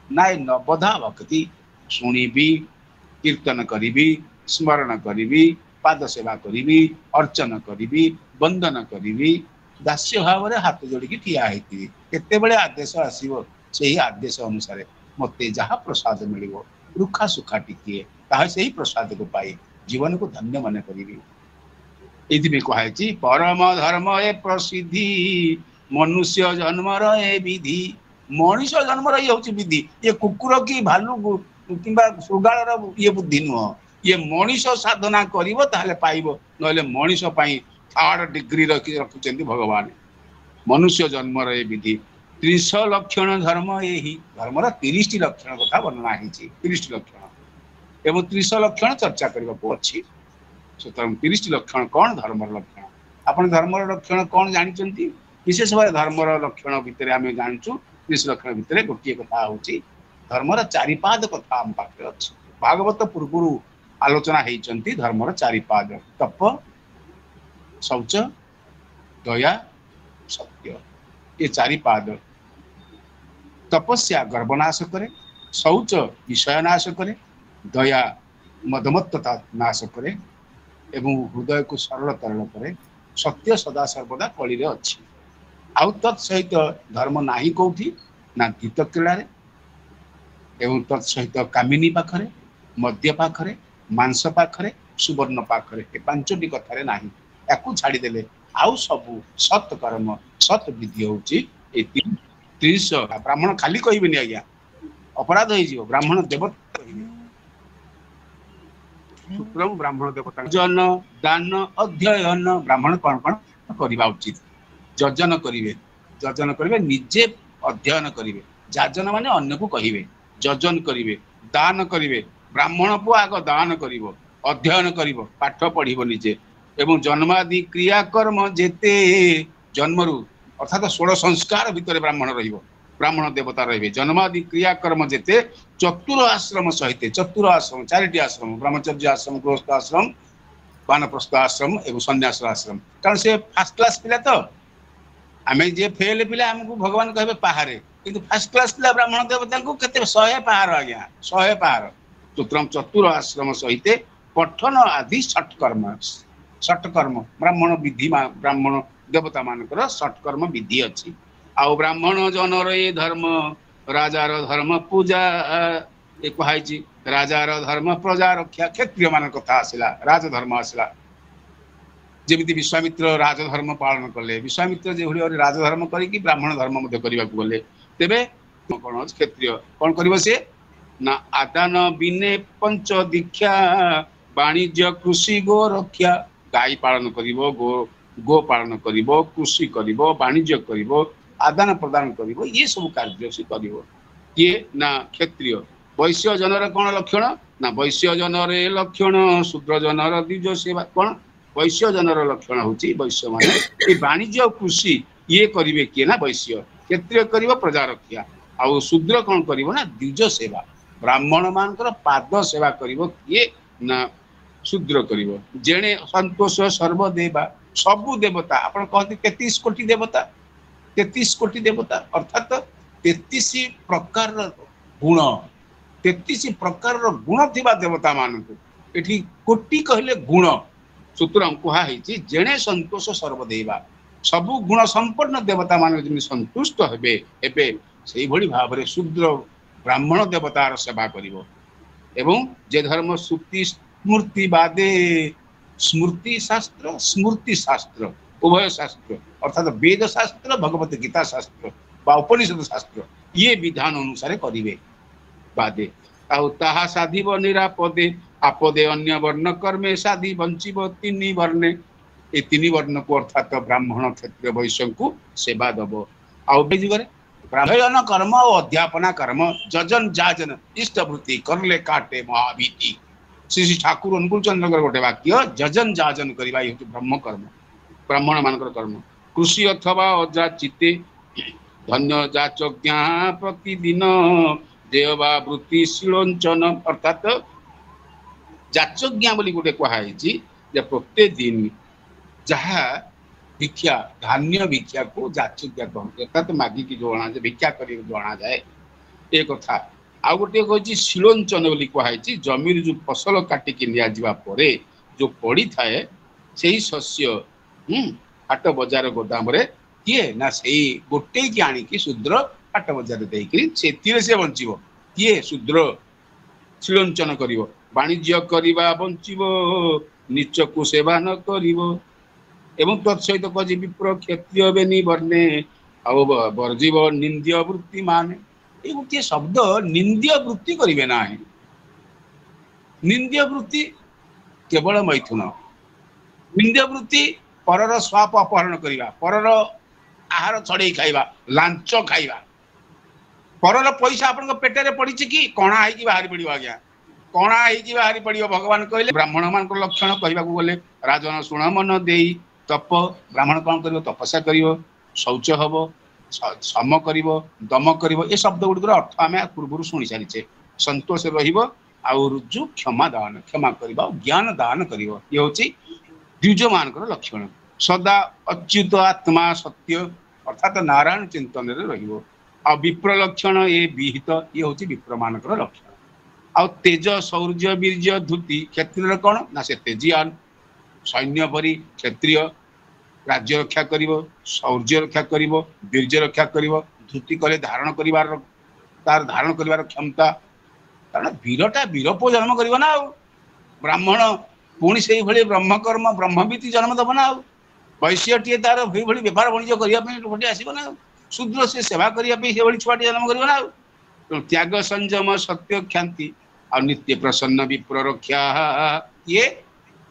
ना नवधा भक्ति शुणी कीर्तन करी स्मरण करी पाद सेवा करी अर्चन करी वंदन करी दास्य भाव में हाथ जोड़ी ठिया होती केते आदेश आसो से आदेश अनुसार मत जहाँ प्रसाद मिल रुखा सुखा टिके से ही प्रसाद को पाई जीवन को धन्य मन करी ये कहुई परम धर्म ए प्रसिद्धि मनुष्य जन्म रे विधि मनीष जन्म ये हूँ विधि ये कुकुर कि भालू कि सुगाड़ ये बुद्धि नुह ये मनीष साधना कर पाइब ना मनीष थर्ड डिग्री रखुच्च भगवान मनुष्य जन्म रे विधि 30 लक्षण धर्म यही धर्मर 30 लक्षण कथा वर्णना 30 लक्षण एवं 30 लक्षण चर्चा करने को अच्छी सुतरां 30 लक्षण कौन धर्म लक्षण ଆପଣ ଧର୍ମର ଲକ୍ଷଣ କଣ ଜାଣିଛନ୍ତି? ବିଶେଷ ଭାବେ ଧର୍ମର ଲକ୍ଷଣ ଭିତରେ ଆମେ ଜାଣିଛୁ, ବିଶେଷ ଲକ୍ଷଣ ଭିତରେ ଗୋଟିଏ କଥା ହଉଛି ଧର୍ମର ଚାରିପାଦ କଥା ଆମ ପାଖରେ ଅଛି। ଭାଗବତ ପୂର୍ବରୁ ଆଲୋଚନା ହେଇଛନ୍ତି ଧର୍ମର ଚାରିପାଦ ତପ, ଶୌଚ, ଦୟା, ସତ୍ୟ। ଏ ଚାରିପାଦ। ତପସ୍ୟା ଗର୍ଭନାଶ କରେ, ଶୌଚ ବିଷୟ ନାଶ କରେ, ଦୟା ମଦମତ୍ତତା ନାଶ କରେ ଏବଂ ହୃଦୟକୁ ସରଳ ତରଳ କରେ, ସତ୍ୟ ସଦା ସର୍ବଦା କଳିରେ ଅଛି। ଆଉ ତତ୍ ସହିତ ଧର୍ମ ନାହିଁ କୋଉଠି ନା ଗୀତ କ୍ରୀଡ଼ାରେ ଏବଂ ତତ୍ ସହିତ କାମିନୀ ପାଖରେ, ମଦ୍ୟ ପାଖରେ, ମାଂସ ପାଖରେ, ସୁବର୍ଣ୍ଣ ପାଖରେ, ଏ ପାଞ୍ଚଟି କଥାରେ ନାହିଁ। ୟାକୁ ଛାଡିଦେଲେ ଆଉ ସବୁ ସତ୍ କର୍ମ ସତ୍ ବିଧି ହଉଛି ଏ ତିରିଶ। ବ୍ରାହ୍ମଣ ଖାଲି କହିବେନି ଆଜ୍ଞା, ଅପରାଧ ହେଇଯିବ। ବ୍ରାହ୍ମଣ ଦେବତା କହିବେ। ଶୁକ୍ରମ ବ୍ରାହ୍ମଣ ଦେବତା ଜନ ଦାନ ଅଧ୍ୟୟନ। ବ୍ରାହ୍ମଣ କଣ କଣ କରିବା ଉଚିତ? ଯଜନ କରିବେ, ଯଜନ କରିବେ, ନିଜେ ଅଧ୍ୟୟନ କରିବେ। ଯାଜନ ମାନେ ଅନ୍ୟକୁ କହିବେ। ଯଜନ କରିବେ, ଦାନ କରିବେ। ବ୍ରାହ୍ମଣ ପୁଅ ଆଗ ଦାନ କରିବ, ଅଧ୍ୟୟନ କରିବ, ପାଠ ପଢିବ ନିଜେ ଏବଂ ଜନ୍ମାଦି କ୍ରିୟାକର୍ମ ଯେତେ ଜନ୍ମରୁ ଅର୍ଥାତ୍ 16 ସଂସ୍କାର ଭିତରେ ବ୍ରାହ୍ମଣ ରହିବ, ବ୍ରାହ୍ମଣ ଦେବତା ରହିବେ। ଜନ୍ମାଦି କ୍ରିୟାକର୍ମ ଯେତେ ଚତୁର ଆଶ୍ରମ ସହିତ, ଚତୁର ଆଶ୍ରମ ଚାରିଟି ଆଶ୍ରମ, ବ୍ରହ୍ମଚର୍ଯ୍ୟ ଆଶ୍ରମ, ଗୃହସ୍ଥ ଆଶ୍ରମ, ବାନପ୍ରସ୍ଥ ଆଶ୍ରମ ଏବଂ ସନ୍ନ୍ୟାସ ଆଶ୍ରମ। କାରଣ ସେ ଫାର୍ଷ୍ଟ କ୍ଲାସ ପିଲା ତ, ଆମେ ଯିଏ ଫେଲ ପିଲା ଆମକୁ ଭଗବାନ କହିବେ ପାହାରେ, କିନ୍ତୁ ଫାର୍ଷ୍ଟ କ୍ଲାସ ପିଲା ବ୍ରାହ୍ମଣ ଦେବତାଙ୍କୁ କେତେ 100 ପାହାର ଆଜ୍ଞା, 100 ପାହାର। ଚତୁର ଆଶ୍ରମ ସହିତ ପଠନ ଆଦି ଷଟକର୍ମ, ଷଟକର୍ମ ବ୍ରାହ୍ମଣ ବିଧି, ବ୍ରାହ୍ମଣ ଦେବତା ମାନଙ୍କର ଷଟକର୍ମ ବିଧି ଅଛି। ଆଉ ବ୍ରାହ୍ମଣ ଜନର ଏ ଧର୍ମ, ରାଜାର ଧର୍ମ ପୂଜା। ଏ କୁହାଯାଇଛି ରାଜାର ଧର୍ମ ପ୍ରଜା ରକ୍ଷା। କ୍ଷତ୍ରିୟ ମାନଙ୍କ କଥା ଆସିଲା, ରାଜଧର୍ମ ଆସିଲା। ଯେମିତି ବିଶ୍ୱାମିତ୍ର ରାଜଧର୍ମ ପାଳନ କଲେ, ବିଶ୍ୱାମିତ୍ର ଯେଭଳି ଭାବରେ ରାଜଧର୍ମ କରିକି ବ୍ରାହ୍ମଣ ଧର୍ମ ମଧ୍ୟ କରିବାକୁ ଗଲେ, ତେବେ କଣ ଅଛି କ୍ଷତ୍ରିୟ କଣ କରିବ ସେ ନା ଆଦାନ ବିନେ ପଞ୍ଚ ଦୀକ୍ଷା, ବାଣିଜ୍ୟ କୃଷି ଗୋ ରକ୍ଷା। ଗାଈ ପାଳନ କରିବ, ଗୋ ପାଳନ କରିବ, କୃଷି କରିବ, ବାଣିଜ୍ୟ କରିବ, ଆଦାନ ପ୍ରଦାନ କରିବ, ଇଏ ସବୁ କାର୍ଯ୍ୟ ସେ କରିବ। କିଏ ନା କ୍ଷତ୍ରିୟ। ବୈଶ୍ୟ ଜନର କଣ ଲକ୍ଷଣ ନା ବୈଶ୍ୟ ଜନର ଲକ୍ଷଣ ଶୂଦ୍ର ଜନର ଦ୍ୱିଜ ସେବା। କଣ ବୈଶ୍ୟ ଜନର ଲକ୍ଷଣ ହଉଛି ବୈଶ୍ୟ ମାନେ ଏ ବାଣିଜ୍ୟ ଆଉ କୃଷି ଇଏ କରିବେ କିଏ ନା ବୈଶ୍ୟ। କ୍ଷତ୍ରିୟ କରିବ ପ୍ରଜା ରକ୍ଷା, ଆଉ ଶୂଦ୍ର କଣ କରିବ ନା ଦ୍ୱିଜ ସେବା। ବ୍ରାହ୍ମଣ ମାନଙ୍କର ପାଦ ସେବା କରିବ କିଏ ନା ଶୂଦ୍ର କରିବ। ଯେଣେ ସନ୍ତୋଷ ସର୍ବଦେବା। ସବୁ ଦେବତା ଆପଣ କହନ୍ତି 33 କୋଟି ଦେବତା, 33 କୋଟି ଦେବତା ଅର୍ଥାତ 33 ପ୍ରକାରର ଗୁଣ, 33 ପ୍ରକାରର ଗୁଣ ଥିବା ଦେବତା ମାନଙ୍କୁ ଏଠି କୋଟି କହିଲେ ଗୁଣ ସୂତ୍ରଂ କୁହା ହେଇଛି। ଯେଣେ ସନ୍ତୋଷ ସର୍ବଦେବା, ସବୁ ଗୁଣ ସମ୍ପନ୍ନ ଦେବତା ମାନେ ଯେମିତି ସନ୍ତୁଷ୍ଟ ହେବେ, ଏବେ ସେଇଭଳି ଭାବରେ ଶୂଦ୍ର ବ୍ରାହ୍ମଣ ଦେବତାର ସେବା କରିବ। ଏବଂ ଯେ ଧର୍ମ ଶ୍ରୁତି ସ୍ମୃତି ବାଦେ, ସ୍ମୃତି ଶାସ୍ତ୍ର ସ୍ମୃତି ଶାସ୍ତ୍ର ଉଭୟ ଶାସ୍ତ୍ର ଅର୍ଥାତ ବେଦ ଶାସ୍ତ୍ର, ଭଗବତ ଗୀତା ଶାସ୍ତ୍ର ବା ଉପନିଷଦ ଶାସ୍ତ୍ର ଇଏ ବିଧାନ ଅନୁସାରେ କରିବେ ବାଦେ, ଆଉ ତାହା ସାଧିବ ନିରାପଦେ। ଆପଦେ ଅନ୍ୟ ବର୍ଣ୍ଣ କର୍ମେ ସାଧି ବଞ୍ଚିବ ତିନି ବର୍ଣ୍ଣେ। ଏ ତିନି ବର୍ଣ୍ଣକୁ ଅର୍ଥାତ ବ୍ରାହ୍ମଣ କ୍ଷତ୍ରିୟ ବୈଶ୍ୟଙ୍କୁ ସେବା ଦବ। ଆଉ ଏ ଯୁଗରେ ବ୍ରାହ୍ମଣ କର୍ମ ଓ ଅଧ୍ୟାପନା କର୍ମ, ଯଜନ ଯାଜନ ଇଷ୍ଟବୃତ୍ତି କରଲେ କାଟେ ମହାବୀତି। ଶ୍ରୀ ଶ୍ରୀ ଠାକୁର ଅନୁକୂଳ ଚନ୍ଦ୍ରଙ୍କର ଗୋଟେ ବାକ୍ୟ, ଯଜନ ଯାଜନ କରିବା ଏ ହେଉଛି ବ୍ରହ୍ମ କର୍ମ, ବ୍ରାହ୍ମଣ ମାନଙ୍କର କର୍ମ। କୃଷି ଅଥବା ଅଜା ଚିତେ, ଧନ୍ୟ ଯାଚଜ୍ଞା ପ୍ରତିଦିନ, ଦେହ ବା ବୃତ୍ତି ଶିଳୋଞ୍ଚନ। ଅର୍ଥାତ ଯାଚଜ୍ଞା ବୋଲି ଗୋଟେ କୁହାଯାଇଛି ଯେ ପ୍ରତ୍ୟେକ ଦିନ ଯାହା ଭିକ୍ଷା, ଧାନ୍ୟ ଭିକ୍ଷାକୁ ଯାଚଜ୍ଞା କହନ୍ତି, ଅର୍ଥାତ ମାଗିକି ଯୋଉ ଅଣାଯାଏ, ଭିକ୍ଷା କରିବାକୁ ଯୋଉ ଅଣାଯାଏ ଏ କଥା। ଆଉ ଗୋଟେ କହିଛି ଶିଳୋଞ୍ଚନ ବୋଲି କୁହାଯାଇଛି, ଜମିରୁ ଯୋଉ ଫସଲ କାଟିକି ନିଆଯିବା ପରେ ଯୋଉ ପଡିଥାଏ ସେଇ ଶସ୍ୟ ହାଟ ବଜାର ଗୋଦାମରେ କିଏ ନା ସେଇ ଗୋଟେଇକି ଆଣିକି ଶୂଦ୍ର ହାଟ ବଜାରରେ ଦେଇକିରି ସେଥିରେ ସେ ବଞ୍ଚିବ। କିଏ ଶୂଦ୍ର ଶିଳୋଞ୍ଚନ କରିବ। ବାଣିଜ୍ୟ କରିବା ବଞ୍ଚିବ, ନିଚକୁ ସେବା ନ କରିବ। ଏବଂ ତତ୍ ସହିତ କଛି ବିପ୍ର କ୍ଷତ୍ରିୟ ବେନି ବର୍ଣ୍ଣେ, ଆଉ ବର୍ଜିବ ନିନ୍ଦ୍ୟ ବୃତ୍ତି ମାନେ। ଏଇ ଗୋଟିଏ ଶବ୍ଦ ନିନ୍ଦ୍ୟ ବୃତ୍ତି କରିବେ ନାହିଁ। ନିନ୍ଦ୍ୟ ବୃତ୍ତି କେବଳ ମୈଥୁନ। ନିନ୍ଦ୍ୟ ବୃତ୍ତି ପରର ସ୍ୱାପ ଅପହରଣ କରିବା, ପରର ଆହାର ଛଡେଇ ଖାଇବା, ଲାଞ୍ଚ ଖାଇବା। ପରର ପଇସା ଆପଣଙ୍କ ପେଟରେ ପଡିଛି କି କଣା ହେଇକି ବାହାରି ପଡିବ ଆଜ୍ଞା, କଣା ହେଇକି ବାହାରି ପଡିବ। ଭଗବାନ କହିଲେ ବ୍ରାହ୍ମଣ ମାନଙ୍କର ଲକ୍ଷଣ କହିବାକୁ ଗଲେ, ରାଜନ ଶୁଣ ମନ ଦେଇ, तप ब्राह्मण कौन कर तपस्या कर शौच हम सम कर दम कर ये शब्द गुड़िक अर्थ आम पूर्व शुणी सारीचे संतोष रुजु क्षमा दान क्षमा करवा ज्ञान दान कर ये हूँ द्विज मान लक्षण सदा अच्युत आत्मा सत्य अर्थात नारायण चिंतन विप्र लक्षण ये विहित ये हूँ विप्र मान लक्षण आ तेज शौर्य वीर्य धुति क्षत्रिय कौन ना से तेजियान सैन्य परी क्षत्रिय राज्य रक्षा कर शौर्य रक्षा कर वीर्य रक्षा कर धुति कले धारण कर तार धारण कर क्षमता कारण वीरटा वीरपो जन्म कर ना ब्राह्मण पुणी से ब्रह्मकर्म ब्रह्मवीति जन्म दब ना वैश्यटीए तार भाई बेपार वाणिज्य करने आसब ना शूद्र से सेवा करने छुआटी जन्म कर ना त्याग संयम सत्य क्षांति आ नित्य प्रसन्न विप्र रक्षा ये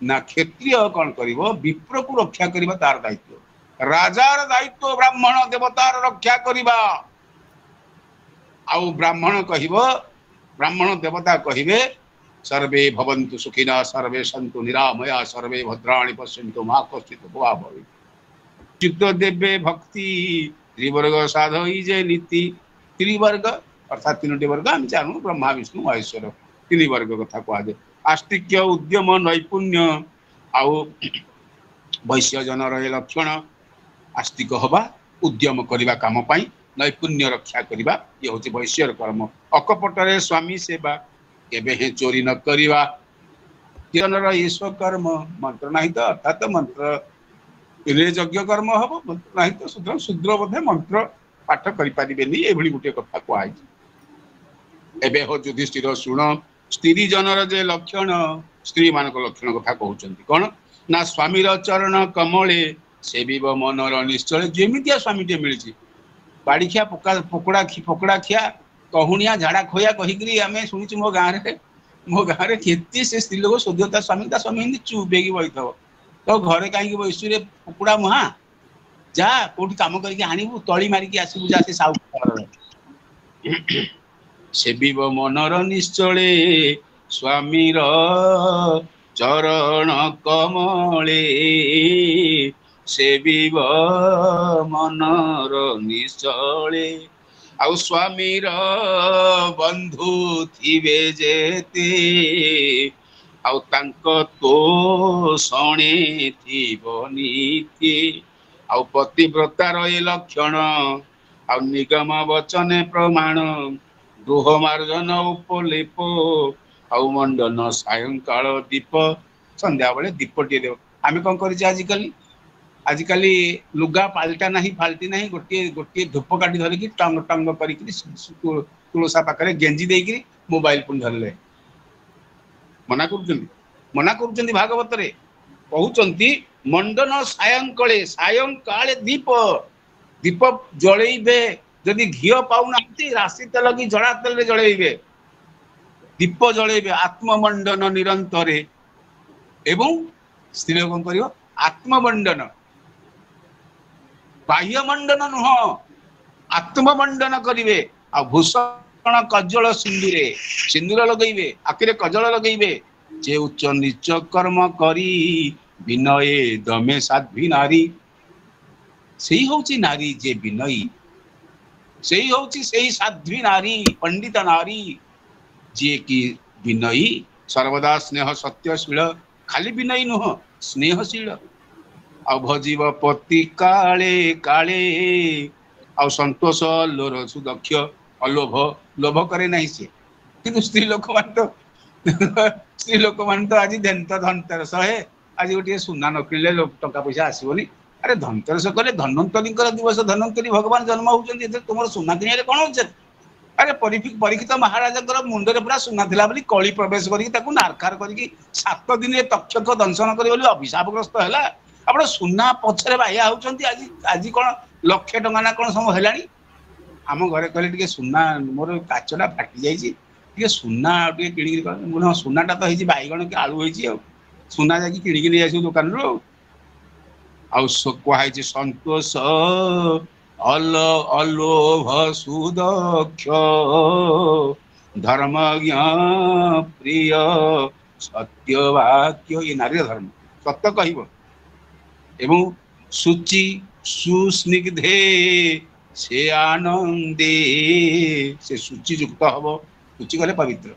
ना क्षत्रिय कौन कर विप्र को रक्षा करने तार दायित्व राजार दायित्व ब्राह्मण देवतार रक्षा करवा आउ ब्राह्मण ब्राह्मण देवता कहिबे सर्वे भवन्तु सुखिनः सर्वे सन्तु निरामया सर्वे भद्राणि पश्यन्तु मा कश्चित् भवाः भवेत् चित्त देवे भक्ति त्रिवर्ग साधई जे नीति त्रिवर्ग अर्थात तीनोटी वर्ग आम जानू ब्रह्मा विष्णु महेश्वर तीन वर्ग कथा कहुए आस्तिक्य उद्यम नैपुण्य आउ वैश्य जनर लक्षण आस्तिक हवा उद्यम करने काम नैपुण्य रक्षा करने ये हूँ वैश्यर कर्म अकपटरे स्वामी सेवा केबे हे चोरी न करवा जनर ईश्वर कर्म मंत्र नहीं तो अर्थात मंत्र यज्ञ कर्म हम मंत्र नहीं तो शूद्र शूद्र बोधे मंत्र पाठ करें ये गोटे कथा कहुई एबे हो युधिष्ठिर शुण स्त्री जनर जे लक्षण स्त्री मान लक्षण कथा कहते कौन ना स्वामीर चरण कमले सेविव मनर निश्चल जमिया स्वामीटे मिली बाड़ी खिया पकोड़ा खिया कहूनिया झाड़ा खोया कहीकि आम शुणु मो गाँव में केते से स्त्री लोक शोधता स्वामी चुप हो बही तो घरे कहीं बसुरे कुकुड़ा मुहा जा कौटी कम करके आणबू तली मारिकी आसबू जा से साहू सेविव मनर निश्चले स्वामीर चरण कमले सेविव मनर निश्चले आउ स्वामीर बंधु थिबे जेते आउ तांक तो शणे थिबो नीति आउ पतिव्रतार ए लक्षण आउ निगम वचने प्रमाण गृह मार्जन उपलेप आउ मंडन सायंकाल दीप संध्या बेले दीपटे देव आम कौन कर आजिकल लुगा पाल्टा नहीं फाल्टी नहीं गोटे गोटे धूप काटी धरिकी टंग टंग कर तुलसा पाखे गेंजी देकर मोबाइल पुणी धरले मना कर भागवत रे कहते मंडन सायंकाले सायंकाले दीप दीप जलैबे जदि घी पाऊना राशि तेल कि जड़ा तेल जलैबे दीप जलैबे आत्ममंडन निरंतर एवं स्त्री कौन कर आत्ममंडन बाह्य मंडन नुह आत्ममंडन करेंगे आ भूषण कज्जल सिंदूरे सिंदूर लगेबे आखिरे कज्जल लगेबे जे उच्च नीच कर्म करी विनये दमे साध्वी नारी सही होची नारी जे विनयी सही होची सही साध्वी नारी पंडित नारी जे कि विनयी सर्वदा स्नेह सत्यशील खाली विनयी नुह स्नेहशील आ भजीव पति काले काले आ संतोष लोर सुदक्ष अलोभ लोभ करे नहीं से किंतु स्त्री लोक मान तो आज धनतेरस है आज गोटे सुना न किणले टंका पैसा आसबनी अरे धनतेरस कले धन्वंतरी दिवस धन्वंतरी भगवान जन्म होती तुम सुना किणे कौन हो अरे परीक्षित महाराज मुंडे पूरा सुना थिला बोली कली प्रवेश करके नारखार करके 7 दिन तक्षक दंशन करे अभिशापग्रस्त है आप सुना पछरे बाह्या होती आज आज कौन लक्षे टंका ना कौन सब है आम घरे कहले सुना मोर काचटा फाटी जाइए सुना कि सुनाटा तो है बैगण कि आलू हो सुना जा कि नहीं आस दुकान रू कहुई संतोष अलोभ सुदक्ष धर्मज्ञ प्रिय सत्यवाक्य ये नारी धर्म सत्य कह एवं शुचि सुस्निग्धे से आनंदे से शुचि युक्त हम शुचि कहले पवित्र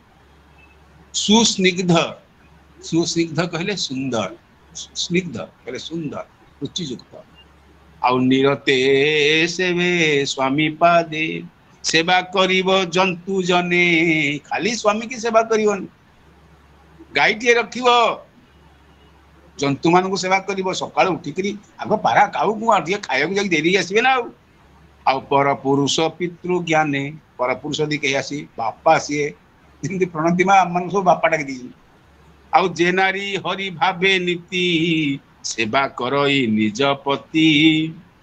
सुस्निग्ध सुस्निग्ध कहले सुंदर स्निग्ध कहले सुंदर रुचि युक्त आउ निरते सेवे स्वामी पादे सेवा करिब जंतु जने खाली स्वामी की सेवा करिबन गाईटे रखिब जंतु मान को सेवा करिब सकाळ उठिकरी आग पारा काऊ को आटिए खाइबा जाके देरी आसीबे ना आउ पर पुरुष पितृ ज्ञाने पर पुरुष दी कहि आसी बापा सिए जिंदि प्रणति मा मन सब बापा टाके दी आउ जे नारी हरि भावे नीति सेवा करई निज पति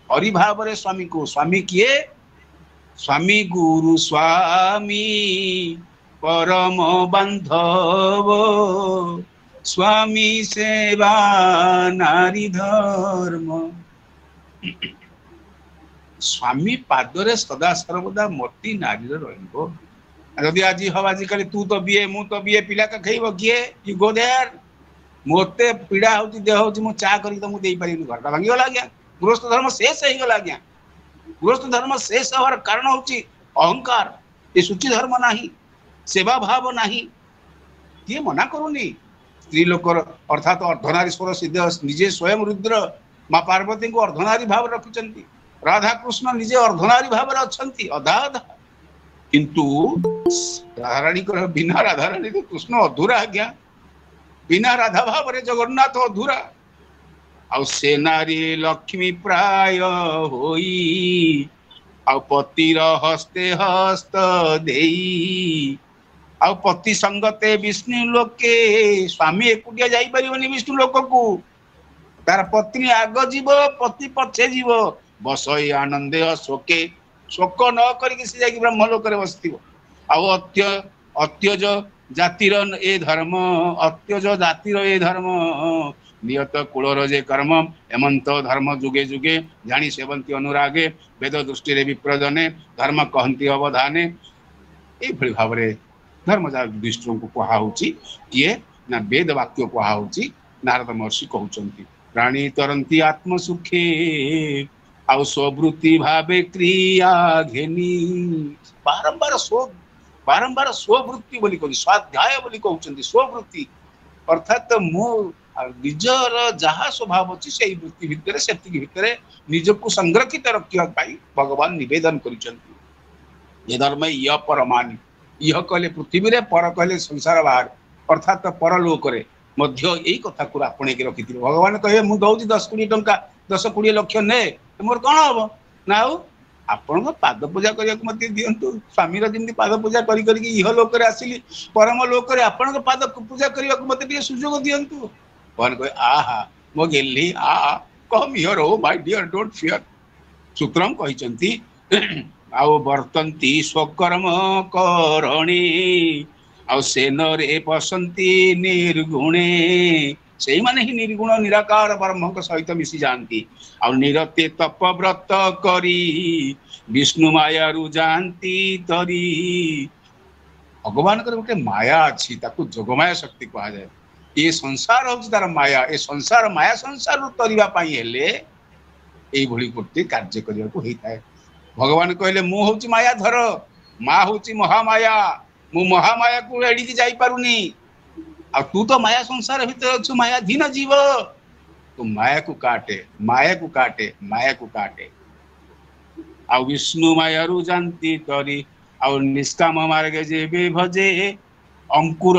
हरि भाव रे स्वामी को स्वामी किए स्वामी गुरु स्वामी परम बांधव स्वामी सेवा नारी धर्म स्वामी पादरे सदा सर्वदा मती नारी रहिबो जदि आज हम आज कल तू तो बीए मु तो बीए पिला का खइबो किए यू गो देयर मोते पीड़ा होती देह होती मु चा करी तो मु देई पारिनी घरटा भांगी गला गया गृहस्थ धर्म शेष हो गला गया गृहस्थ धर्म शेष होवार कारण होची अहंकार ये सूची धर्म नाही सेवा भाव नाही किए मना करूनी स्त्री लोकर अर्थात अर्धनारीश्वर सिद्ध निजे स्वयं रुद्र माँ पार्वती को अर्धनारी भाव रखुचंती राधा कृष्ण निजे अर्धनारी भाव अच्छंती अधा अधा किंतु राधाराणी बिना राधाराणी तो कृष्ण अधूरा आज्ञा बिना राधा भाव रे जगन्नाथ अधूरा आउ से नारी लक्ष्मी प्राय होई आउ पतिर हस्ते हस्त देई आउ पति संगते विष्णु लोके स्वामी एकुटिया जाई परिबनी विष्णु लोक को तार पत्नी आग जीव पति पछे जीव बसई आनंदे शोके शोक न करिक से जाई ब्रह्म लोक रे बसतिबो आउ अत्यज जातिर ए धर्म अत्यज जातिर ए धर्म नियत कुलर जे कर्म हेमंत धर्म जुगे जुगे जानी सेवंती अनुरागे वेद दृष्टि रे विप्रजने धर्म कहंती अवधाने ए भली भाव रे धर्म युधिष्ठिर को कहा होची किए ना वेद वाक्य कहा होची नारद महर्षि कहउचंती प्राणी तरंती आत्म सुखे आउ स्ववृत्ति भावे क्रिया घेनी बारंबार स्ववृत्ति बोली कहली स्वाध्याय बोली कहउचंती स्ववृत्ति अर्थात मो निजर जहा स्वभाव अच्छी से वृत्ति भितर से भितर निजको संरक्षित रखा भगवान निवेदन करिसंती ये धर्म य परमानि यह कहले पृथ्वी रे पर कहले संसार बाहर अर्थात परलोक रे मध्य यही कथा को आपणे के रखि भगवान कहे मु दउची 10 कोटी टंका 10 कोटी लक्ष ने मोर कोन हबो ना आपण पाद पूजा करिया को मते दियंतु स्वामी रो जिंदी पाद पूजा करी करी इह लोक रे आसिली परम लोक रे आपण पाद पूजा करिया को मते सुजोग दियंतु भगवान कहे आहा मो गेली आ come here oh my dear don't fear सूत्रम कहिचंती आउ वर्तन्ती स्वकर्म करणी आउ सेन रे पसंती निर्गुणे से माने ही निर्गुण निराकार ब्रह्म के सहित मिसी जानती आउ निरते तप व्रत करी विष्णु माया रु जानती तरी भगवान कर गोटे माया अछि ताकू जोगमाया शक्ति कहा जाय ये संसार होछि तार माया ए संसार माया संसार रु तरिबा पई हेले एई भली गोटे कार्य करिया को हेताय भगवान कहले मु होची माया धर मा होची महामाया मु महामाया को एडी की जाई पारुनी आ तू तो माया संसार भीतर अछु माया धीन जीव तो माया को काटे माया को काटे माया को काटे आ विष्णु माया रु जानती तरी आ निष्काम मार्ग जे बे भजे अंकुर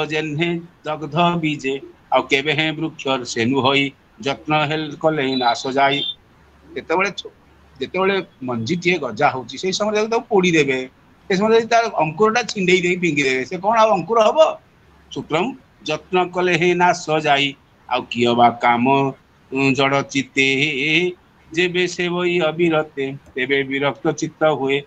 जेन्हे दग्ध बीजे आ केबे हे वृक्ष सेनु होई जत्न हेल कले नाश जाई जेतेबेले मंजी टे गजा होची से समय तो पोड़ी देबे से समय तार अंकुरटा छिंडेई दे पिंगी देबे से कोन आ अंकुर हबो सूत्रम जत्न कले हे नाश जाई आ कियबा काम जड़ चित्ते जेबे से वही अविरते तेबे विरक्त चित्त हुए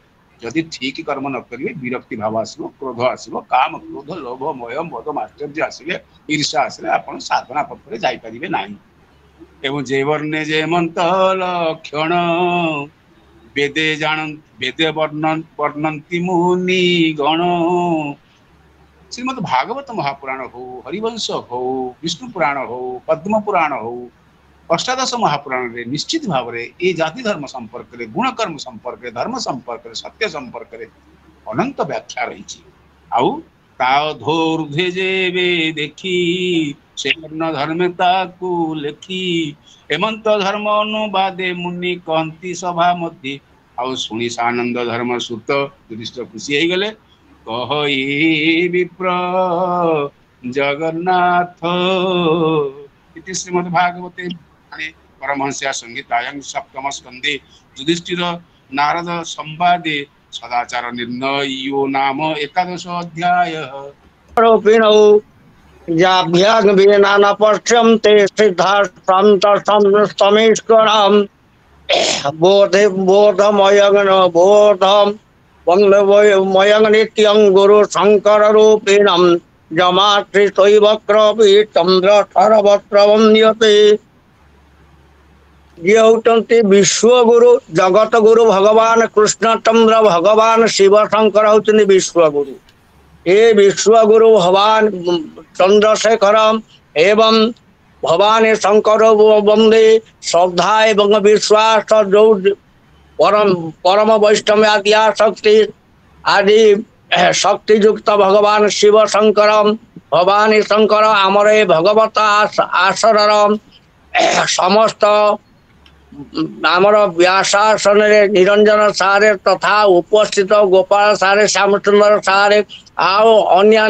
जदि ठीक कर्म न करिवे विरक्ति भाव आसबो क्रोध आसबो काम क्रोध लोभ मोह मद माश्चर्य आसिले ईर्ष्या आसिले आपण साधना पथ रे जाई परिबे नाही एवं जे वर्णे जे मंत लक्षण वेदे जान वेदे वर्णंती मुनि गण श्रीमद् भागवत महापुराण हो हरिवंश हो विष्णु पुराण हो पद्म पुराण हो अष्टादश महापुराण रे निश्चित भाव में ये जाति धर्म संपर्क रे गुणकर्म संपर्क रे धर्म संपर्क रे सत्य संपर्क रे अनंत व्याख्या रही आउ धोर्धे जेबे देखी से धर्मता को लेखी हेमंत धर्म अनुवादे मुनि कहती सभा मध्य आउ शुणी सानंद धर्म सुत युधिष्ठिर खुशी हो गले कह ये विप्र जगन्नाथ इति श्रीमद्भागवते परमहंस्या संहितायां सप्तम स्कंदे युधिष्ठिर नारद संवादे सदाचार निर्णयो नाम 11 अध्याय। पश्यन्ते सिद्धार्थमेश्वरम् बोधमयं वंदमयं नित्यं गुरु शंकर रूपिणं जमात्रिशैवक्रपि चंद्रधरवक्त्र वन्द्यते। ये होती विश्वगुरु जगत गुरु भगवान कृष्णचंद्र भगवान शिव शंकर होती विश्वगुरु। ये विश्वगुरु भगवान चंद्रशेखर एवं भवानी शंकर वंदे श्रद्धा एवं विश्वास जो परम वैष्णव आद्या शक्ति आदि शक्ति युक्त भगवान शिव शंकर भवानी शंकर आमर भगवत आसर समस्त आमर व्यासासन निरंजन सारे तथा उपस्थित गोपाल सारे श्यामचंद्र सारे आओ अन्य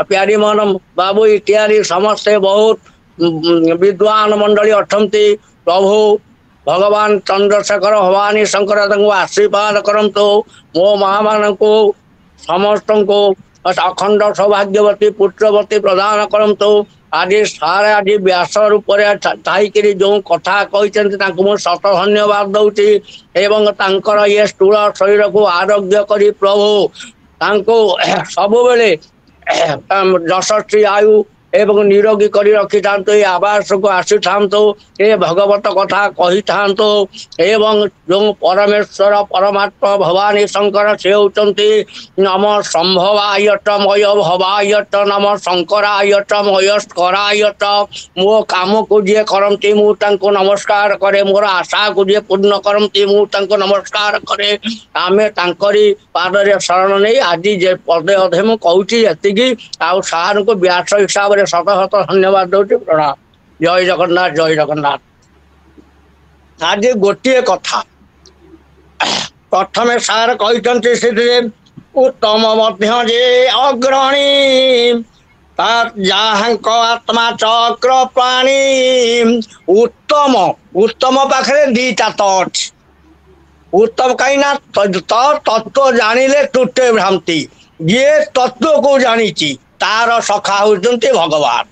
प्यारी मन बाबू इत्यादि समस्ते बहुत विद्वान मंडली अटंती प्रभु भगवान चंद्रशेखर भवानी शंकर आशीर्वाद करंतु मो मां को समस्त को अखंड सौभाग्यवती पुत्रवती प्रदान करंतु आदि सारे आदि व्यास रूप थाईकि जो कथा कहते शत धन्यवाद दौची एवं तांकर ये स्थूल शरीर को आरोग्य करी प्रभु सब बेले यशस्वी आयु एवं निरोगी करी रखी था आवास को आसी था ये भगवत कथा कही था एवं जो परमेश्वर परमात्मा भवानी शंकर से होती नम संभवायत मय भवायत नम शंकरायत मयस्करायत मो काम को जी करती मुझे नमस्कार करे मोर आशा को जी पूर्ण करती मुझे नमस्कार करे आमे तांकरी पादरे शरण नहीं आज जे पदे अधे मु कहूँ ये आउ सार को व्यास हिसाब से शत शत धन्यवाद दौटी प्रणाम। जय जगन्नाथ जय जगन्नाथ। आज गोटे कथा प्रथमे सार कहते से उत्तम मध्य जे अग्रणी आत्मा चक्र प्राणी उत्तम उत्तम पाखे दीटा तट उत्तम कहीं ना तत्व जानिले टूटे भ्रांति ये तत्व को जानी तार सखा होती भगवान